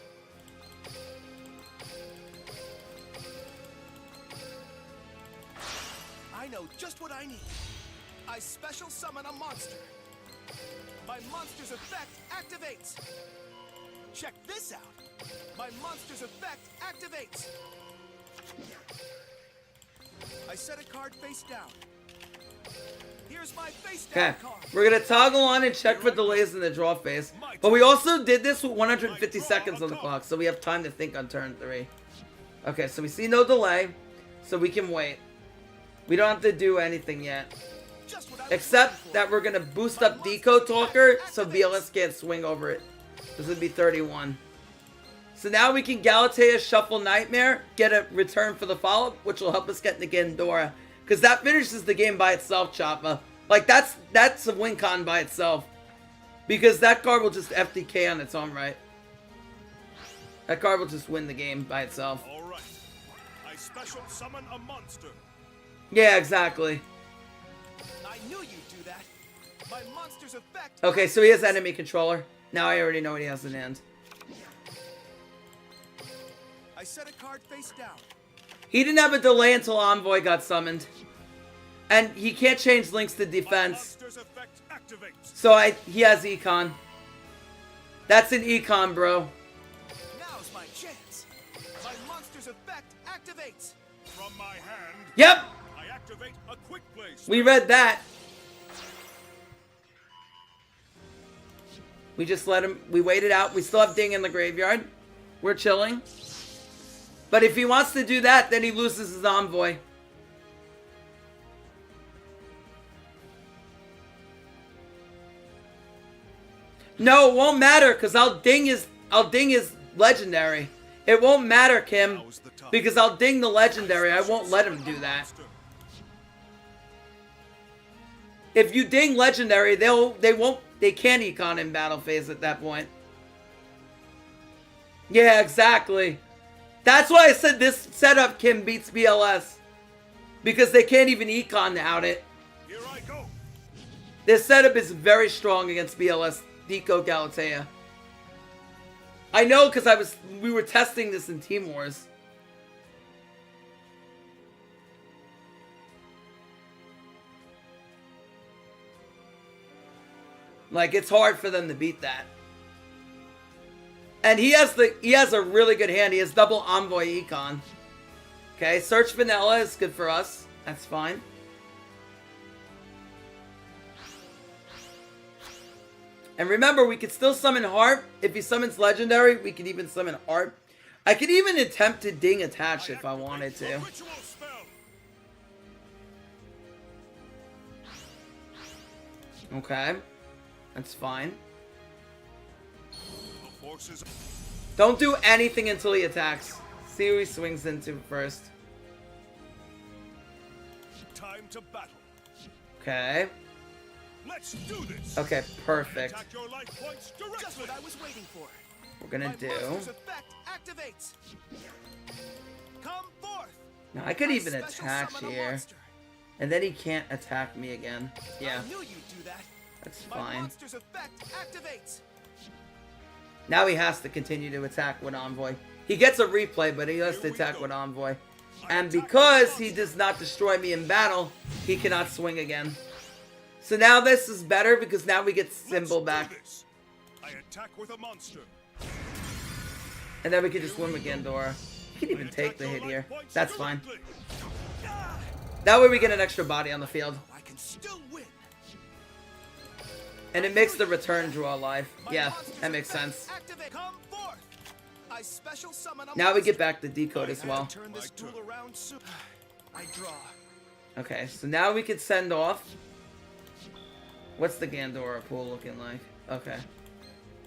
I know just what I need. I special summon a monster. My monster's effect activates. Check this out. My monster's effect activates. I set a card face down. Here's my face down Okay, card. we're gonna toggle on and check for delays in the draw phase. But we also did this with 150 seconds on the clock, so we have time to think on turn 3. Okay, so we see no delay, so we can wait. We don't have to do anything yet. Just what I was Except waiting for. that we're gonna boost up Decode Talker so BLS can't swing over it. This would be 31. So now we can Galatea Shuffle Nightmare, get a return for the follow-up, which will help us get the Gandora. Because that finishes the game by itself, Choppa. Like, that's a win con by itself. Because that card will just FDK on its own right. That card will just win the game by itself. All right. I special summon a monster. Yeah, exactly. I knew you'd do that. My monster's effect. Okay, so he has enemy controller. Now I already know what he has in hand. I set a card face down. He didn't have a delay until Envoy got summoned. And he can't change links to My defense. monster's effect activates. So he has Econ. That's an Econ, bro. Now's my chance. My monster's effect activates. From my hand, Yep, I activate a quick play. we read that. We just let him, we waited out. We still have Ding in the graveyard. We're chilling. But if he wants to do that, then he loses his Envoy. No, it won't matter because I'll ding his legendary. It won't matter, Kim, Now's the time. because I'll ding the legendary. I won't let him do that. If you ding legendary, they can't econ in battle phase at that point. Yeah, exactly. That's why I said this setup, Kim, beats BLS. Because they can't even econ out it. Here I go. This setup is very strong against BLS Deco Galatea. I know because we were testing this in Team Wars. Like, it's hard for them to beat that. And he has a really good hand. He has double Envoy Econ. Okay, Search Vanilla is good for us. That's fine. And remember, we could still summon Harp. If he summons Legendary, we could even summon Harp. I could even attempt to ding attach if I wanted to. A ritual spell. Okay. That's fine. The forces. Don't do anything until he attacks. See who he swings into first. Time to battle. Okay. Let's do this. Okay, perfect. Attack your life points Just directly. what I was waiting for. We're gonna My do... monster's effect activates. Come forth. Now I could I even special attack summon a here. monster. And then he can't attack me again. Yeah, I knew you'd do that. that's My fine. monster's effect activates. Now he has to continue to attack with Envoy. He gets a replay, but he has to Here we attack go. with Envoy. I And attack because with he monster. does not destroy me in battle, he cannot swing again. So now this is better because now we get Let's Symbol do back. this. I attack with a monster. And then we can just win with Gandora. You can I even take attack the your hit life here. points That's fine. directly. That way we get an extra body on the field. I can still win. And it makes the return draw live. My Yeah, monster's that makes effect sense. Activate. Come forth. I special summon a Now we get monster. back the decode as well. Turn this My duel turn. around soon. I draw. Okay, so now we can send off. What's the Gandora pool looking like? Okay.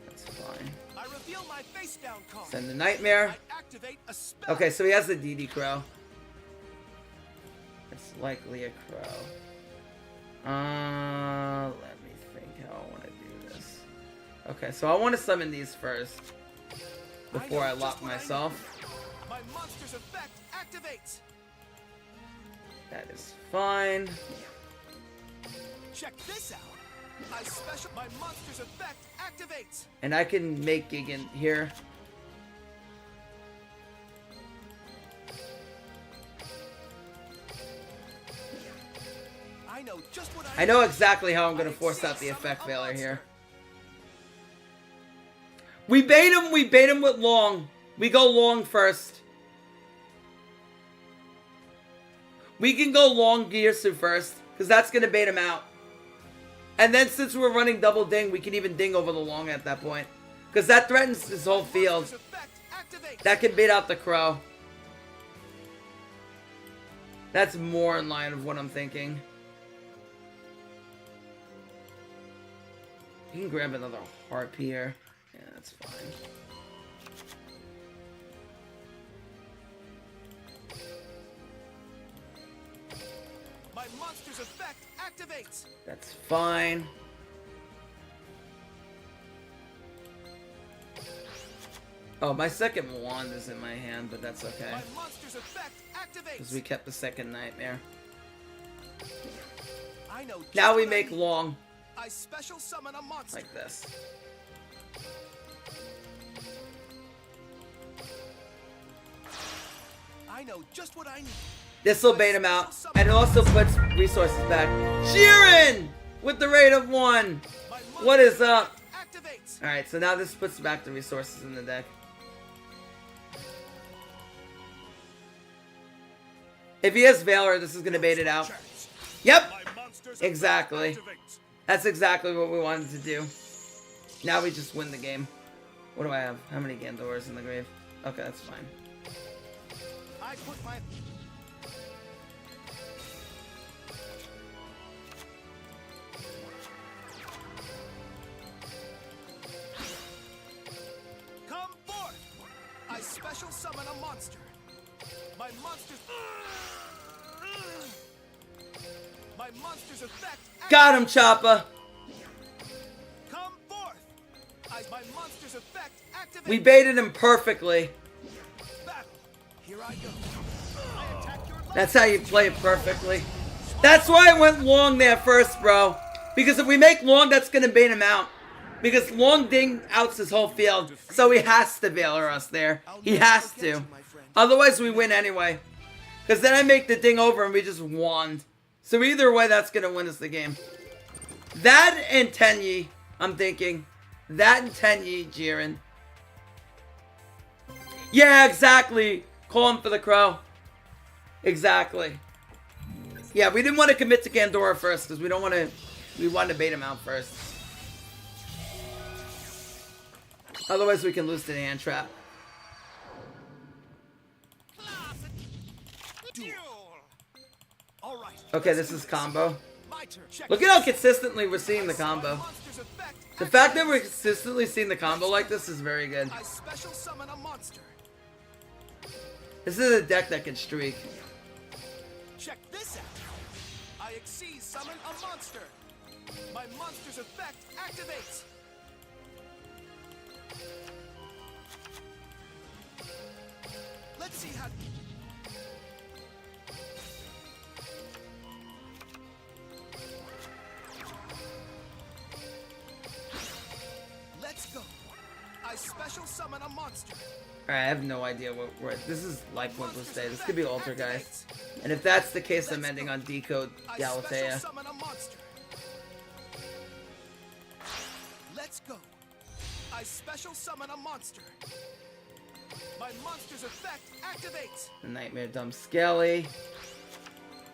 That's fine. I reveal my face down card. Send the Nightmare. I activate a spell. Okay, so he has the DD Crow. It's likely a crow. Let me think how I want to do this. Okay, so I want to summon these first before I know lock just what I myself. need. My monster's effect activates. That is fine. Check this out. I special. My monster's effect activates. And I can make Gigan here. I know just what I know exactly how I'm going to force out the effect failure here. We bait him with long. We go long first. We can go long Gearsu first, because that's going to bait him out. And then since we're running double ding, we can even ding over the long at that point. Because that threatens his whole field. Monster's effect activates. That can bait out the crow. That's more in line of what I'm thinking. You can grab another harp here. Yeah, that's fine. My monster's effect activates. That's fine. Oh, my second wand is in my hand, but that's okay. My monster's effect activates. Because we kept the second nightmare. I know just Now we what I make need. long I special summon a monster. like this. I know just what I need. This will bait him out. And it also puts resources back. Jiren! With the rate of 1. My What is monster's up? effect activates. Alright, so now this puts back the resources in the deck. If he has Valor, this is going to bait it out. Chance. Yep! My monster's effect Exactly. activates. That's exactly what we wanted to do. Now we just win the game. What do I have? How many Gandoras in the grave? Okay, that's fine. I put my Come forth. I special summon a monster. My monster's My monster's effect. Got him, Choppa! Come forth. My monster's effect activates. We baited him perfectly. Battle. Here I go. I attack your life. That's how you play it perfectly. That's why I went long there first, bro. Because if we make long, that's going to bait him out. Because long ding outs his whole field. So he has to Valor us there. He has to. Otherwise, we win anyway. Because then I make the ding over and we just wand. So either way, that's going to win us the game. That and Tenyi, I'm thinking. That and Tenyi, Jiren. Yeah, exactly. Call him for the crow. Exactly. Yeah, we didn't want to commit to Gandora first because we don't want to. We wanted to bait him out first. Otherwise, we can lose to the hand trap. All right. Okay, this is combo. My turn. Check Look at how consistently we're seeing the combo. monster's effect. The fact that we're consistently seeing the combo like this is very good. I special summon a monster. This is a deck that can streak. Check this out. I exceed summon a monster. My monster's effect activates. Let's see how. a monster. Alright, I have no idea what we're... This is like what we'll say. This could be Alter, guys. And if that's the case, I'm ending on Decode I special Galatea. summon a monster. Let's go. I special summon a monster. My monster's effect activates. The Nightmare Dumb Skelly.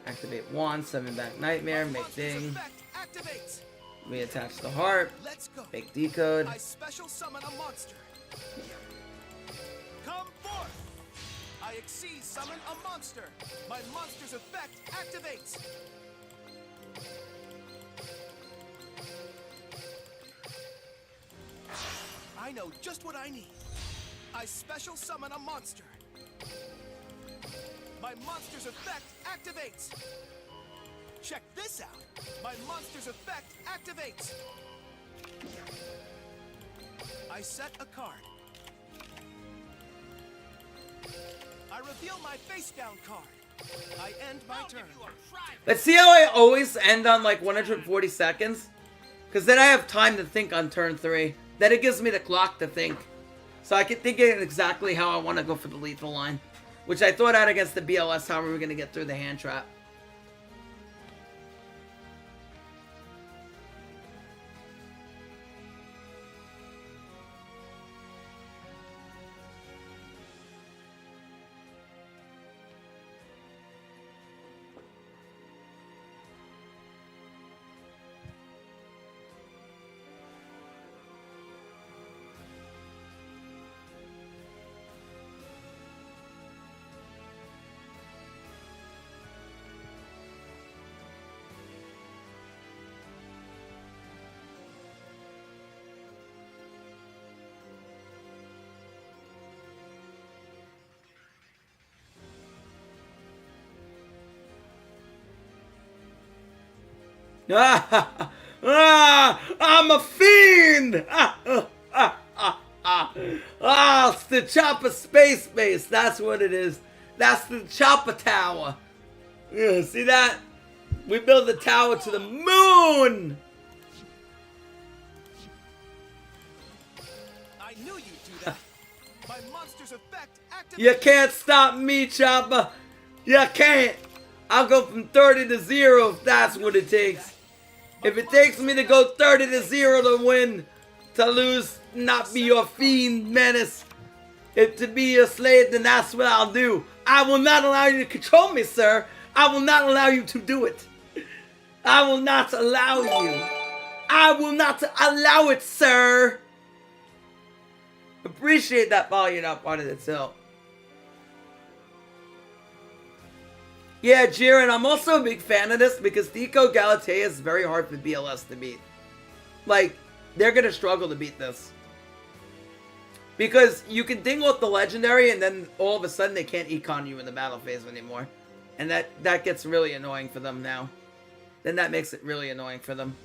Activate wand, summon back Nightmare, My make monster's ding. effect activates. Reattach the heart, Let's go. make decode. I special summon a monster. Come forth. I exceed summon a monster. My monster's effect activates. I know just what I need. I special summon a monster. My monster's effect activates. Check this out. My monster's effect activates. I set a card. I reveal my face down card. I end my turn. Let's see how I always end on like 140 seconds. Because then I have time to think on turn 3. Then it gives me the clock to think. So I can think of exactly how I want to go for the lethal line. Which I thought out against the BLS how we were going to get through the hand trap. I'm a fiend! It's the Chopper Space Base. That's what it is. That's the Chopper Tower. Yeah, see that? We built the tower to the moon! I knew you'd do that. My monster's effect activates. You can't stop me, Chopper. You can't. I'll go from 30 to 0 if that's what it takes. If it takes me to go 30 to 0 to win, to lose, not be your fiend menace, if to be your slave, then that's what I'll do. I will not allow you to control me, sir. I will not allow you to do it. I will not allow you. I will not allow it, sir. Appreciate that volume up on it itself. Yeah, Jiren, I'm also a big fan of this because Decode Galatea is very hard for BLS to beat. Like, they're going to struggle to beat this. Because you can ding off the legendary and then all of a sudden they can't econ you in the battle phase anymore. And that gets really annoying for them now. Then that makes it really annoying for them.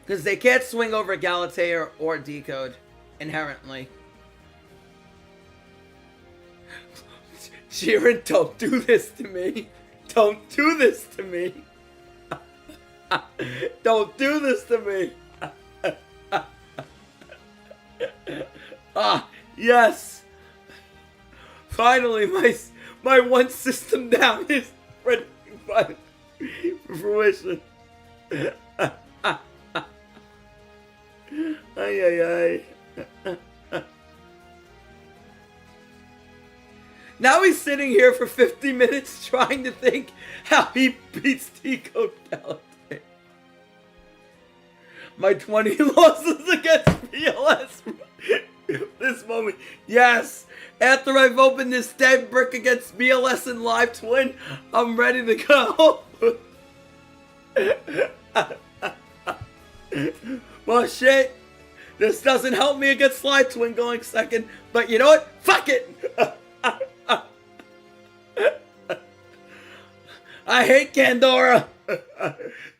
Because they can't swing over Galatea or Decode. Inherently. Jiren, don't do this to me. Don't do this to me. Don't do this to me. Ah, yes. Finally, my one system down is ready for fruition. Ay, ay, ay. Now he's sitting here for 50 minutes trying to think how he beats Decode Galatea. My 20 losses against PLS. This moment. Yes! After I've opened this dead brick against BLS and Live Twin, I'm ready to go. Well, shit. This doesn't help me against Slide Twin going second, but you know what? Fuck it! I hate Kandora!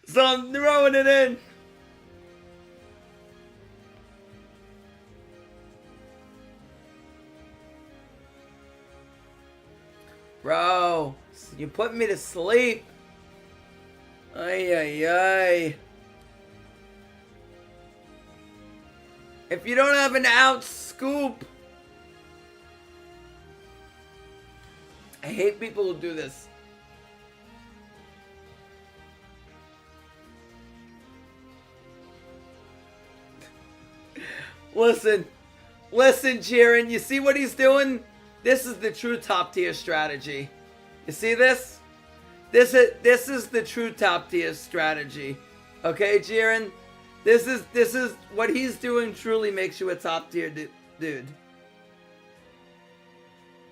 So I'm throwing it in! Bro, you put me to sleep. Ay, ay, ay. If you don't have an out scoop. I hate people who do this. Listen, Jiren, you see what he's doing? This is the true top tier strategy. You see this? This is the true top tier strategy. Okay, Jiren? This is what he's doing truly makes you a top tier dude.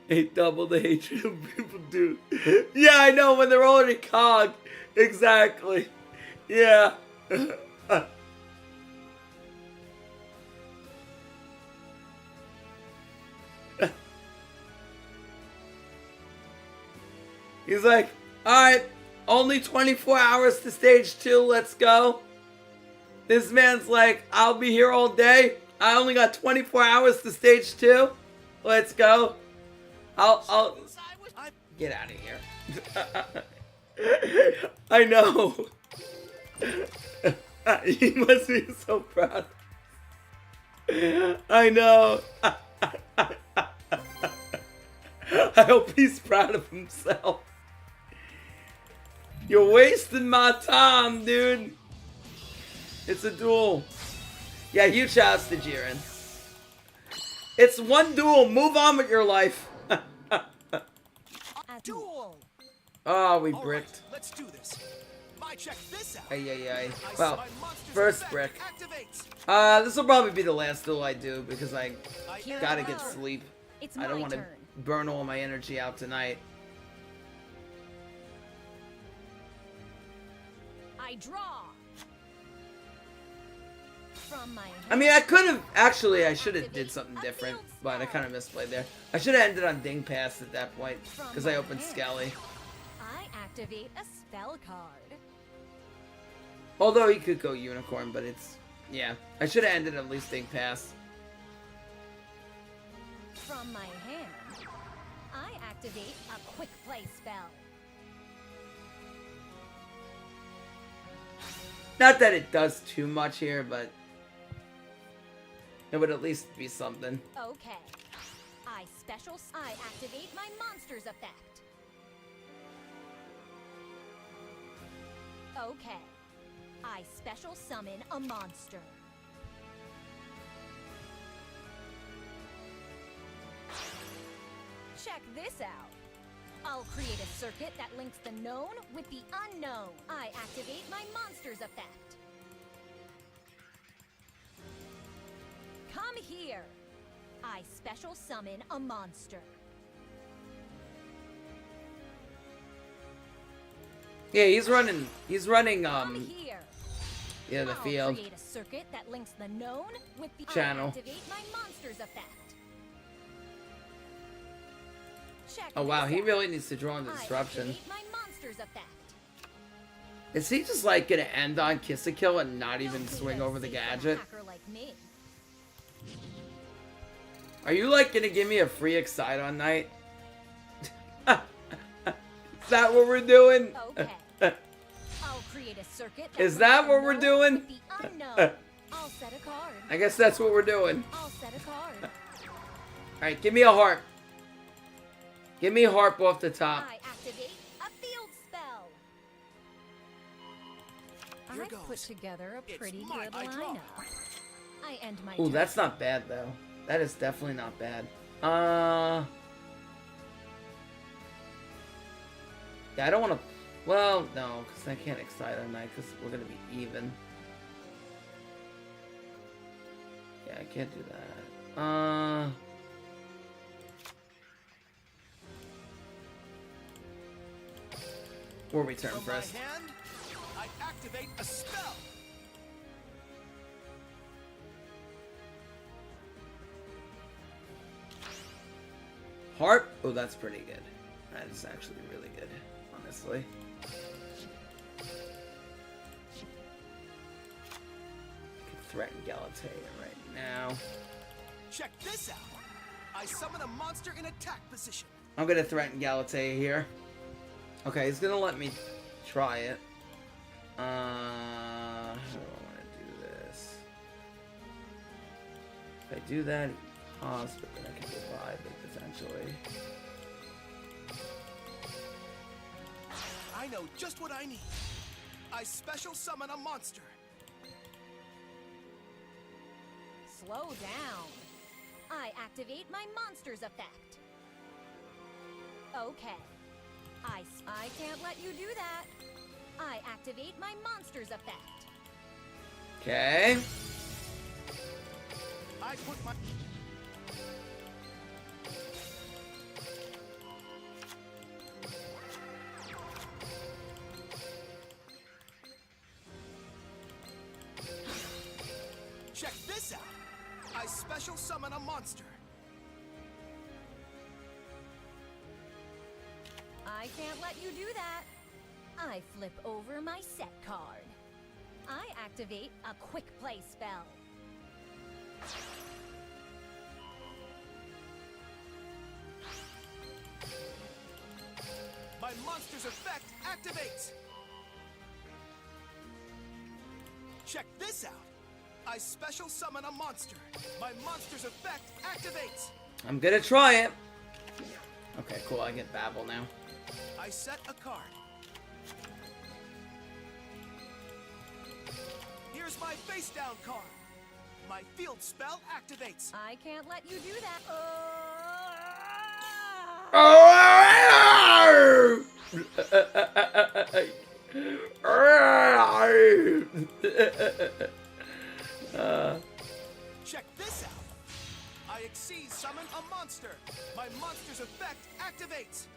Hate double the hatred of people do. Yeah, I know, when they're already cog. Exactly. Yeah. He's like, alright, only 24 hours to stage 2, let's go. This man's like, I'll be here all day. I only got 24 hours to stage 2. Let's go. I'll get out of here. I know. He must be so proud. I know. I hope he's proud of himself. You're wasting my time, dude. It's a duel. Yeah, huge shouts to Jiren. It's one duel. Move on with your life. Duel. Oh, we All bricked. right, let's do this. Check this out. Ay, ay, ay. I Well, my monster's first effect brick. activates. This will probably be the last duel I do because I Here gotta I get go. sleep. It's I don't my want to turn. burn all my energy out tonight. I draw. From my I mean, I could have actually. I should have Activate did something a different, field but I spell. kind of misplayed there. I should have ended on Ding Pass at that point From because I my opened hand. Skelly. I activate a spell card. Although he could go Unicorn, but it's yeah. I should have ended at least Ding Pass. From my hand, I activate a quick play spell. Not that it does too much here, but it would at least be something. Okay. I activate my monster's effect. Okay. I special summon a monster. Check this out. I'll create a circuit that links the known with the unknown. I activate my monster's effect. Come here. I special summon a monster. Yeah, he's running. He's running. Come here. Yeah, the I'll field. create a circuit that links the known with the Channel. I activate my monster's effect. Check Oh wow, this he out. really needs to draw into I disruption. activate my monster's effect. Is he just like gonna end on Kiss a Kill and not even Don't swing be over the safe for a gadget? hacker like me. Are you like gonna give me a free Exciton night? Is that what we're doing? Okay. I'll create a circuit Is links that the what we're known doing? with the unknown. I'll set a card. I guess that's what we're doing. I'll set a card. Alright, give me a harp. Give me a harp off the top. I activate a field spell. Here I've put goes. together a It's pretty mine. good I draw. lineup. I end my Ooh, turn. that's not bad though. That is definitely not bad. Yeah, I don't want to. Well, no, because I can't excite on night because we're gonna be even. Yeah, I can't do that. We'll return From first. my hand, I activate a spell. Harp? Oh, that's pretty good. That is actually really good, honestly. I can threaten Galatea right now. Check this out. I summon a monster in attack position. I'm gonna threaten Galatea here. Okay, he's gonna let me try it. How do I want to do this? If I do that, pause, but then I can revive it potentially. I know just what I need. I special summon a monster. Slow down. I activate my monster's effect. Okay. I can't let you do that. I activate my monster's effect. Okay. I put my... Check this out. I special summon a monster. I can't let you do that. I flip over my set card. I activate a quick play spell. My monster's effect activates. Check this out. I special summon a monster. My monster's effect activates. I'm gonna try it. Okay, cool. I get Babel now. I set a card. Here's my face down card. My field spell activates. I can't let you do that. Check this out. I exceed summon a monster. My monster's effect activates.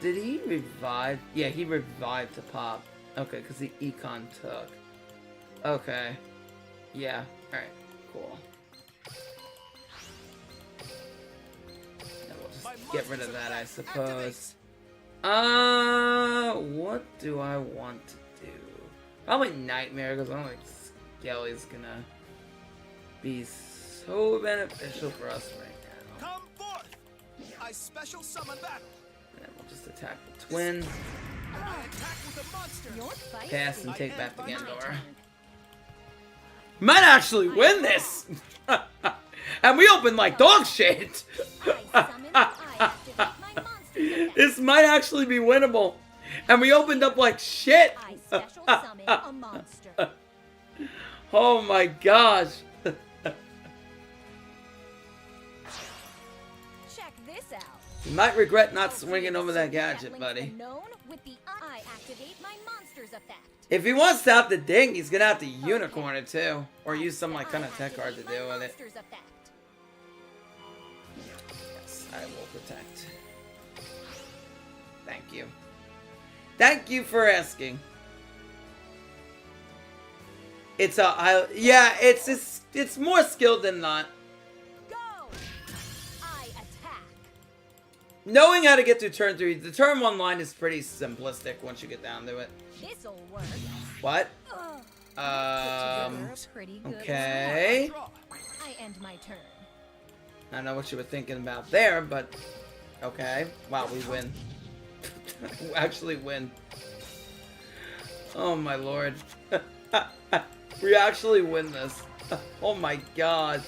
Did he revive? Yeah, he revived to pop. Okay, because the econ took. Okay. Yeah, alright, cool. Now we'll just get rid of that, I suppose. What do I want to do? Probably Nightmare, because I don't think Skelly's gonna be so beneficial for us right now. Come forth. I special summon battle. And then we'll just attack the twin, I attack with a monster. You're feisty. pass, and take back the My Gendor. turn. Might actually win this! And we opened like dog shit! I activate my monster's effect. This might actually be winnable. And we opened up like shit! I special summon a monster. Oh my gosh! Check this out. You might regret not swinging over that That gadget, links buddy. the known with the I activate my monster's effect. If he wants to have the ding, he's gonna have to unicorn it too. Or use some like kind of tech card to deal with it. Monster's effect. Yes, I will protect. Thank you. Thank you for asking. It's yeah, it's more skilled than not. Go! I attack. Knowing how to get through turn 3, the turn 1 line is pretty simplistic once you get down to it. This'll work. What? Ugh. Put together a pretty good Okay. Draw. I end my turn. I don't know what you were thinking about there, but okay. Wow, we win. We actually win. Oh my lord. We actually win this. Oh my god.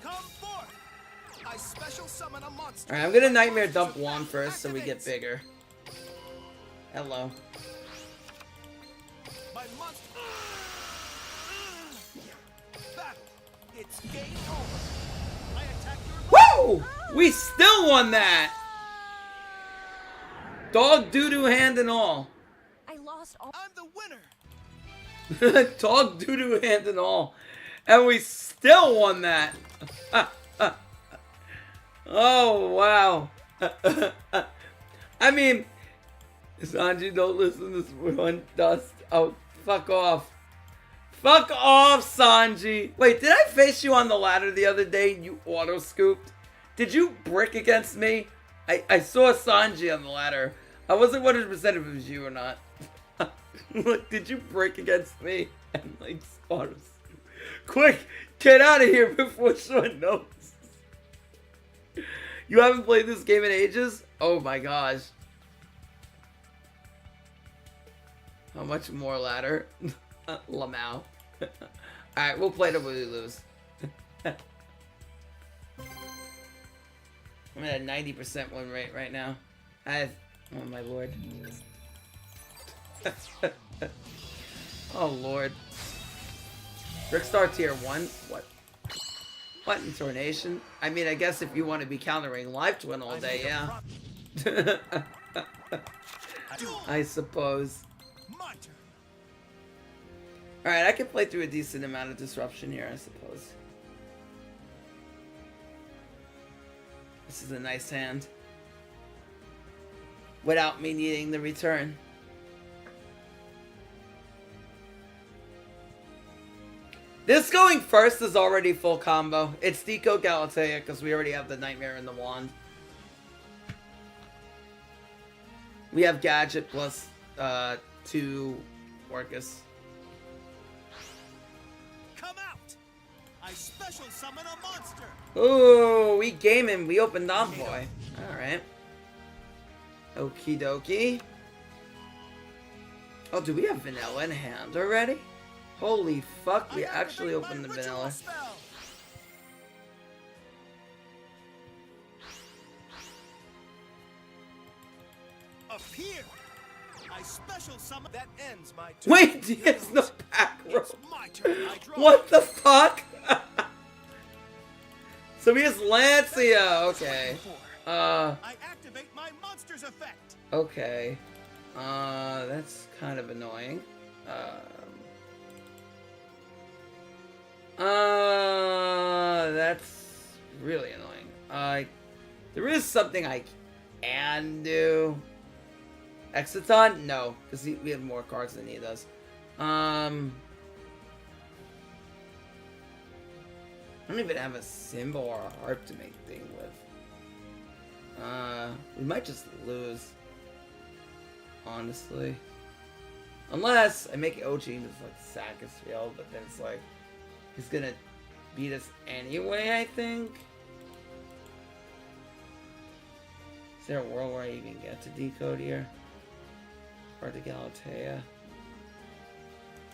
Come forth. I special summon a monster. Alright, I'm gonna Nightmare dump Juan first so we get bigger. Hello. My monster. Battle. It's game over. I attack your Woo! We still won that! Dog doo-doo hand and all. I lost all. I'm the winner. Dog doo-doo hand and all. And we still won that. Oh, wow. I mean, Sanji, don't listen to this one dust. Oh, fuck off. Fuck off, Sanji. Wait, did I face you on the ladder the other day and you auto-scooped? Did you brick against me? I saw Sanji on the ladder. I wasn't 100% if it was you or not. Look, did you break against me? And like, auto-scoop. Quick, get out of here before Sean knows. You haven't played this game in ages? Oh my gosh. How much more ladder? Lamau. Alright, we'll play till we lose. I'm at a 90% win rate right now. Oh my lord. Oh lord. Brickstar tier 1? What? What in Tornation? I mean, I guess if you want to be countering Live Twin all day, yeah. I suppose. My turn. Alright, I can play through a decent amount of disruption here, I suppose. This is a nice hand. Without me needing the return. This going first is already full combo. It's Deco Galatea because we already have the Nightmare in the wand. We have Gadget plus 2 Orcus. Come out! I special summon a monster! Ooh, we gaming. We opened Envoy. Alright. Okie dokie. Oh, do we have vanilla in hand already? Holy fuck, we actually opened the vanilla. Spell. Appear! I special summon that ends my turn. Wait, there's no back row. It's my turn. I draw. What the fuck? So he has Lancia, okay. I activate my monster's effect. Okay. That's kind of annoying. That's really annoying. There is something I can do. Exiton? No, because we have more cards than he does. I don't even have a symbol or a harp to make thing with. We might just lose. Honestly. Unless I make OG and just like sack his field, but then it's like he's gonna beat us anyway, I think. Is there a world where I even get to decode here? Or to Galatea?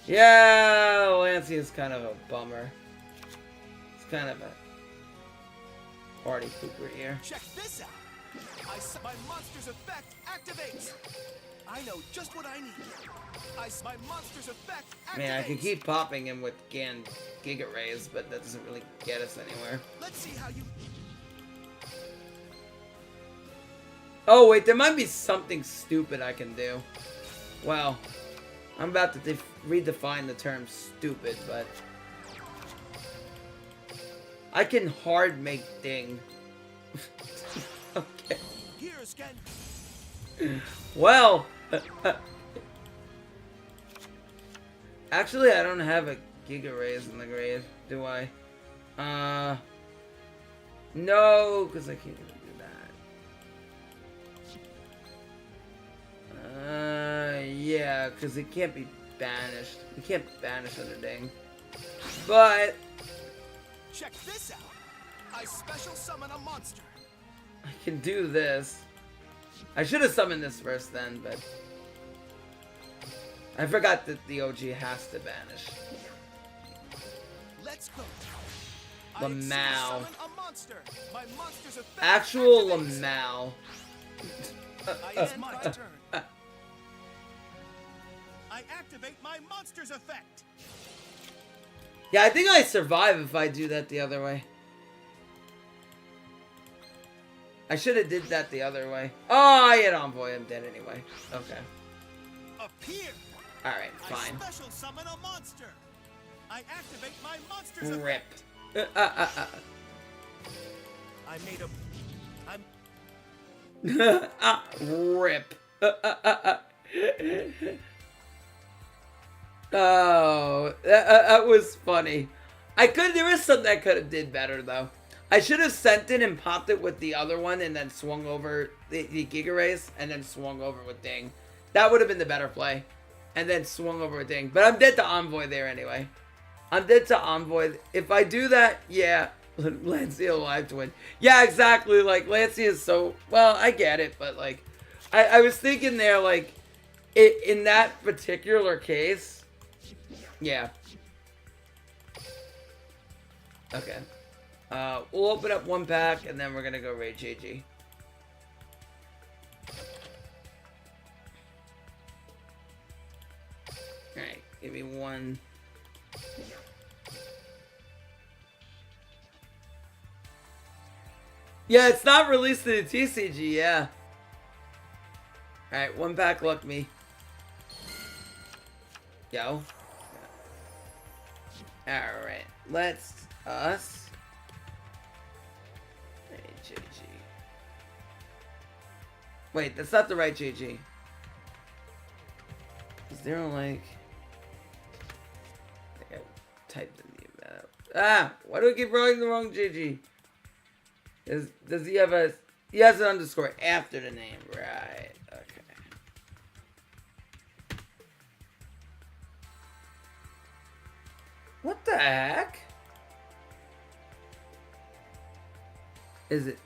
Yeah, Lancia is kind of a bummer. It's kind of a party pooper here. Check this out. My monster's effect activates. I know just what I need. My monster's effect activates. Man, I could keep popping him with Giga Rays, but that doesn't really get us anywhere. Let's see how you. Oh wait, there might be something stupid I can do. Well, I'm about to redefine the term stupid, but I can hard make ding. Okay. Here's Ken. Well, actually, I don't have a Giga Rays in the grave, do I? No, because I can't even do that. Yeah, because it can't be banished. We can't banish under ding. But Check this out. I special summon a monster. I can do this. I should have summoned this first then, but I forgot that the OG has to banish. Let's go. Lamau. Summon a monster. My monster's effect Actual activates. Lamau. It's my turn. I activate my monster's effect. Yeah, I think I survive if I do that the other way. I should have did that the other way. Oh, I hit Envoy. I'm dead anyway. Okay. Appear. Alright, I fine. special summon a monster. I activate my monster's Rip. effect. I made a. Rip. Oh, that was funny. There is something I could have did better though. I should have sent it and popped it with the other one and then swung over the Giga Rays and then swung over with Ding. That would have been the better play. And then swung over with Ding. But I'm dead to Envoy there anyway. I'm dead to Envoy. If I do that, yeah, Lancia Live Twin. Yeah, exactly. Like, Lancia is so... Well, I get it, but like... I was thinking there, like... in that particular case, yeah. Okay. We'll open up one pack and then we're gonna go raid JG. Alright, give me one. Yeah, it's not released in the TCG, yeah. Alright, one pack luck me. Yo. Alright, let's us. Hey, JG. Wait, that's not the right JG. Is there like... I think I typed in the amount. Ah! Why do I keep writing the wrong JG? Does he have a... He has an underscore after the name. Right. Okay. What the heck? Is it?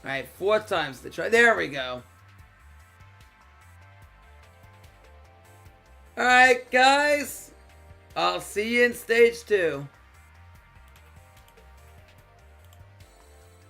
Alright, 4 times to try. There we go. Alright, guys. I'll see you in stage 2.